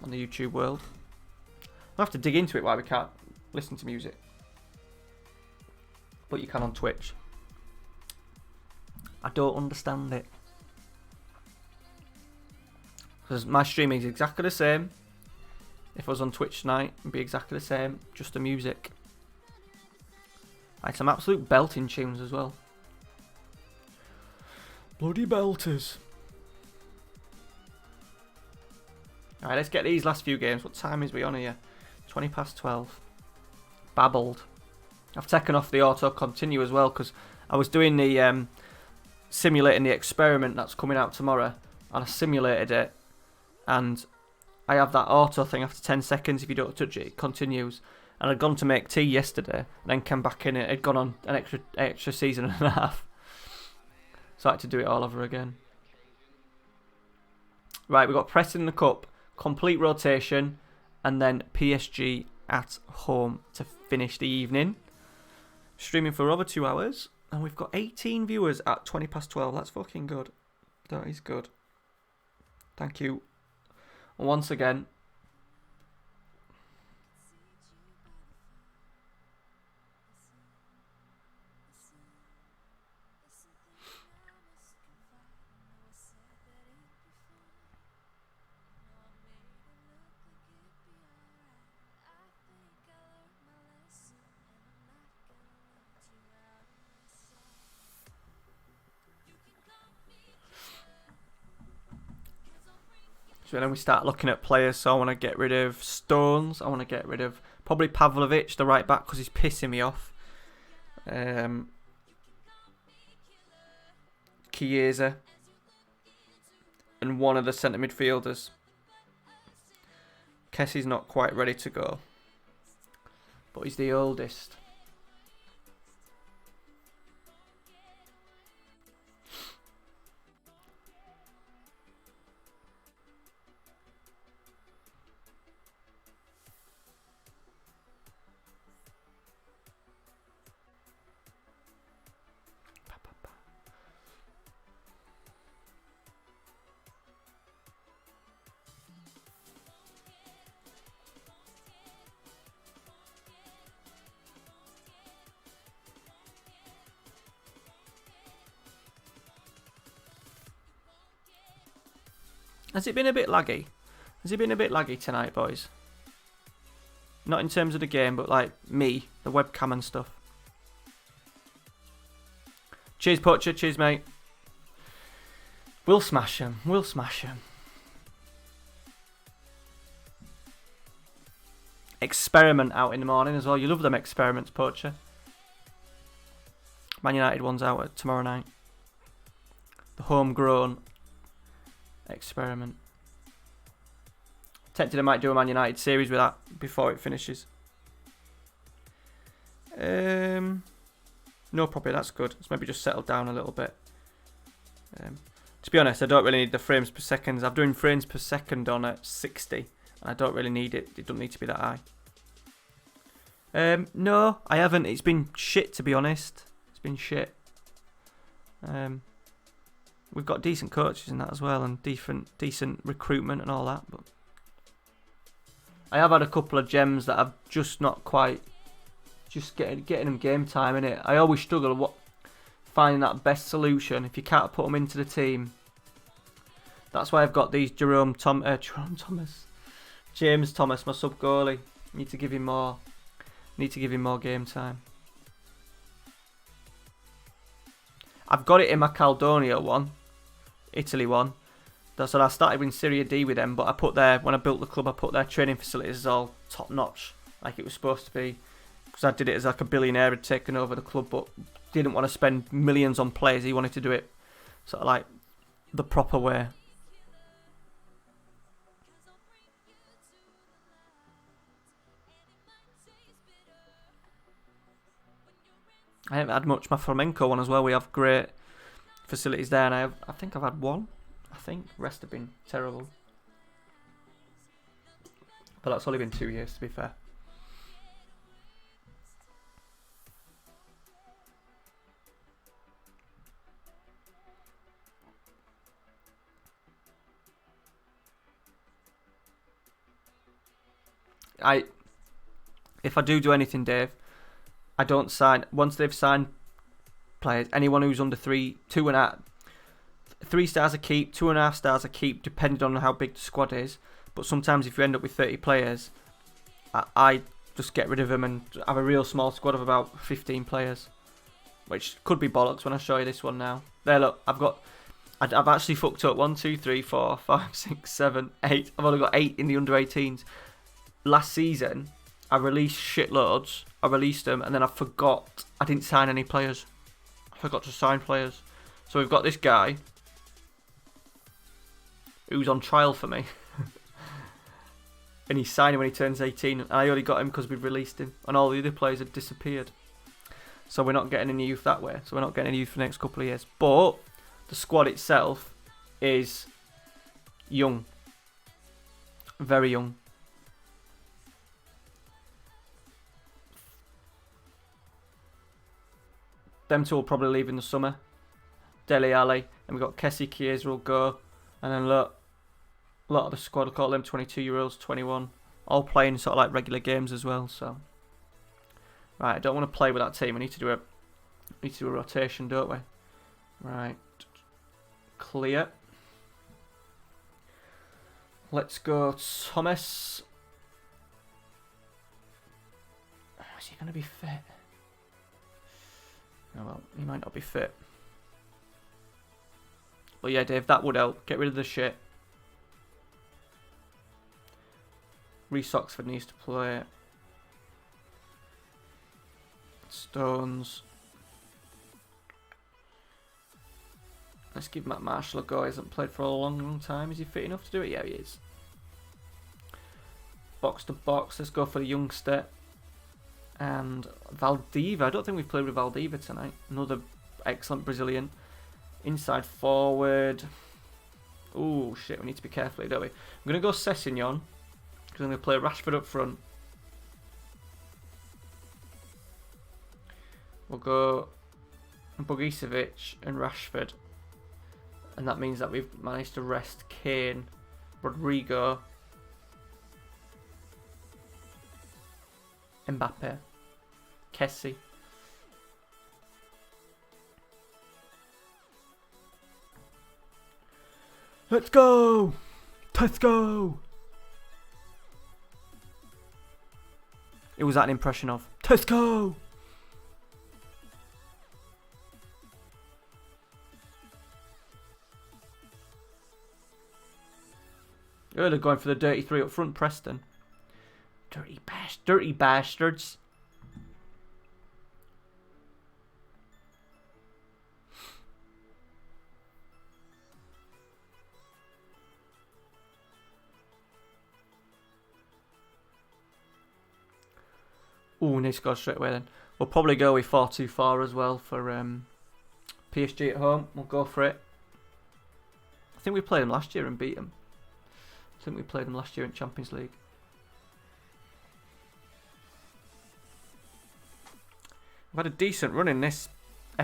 On the YouTube world. I'll have to dig into it why we can't listen to music. But you can on Twitch. I don't understand it. Because my streaming is exactly the same. If I was on Twitch tonight, it'd be exactly the same. Just the music. Like some absolute belting tunes as well. Bloody belters. Alright, let's get these last few games. What time is we on here? 20 past 12. Babbled. I've taken off the auto continue as well because I was doing the simulating the experiment that's coming out tomorrow, and I simulated it, and I have that auto thing after 10 seconds. If you don't touch it, it continues. And I'd gone to make tea yesterday, and then came back in. It had gone on an extra season and a half, so I had to do it all over again. Right, we've got Preston in the Cup, complete rotation, and then PSG at home to finish the evening. Streaming for over 2 hours, and we've got 18 viewers at 20 past 12. That's fucking good. That is good. Thank you. And once again, So then we start looking at players. So I want to get rid of Stones. I want to get rid of probably Pavlovic, the right back, because he's pissing me off. Chiesa. And one of the centre midfielders. Kessie's not quite ready to go. But he's the oldest. Has it been a bit laggy? Has it been a bit laggy tonight, boys? Not in terms of the game, but like me, the webcam and stuff. Cheers, Poacher. Cheers, mate. We'll smash him. We'll smash him. Experiment out in the morning as well. You love them experiments, Poacher. Man United one's out tomorrow night. The homegrown experiment. Tempted I might do a Man United series with that before it finishes. No, probably that's good. Let's maybe just settle down a little bit. To be honest, I don't really need the frames per second. I'm doing frames per second on at 60. And I don't really need it. It doesn't need to be that high. No, I haven't. It's been shit, to be honest. It's been shit. We've got decent coaches in that as well, and decent recruitment and all that. But I have had a couple of gems that I've just not quite, just getting them game time in it. I always struggle finding that best solution if you can't put them into the team. That's why I've got these James Thomas, my sub goalie. Need to give him more game time. I've got it in my Caldonia one, Italy one. So I started in Serie D with them, but when I built the club, I put their training facilities as all top notch, like it was supposed to be. Because I did it as like a billionaire had taken over the club, but didn't want to spend millions on players. He wanted to do it sort of like the proper way. I haven't had much. My flamenco one as well. We have great facilities there, and I think I've had one. The rest have been terrible. But that's only been 2 years, to be fair. If I do anything, Dave, I don't sign. Once they've signed players, anyone who's under 2.5 stars a keep, 2.5 stars a keep, depending on how big the squad is. But sometimes if you end up with 30 players, I just get rid of them and have a real small squad of about 15 players, which could be bollocks when I show you this one now. There, look, I've actually fucked up 1, 2, 3, 4, 5, 6, 7, 8. I've only got 8 in the under 18s. Last season, I released shitloads. I released them, and then I forgot. I didn't sign any players. I forgot to sign players. So we've got this guy who's on trial for me. And he's signing when he turns 18. And I only got him because we've released him. And all the other players had disappeared. So we're not getting any youth that way. So we're not getting any youth for the next couple of years. But the squad itself is young. Very young. Them two will probably leave in the summer. Dele Alli. And we've got Kessie, Chiesa will go. And then look, a lot of the squad, I'll call them 22-year-olds, 21. All playing sort of like regular games as well. So, right, I don't want to play with that team. We need to do a rotation, don't we? Right. Clear. Let's go Thomas. Is he going to be fit? Oh well, he might not be fit. But yeah, Dave, that would help. Get rid of the shit. Reece Oxford needs to play. Stones. Let's give Matt Marshall a go. He hasn't played for a long time. Is he fit enough to do it? Yeah, he is. Box to box. Let's go for the youngster. And Valdivia. I don't think we've played with Valdivia tonight. Another excellent Brazilian. Inside forward. Oh shit, we need to be careful here, don't we? I'm going to go Sessignon, because I'm going to play Rashford up front. We'll go Bogicevic and Rashford. And that means that we've managed to rest Kane, Rodrigo, Mbappe, Kessie. Let's go! Let's go! It was that an impression of let's go! Oh, they're going for the dirty three up front, Preston. Dirty bastards. Ooh, need to go straight away then. We'll probably go with 4-2-4 as well for PSG at home. We'll go for it. I think we played them last year and beat them. I think we played them last year in Champions League. We've had a decent run in this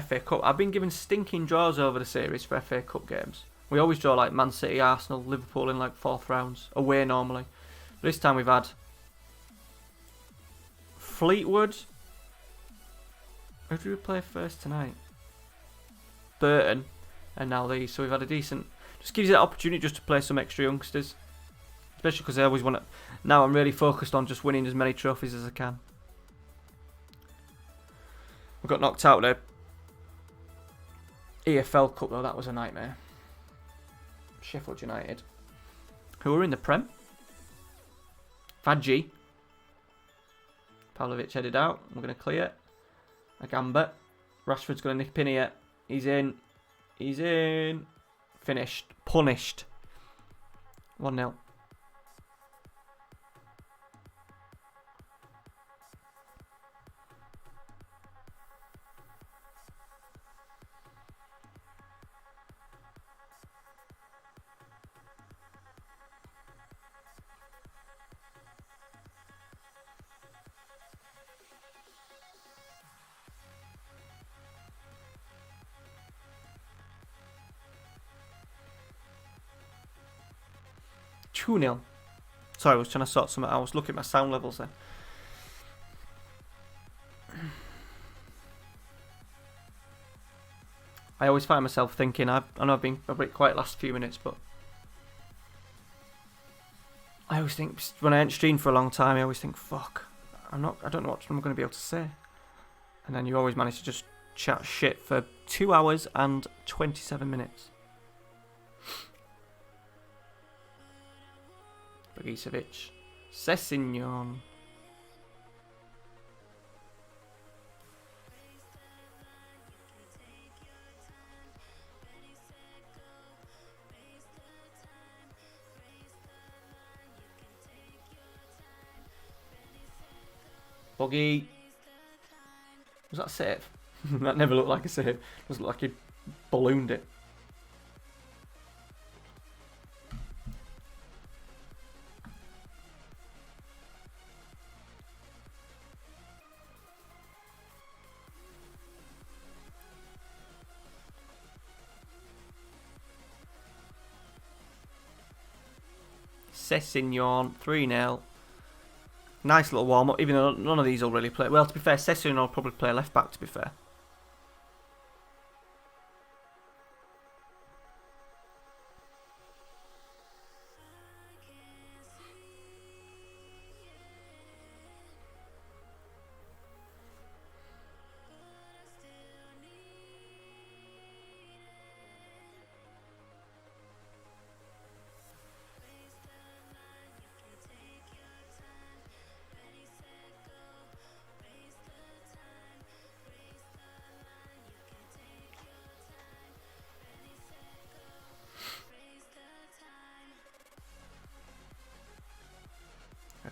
FA Cup. I've been given stinking draws over the series for FA Cup games. We always draw like Man City, Arsenal, Liverpool in like 4th rounds. Away normally. But this time we've had Fleetwood. Who did we play first tonight? Burton. And now these. So we've had a decent... Just gives you that opportunity just to play some extra youngsters. Especially because I always want to... Now I'm really focused on just winning as many trophies as I can. We got knocked out of the EFL Cup though. That was a nightmare. Sheffield United. Who are in the Prem? Fadji. Pavlovic headed out. We're going to clear. Agamba. Rashford's going to nip in here. He's in. He's in. Finished. Punished. 1-0. Two-0. Sorry, I was trying to sort something out. I was looking at my sound levels then. I always find myself thinking, I know I've been a bit quiet last few minutes, but I always think, when I ain't streamed for a long time, I always think, fuck, I don't know what I'm going to be able to say. And then you always manage to just chat shit for 2 hours and 27 minutes. Bogicevic. Sessignon. Boggy. Was that a save? That never looked like a save. It doesn't look like he ballooned it. Sessignon, 3-0. Nice little warm-up, even though none of these will really play. Well, to be fair, Sessignon will probably play left-back, to be fair.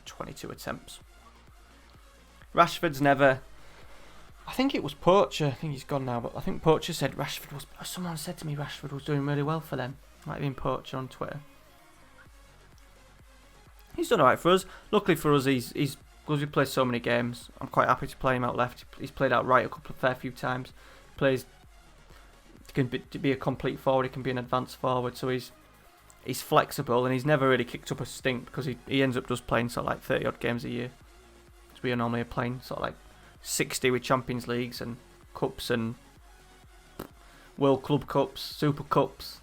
22 attempts. Rashford's never... I think it was Poacher. I think he's gone now, but I think Poacher said Rashford was... Someone said to me Rashford was doing really well for them. Might have been Poacher on Twitter. He's done alright for us. Luckily for us, he's because we play so many games, I'm quite happy to play him out left. He's played out right a fair few times. Plays... He can be a complete forward, he can be an advanced forward, so he's flexible, and he's never really kicked up a stink because he ends up just playing sort of like 30 odd games a year. So we are normally playing sort of like 60 with Champions Leagues and Cups and World Club Cups, Super Cups.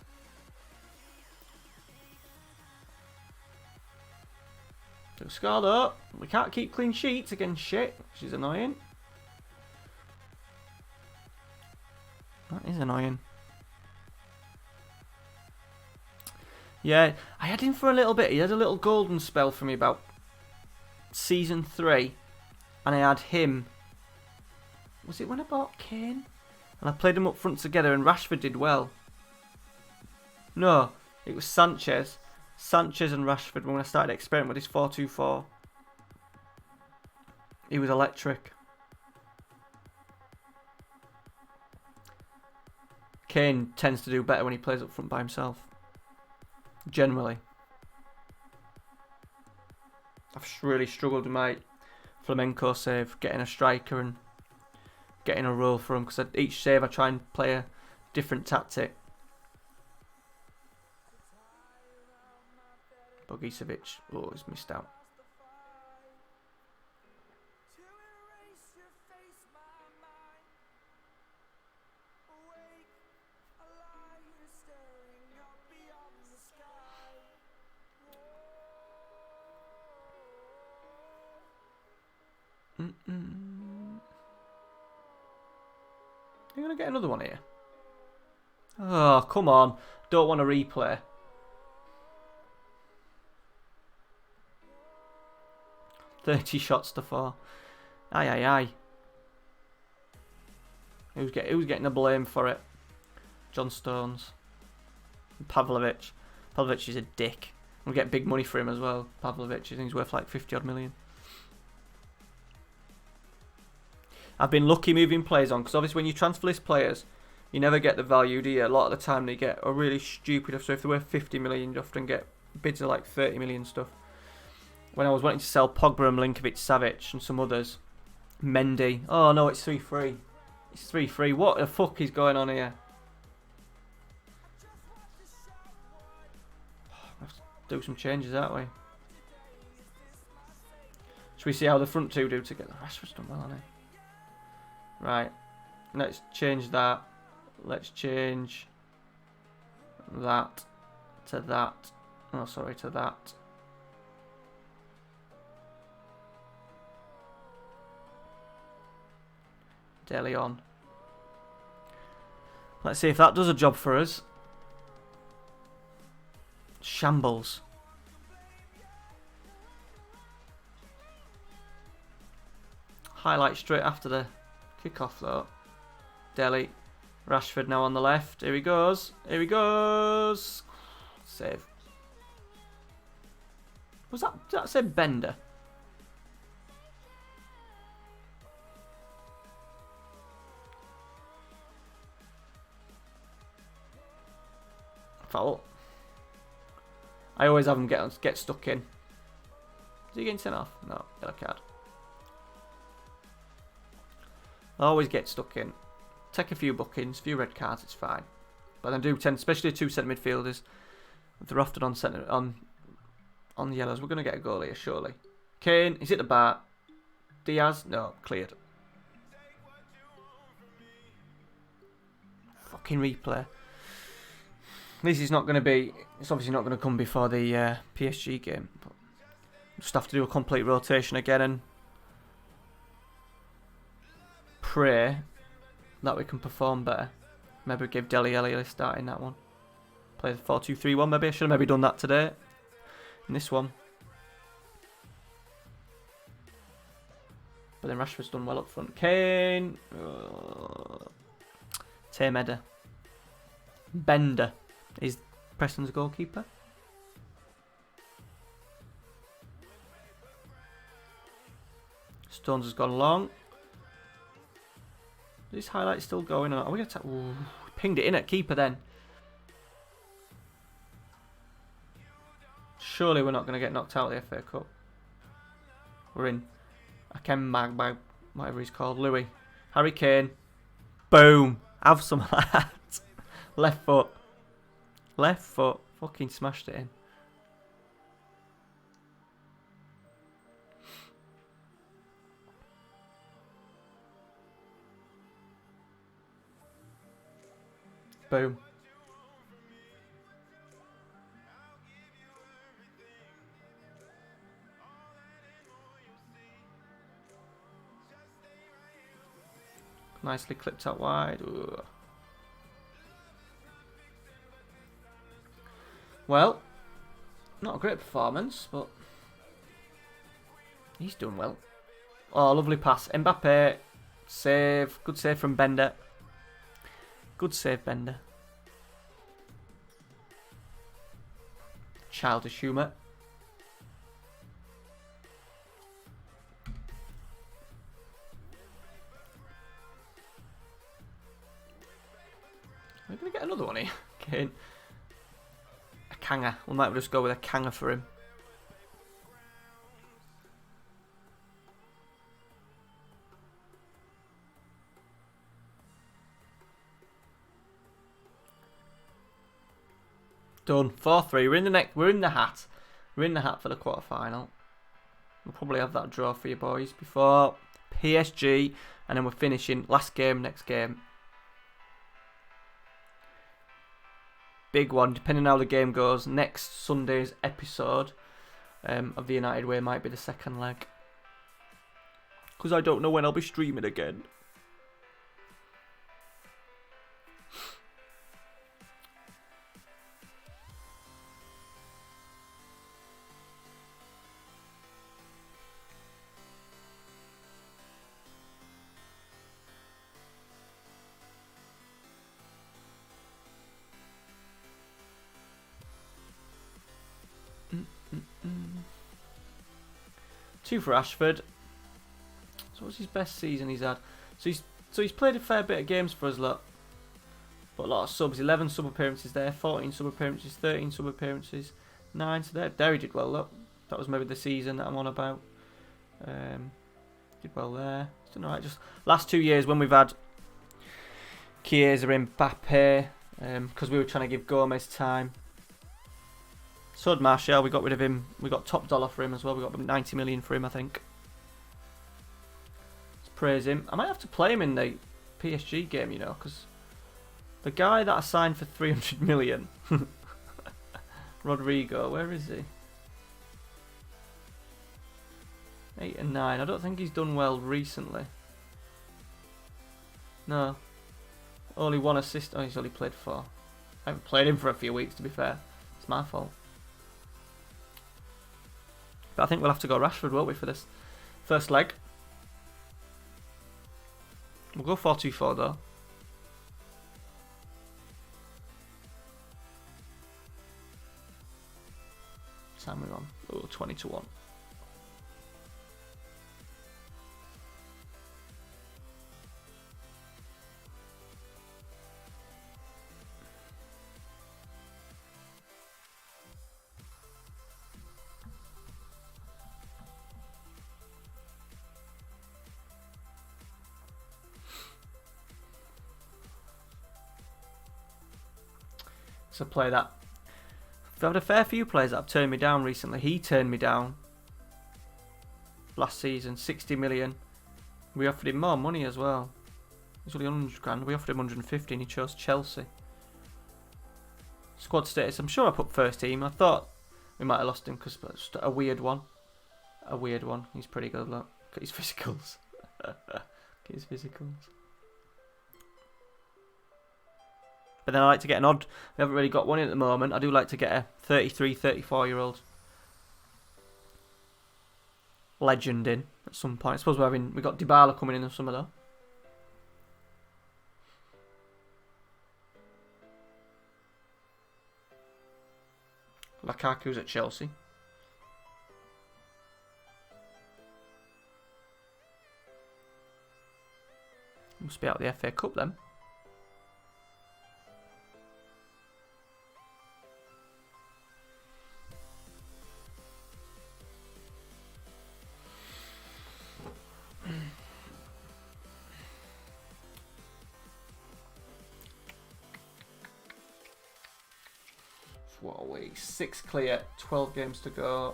Took a score though. We can't keep clean sheets against shit, which is annoying. That is annoying. Yeah, I had him for a little bit. He had a little golden spell for me about season 3. And I had him... Was it when I bought Kane? And I played them up front together and Rashford did well. No, it was Sanchez. Sanchez and Rashford when I started experimenting with his 4-2-4. He was electric. Kane tends to do better when he plays up front by himself. Generally. I've really struggled with my flamenco save, getting a striker and getting a role for him, because each save I try and play a different tactic. Bogicevic, oh, he's missed out. You're going to get another one here. Oh, come on. Don't want a replay. $30 shots to 4. Aye, aye, aye. Who's getting the blame for it? John Stones. Pavlovic. Pavlovic is a dick. We'll get big money for him as well. Pavlovic, I think he's worth like 50 odd million. I've been lucky moving players on, because obviously when you transfer list players, you never get the value, do you? A lot of the time they get a really stupid, so if they're worth 50 million, you often get bids of like 30 million stuff. When I was wanting to sell Pogba and Milinkovic, Savic and some others, Mendy, oh no, it's 3-3. It's 3-3, what the fuck is going on here? Have to do some changes, aren't we? Should we see how the front two do together? Rashford's done well, hasn't he? Right, let's change that. Let's change that to that. Oh, sorry, to that. De Leon. Let's see if that does a job for us. Shambles. Highlight straight after the kick-off though. Dele. Rashford now on the left. Here he goes. Here he goes. Save. Was that, did that say Bender? Foul. I always have him get stuck in. Is he getting sent off? No, yellow card. I always get stuck in. Take a few bookings, a few red cards, it's fine. But I do tend, especially the two centre midfielders, they're often on centre on the yellows. We're gonna get a goal here, surely. Kane, is it the bar? Diaz? No, cleared. Fucking replay. This is not going to be... It's obviously not going to come before the PSG game. But just have to do a complete rotation again and pray that we can perform better. Maybe give Dele Alli a start in that one. Play the 4-2-3-1 maybe. I should have maybe done that today. In this one. But then Rashford's done well up front. Kane. Temeda. Bender is Preston's goalkeeper. Stones has gone long. Is this highlight still going on? Are we going to... Ooh, pinged it in at keeper then. Surely we're not going to get knocked out of the FA Cup. We're in. Akem Magby, whatever he's called. Louis. Harry Kane. Boom. Have some of that. Left foot. Left foot. Fucking smashed it in. Boom. Nicely clipped out wide. Ooh. Well, not a great performance, but he's doing well. Oh, lovely pass. Mbappe. Save. Good save from Bender. Good save, Bender. Childish humour. We're going to get another one here. Okay. A Kanga. We might just go with a Kanga for him. Done. 4-3. We're in the neck. We're in the hat. We're in the hat for the quarter final. We'll probably have that draw for you boys before PSG, and then we're finishing last game, next game. Big one, depending on how the game goes. Next Sunday's episode of the United Way might be the second leg, because I don't know when I'll be streaming again. Two for Ashford. So what's his best season he's had? So he's played a fair bit of games for us, look. But a lot of subs. 11 sub appearances there, 14 sub appearances, 13 sub appearances, 9. So there he did well, look. That was maybe the season that I'm on about. Did well there. He's done alright. Just last 2 years when we've had Chiesa, Mbappe, because we were trying to give Gomez time. So did Martial, we got rid of him. We got top dollar for him as well. We got 90 million for him, I think. Let's praise him. I might have to play him in the PSG game, you know, because the guy that I signed for 300 million, Rodrigo, where is he? 8 and 9. I don't think he's done well recently. No. Only 1 assist. Oh, he's only played 4. I haven't played him for a few weeks, to be fair. It's my fault. But I think we'll have to go Rashford, won't we, for this first leg. We'll go 4-2-4 though. Time we're on. Oh, 20-1. So play that. I've had a fair few players that have turned me down recently. He turned me down last season, 60 million. We offered him more money as well. He's only 100 grand. We offered him 150 and he chose Chelsea. Squad status. I'm sure I put first team. I thought we might have lost him because it's a weird one. A weird one. He's pretty good, look. Look at his physicals. Look at his physicals. But then I like to get an odd. We haven't really got one in at the moment. I do like to get a 33, 34-year-old legend in at some point. I suppose we got Dybala coming in or something though. Lukaku's at Chelsea. Must be out of the FA Cup then. What are we? 6 clear, 12 games to go.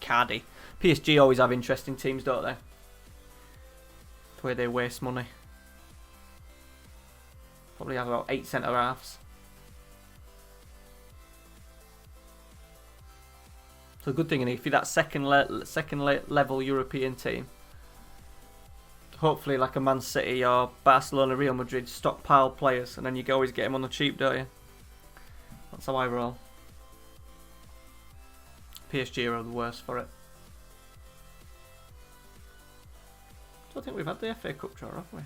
Cardi. PSG always have interesting teams, don't they? The way they waste money. Probably have about 8 centre halves. So a good thing, if you're that second level European team, hopefully like a Man City or Barcelona, Real Madrid, stockpile players, and then you can always get them on the cheap, don't you? That's how I roll. PSG are the worst for it. I don't think we've had the FA Cup draw, have we?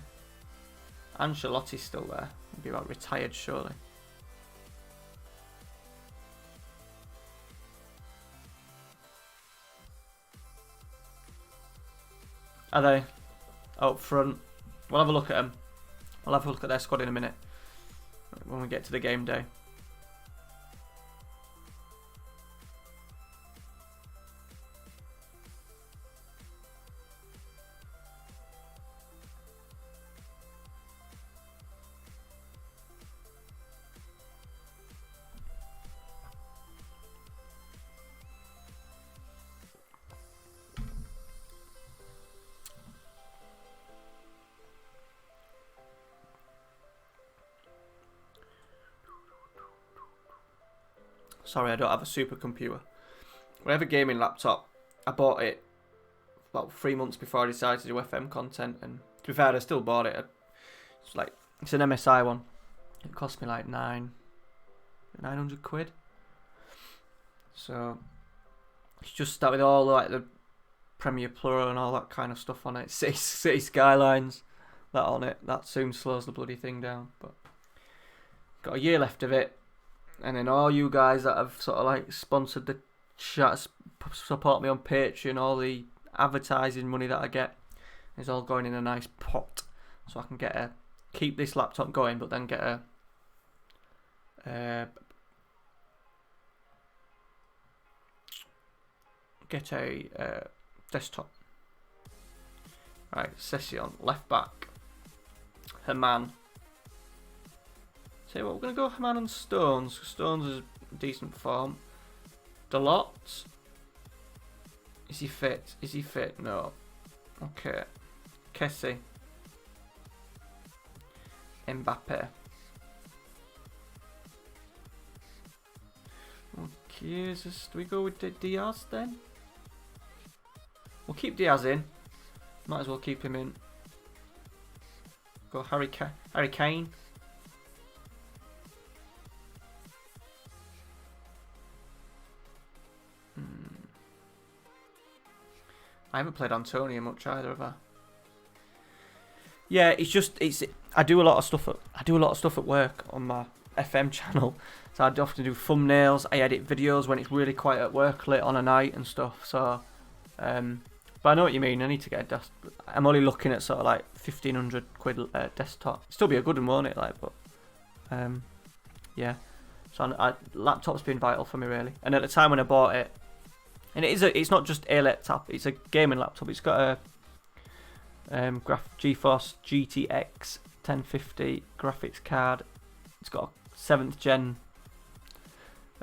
Ancelotti's still there. He'll be about retired, surely. Are they up front? We'll have a look at them. We'll have a look at their squad in a minute when we get to the game day. Sorry, I don't have a supercomputer. I have a gaming laptop. I bought it about 3 months before I decided to do FM content, and to be fair, I still bought it. It's an MSI one. It cost me like 900 quid. So it's just that with all like the Premiere Pro and all that kind of stuff on it. City Skylines, that on it. That soon slows the bloody thing down. But got a year left of it. And then all you guys that have sort of like sponsored the chat, support me on Patreon, all the advertising money that I get is all going in a nice pot, so I can keep this laptop going, but then get a desktop. Right, Session, left back, Herman. So we're going to go Herman and Stones. Stones is decent form. Dalot. Is he fit? Is he fit? No. Okay. Kessie. Mbappe. Okay, do we go with Diaz then? We'll keep Diaz in. Might as well keep him in. Go Harry Kane. I haven't played Antonio much either, have I? Yeah, I do a lot of stuff at work on my FM channel. So I often do thumbnails. I edit videos when it's really quiet at work, late on a night and stuff. So, but I know what you mean. I need to get a desktop. I'm only looking at sort of like 1,500 quid desktop. Still be a good one, won't it? Like, but yeah. So laptop's been vital for me really. And at the time when I bought it. And it's not just a laptop, it's a gaming laptop. It's got a GeForce GTX 1050 graphics card. It's got a 7th gen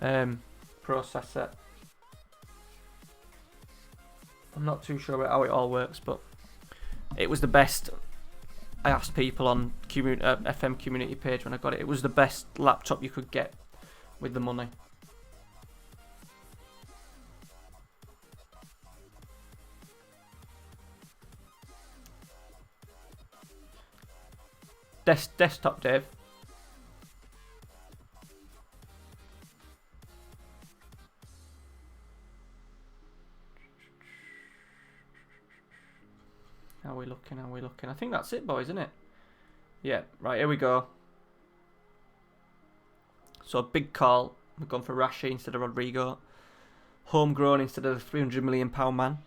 processor. I'm not too sure about how it all works, but it was the best. I asked people on FM community page when I got it. It was the best laptop you could get with the money. Desktop, Dave. How are we looking? I think that's it, boys, isn't it? Yeah, right, here we go. So a big call. We've gone for Rashi instead of Rodrigo. Homegrown instead of the £300 million man.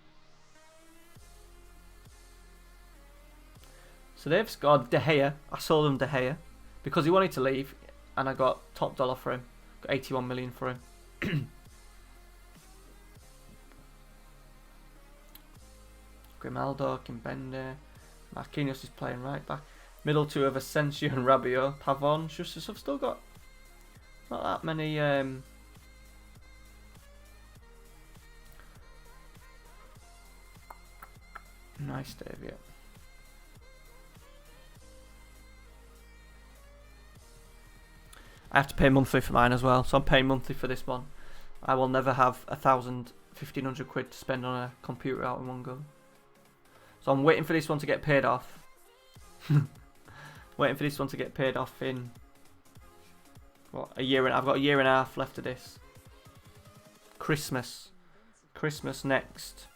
So they've scored De Gea. I sold them De Gea because he wanted to leave, and I got top dollar for him. Got 81 million for him. Grimaldo, Kimpembe, Marquinhos is playing right back. Middle two of Asensio and Rabiot. Pavon, just I've still got not that many. Nice, Dave. Yeah. I have to pay monthly for mine as well, so I'm paying monthly for this one. I will never have 1,500 quid to spend on a computer out in one go. So I'm waiting for this one to get paid off. Waiting for this one to get paid off in what, a year, and I've got a year and a half left of this. Christmas next.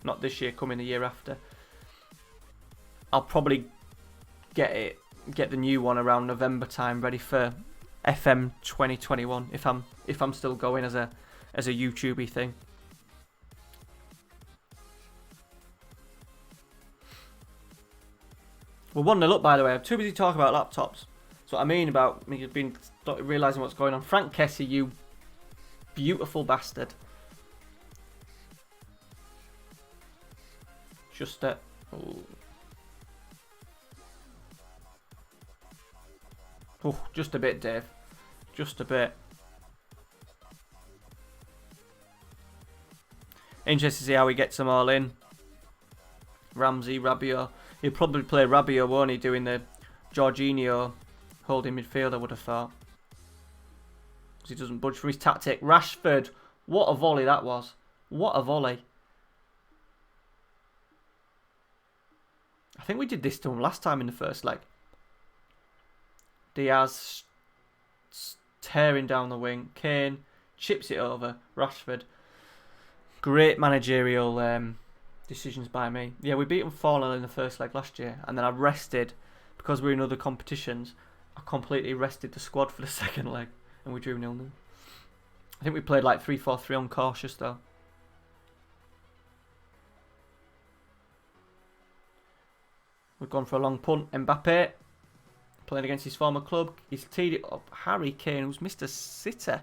Not this year, coming the year after. I'll probably get the new one around November time, ready for FM2021 if I'm still going as a YouTubey thing. We're 1-0 up, by the way. I'm too busy talking about laptops. That's what I mean about me being realising what's going on. Frank Kessie, you beautiful bastard. Just just a bit, Dave. Just a bit. Interested to see how he gets them all in. Ramsey, Rabiot. He'll probably play Rabiot, won't he, doing the Jorginho holding midfield, I would have thought. Because he doesn't budge from his tactic. Rashford, what a volley that was. What a volley. I think we did this to him last time in the first leg. Diaz tearing down the wing. Kane chips it over. Rashford. Great managerial decisions by me. Yeah, we beat them 4-0 in the first leg last year, and then I rested, because we're in other competitions, I completely rested the squad for the second leg, and we drew 0-0. I think we played like 3-4-3 on cautious though. We've gone for a long punt. Mbappe, playing against his former club. He's teed it up. Harry Kane, who's Mr. Sitter.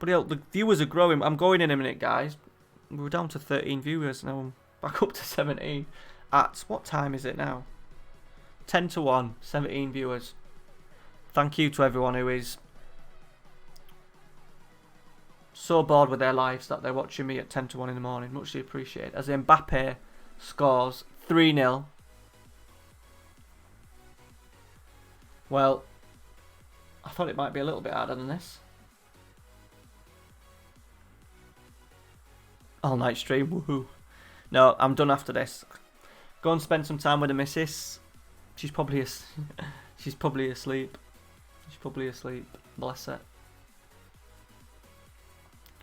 But the viewers are growing. I'm going in a minute, guys. We're down to 13 viewers now. I'm back up to 17. At what time is it now? 10-1. 17 viewers. Thank you to everyone who is so bored with their lives that they're watching me at 10-1 in the morning. Muchly appreciated. As Mbappe scores 3-0. Well, I thought it might be a little bit harder than this. All night stream, woohoo. No, I'm done after this. Go and spend some time with the missus. She's probably asleep. She's probably asleep. Bless her.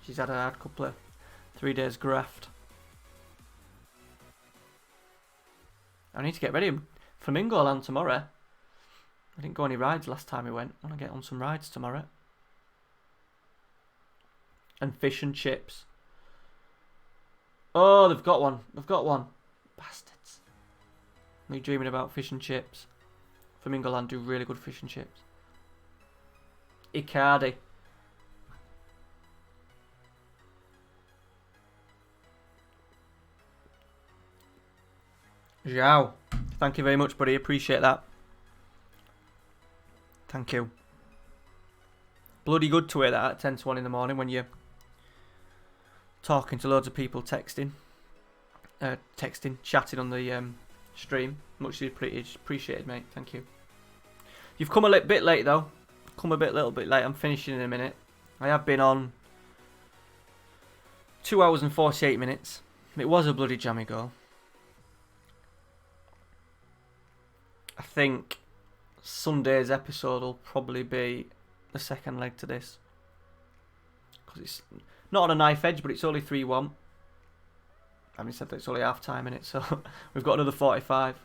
She's had a hard couple of 3 days graft. I need to get ready. Flamingo land tomorrow. I didn't go on any rides last time we went. I want to get on some rides tomorrow. And fish and chips. Oh, they've got one. Bastards. Me dreaming about fish and chips. Flamingo Land do really good fish and chips. Icardi. Zhao. Thank you very much, buddy. Appreciate that. Thank you. Bloody good to hear that at 10-1 in the morning when you're talking to loads of people, chatting on the stream. Much appreciated, mate. Thank you. You've come a little bit late though. Little bit late. I'm finishing in a minute. I have been on 2 hours and 48 minutes. It was a bloody jammy goal. I think Sunday's episode will probably be the second leg to this. Because it's not on a knife edge, but it's only 3-1. Having said that, it's only half time in it, so we've got another 45.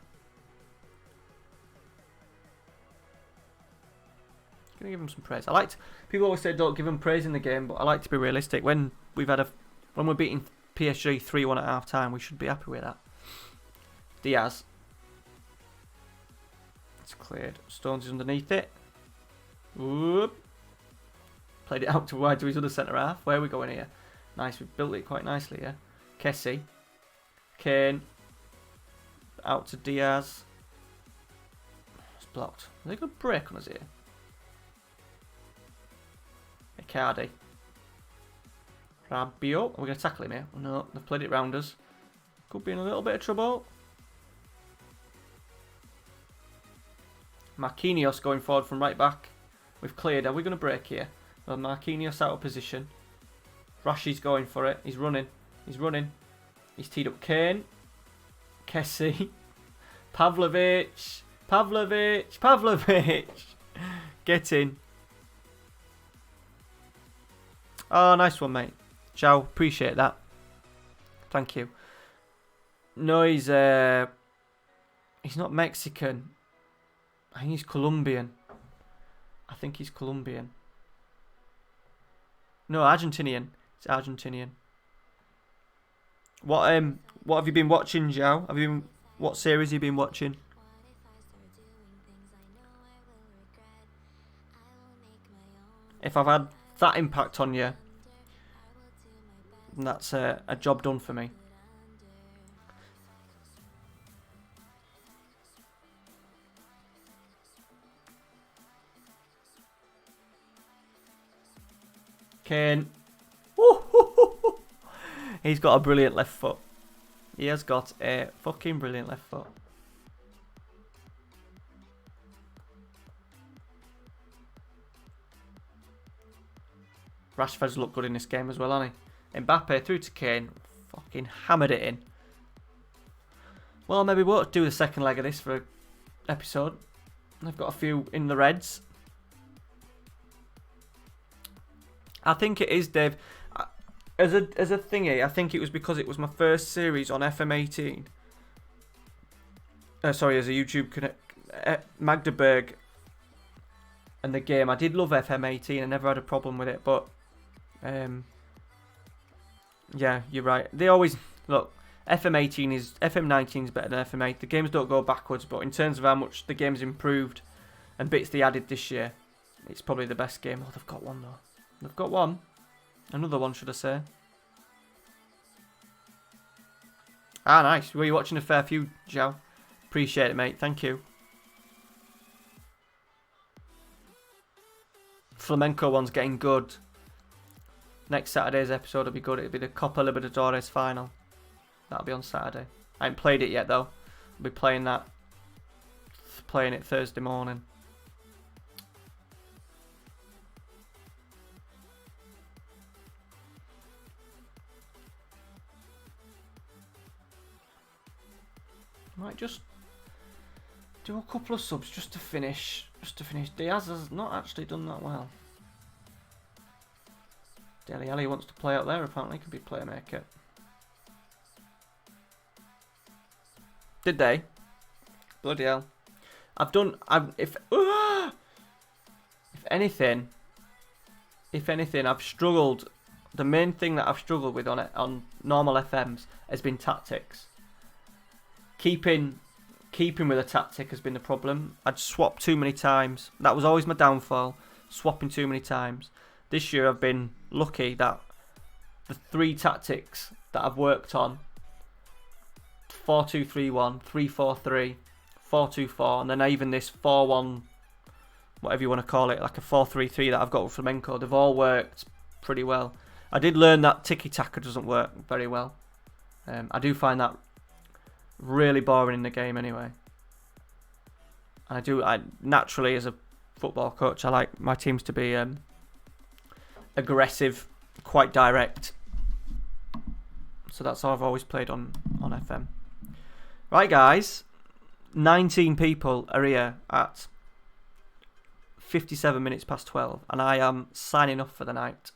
Gonna give him some praise. People always say don't give him praise in the game, but I like to be realistic. When we're beating PSG 3-1 at half time, we should be happy with that. Diaz. It's cleared. Stones is underneath it. Whoop. Played it out to wide to his other centre half. Where are we going here? Nice, we've built it quite nicely here. Kessie. Kane. Out to Diaz. It's blocked. Are they going to break on us here? Icardi. Rabiot. Are we going to tackle him here? Oh, no, they've played it round us. Could be in a little bit of trouble. Marquinhos going forward from right back. We've cleared. Are we going to break here? Well, Marquinhos out of position. Rashi's going for it. He's running. He's running. He's teed up Kane. Kessie. Pavlovic. Pavlovic. Pavlovic. Get in. Oh, nice one, mate. Ciao. Appreciate that. Thank you. No, he's not Mexican. I think he's Colombian. No, Argentinian. It's Argentinian. What have you been watching, Joe? What series have you been watching? If I've had that impact on you, that's a job done for me. Kane. He's got a brilliant left foot. He has got a fucking brilliant left foot. Rashford's looked good in this game as well, hasn't he? Mbappe through to Kane. Fucking hammered it in. Well, maybe we'll do the second leg of this for an episode. I've got a few in the reds. I think it is, Dave. As a thingy, I think it was because it was my first series on FM19. Sorry, as a YouTube connect, Magdeburg and the game. I did love FM18. I never had a problem with it, but yeah, you're right. They always look. FM19 is better than FM8. The games don't go backwards, but in terms of how much the game's improved and bits they added this year, it's probably the best game. Oh, they've got one though. They've got one. Another one, should I say. Ah, nice. Were you watching a fair few, Joe? Appreciate it, mate. Thank you. Flamenco one's getting good. Next Saturday's episode will be good. It'll be the Copa Libertadores final. That'll be on Saturday. I haven't played it yet, though. I'll be playing that. Playing it Thursday morning. Might just do a couple of subs just to finish. Diaz has not actually done that well. Dele Alli wants to play out there. Apparently, could be playmaker. Did they? Bloody hell! If anything, I've struggled. The main thing that I've struggled with on normal FMs has been tactics. Keeping with a tactic has been the problem. I'd swapped too many times. That was always my downfall. Swapping too many times. This year I've been lucky that the 3 tactics that I've worked on, 4-2-3-1, 3-4-3, 4-2-4, and then even this 4-1, whatever you want to call it, like a 4-3-3 that I've got with Flamenco, they've all worked pretty well. I did learn that tiki-taka doesn't work very well. I do find that really boring in the game anyway. I naturally, as a football coach, I like my teams to be aggressive, quite direct. So that's how I've always played on FM. Right, guys, 19 people are here at 57 minutes past 12, and I am signing off for the night.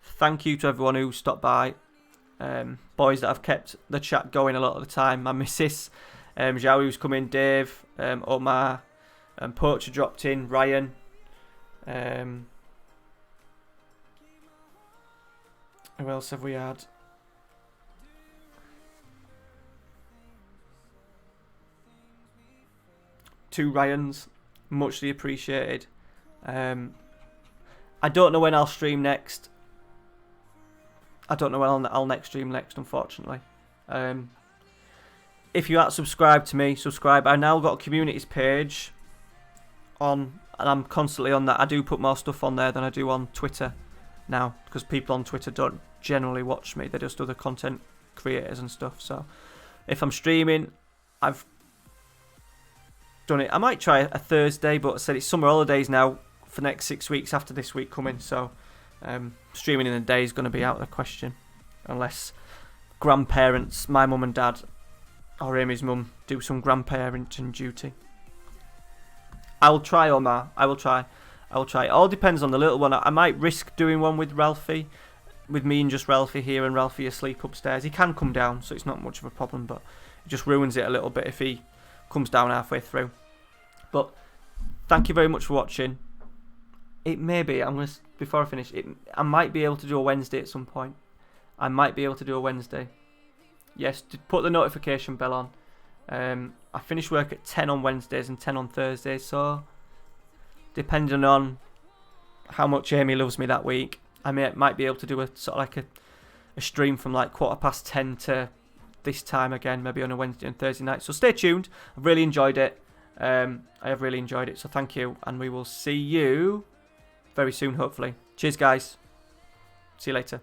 Thank you to everyone who stopped by. boys that have kept the chat going a lot of the time. My missus, Zhao, who's come in, Dave, Omar, Poacher dropped in, Ryan. Who else have we had? Two Ryans, muchly appreciated. I don't know when I'll stream next. I don't know when I'll next stream next, unfortunately. If you aren't subscribed to me, subscribe. I now got a communities page on, and I'm constantly on that. I do put more stuff on there than I do on Twitter now, because people on Twitter don't generally watch me. They're just other content creators and stuff. So if I'm streaming, I've done it. I might try a Thursday, but I said it's summer holidays now for the next 6 weeks after this week coming, so streaming in the day is going to be out of the question unless grandparents, my mum and dad or Amy's mum, do some grandparenting duty. I will try, Omar. I will try. It all depends on the little one. I might risk doing one with Ralphie, with me and just Ralphie here and Ralphie asleep upstairs. He can come down, so it's not much of a problem, but it just ruins it a little bit if he comes down halfway through. But thank you very much for watching. It may be, before I finish, I might be able to do a Wednesday at some point. Yes, put the notification bell on. I finish work at 10 on Wednesdays and 10 on Thursdays, so depending on how much Amy loves me that week, I might be able to do a sort of like a stream from like 10:15 to this time again, maybe on a Wednesday and Thursday night. So stay tuned. I've really enjoyed it. I have really enjoyed it, so thank you, and we will see you very soon, hopefully. Cheers, guys. See you later.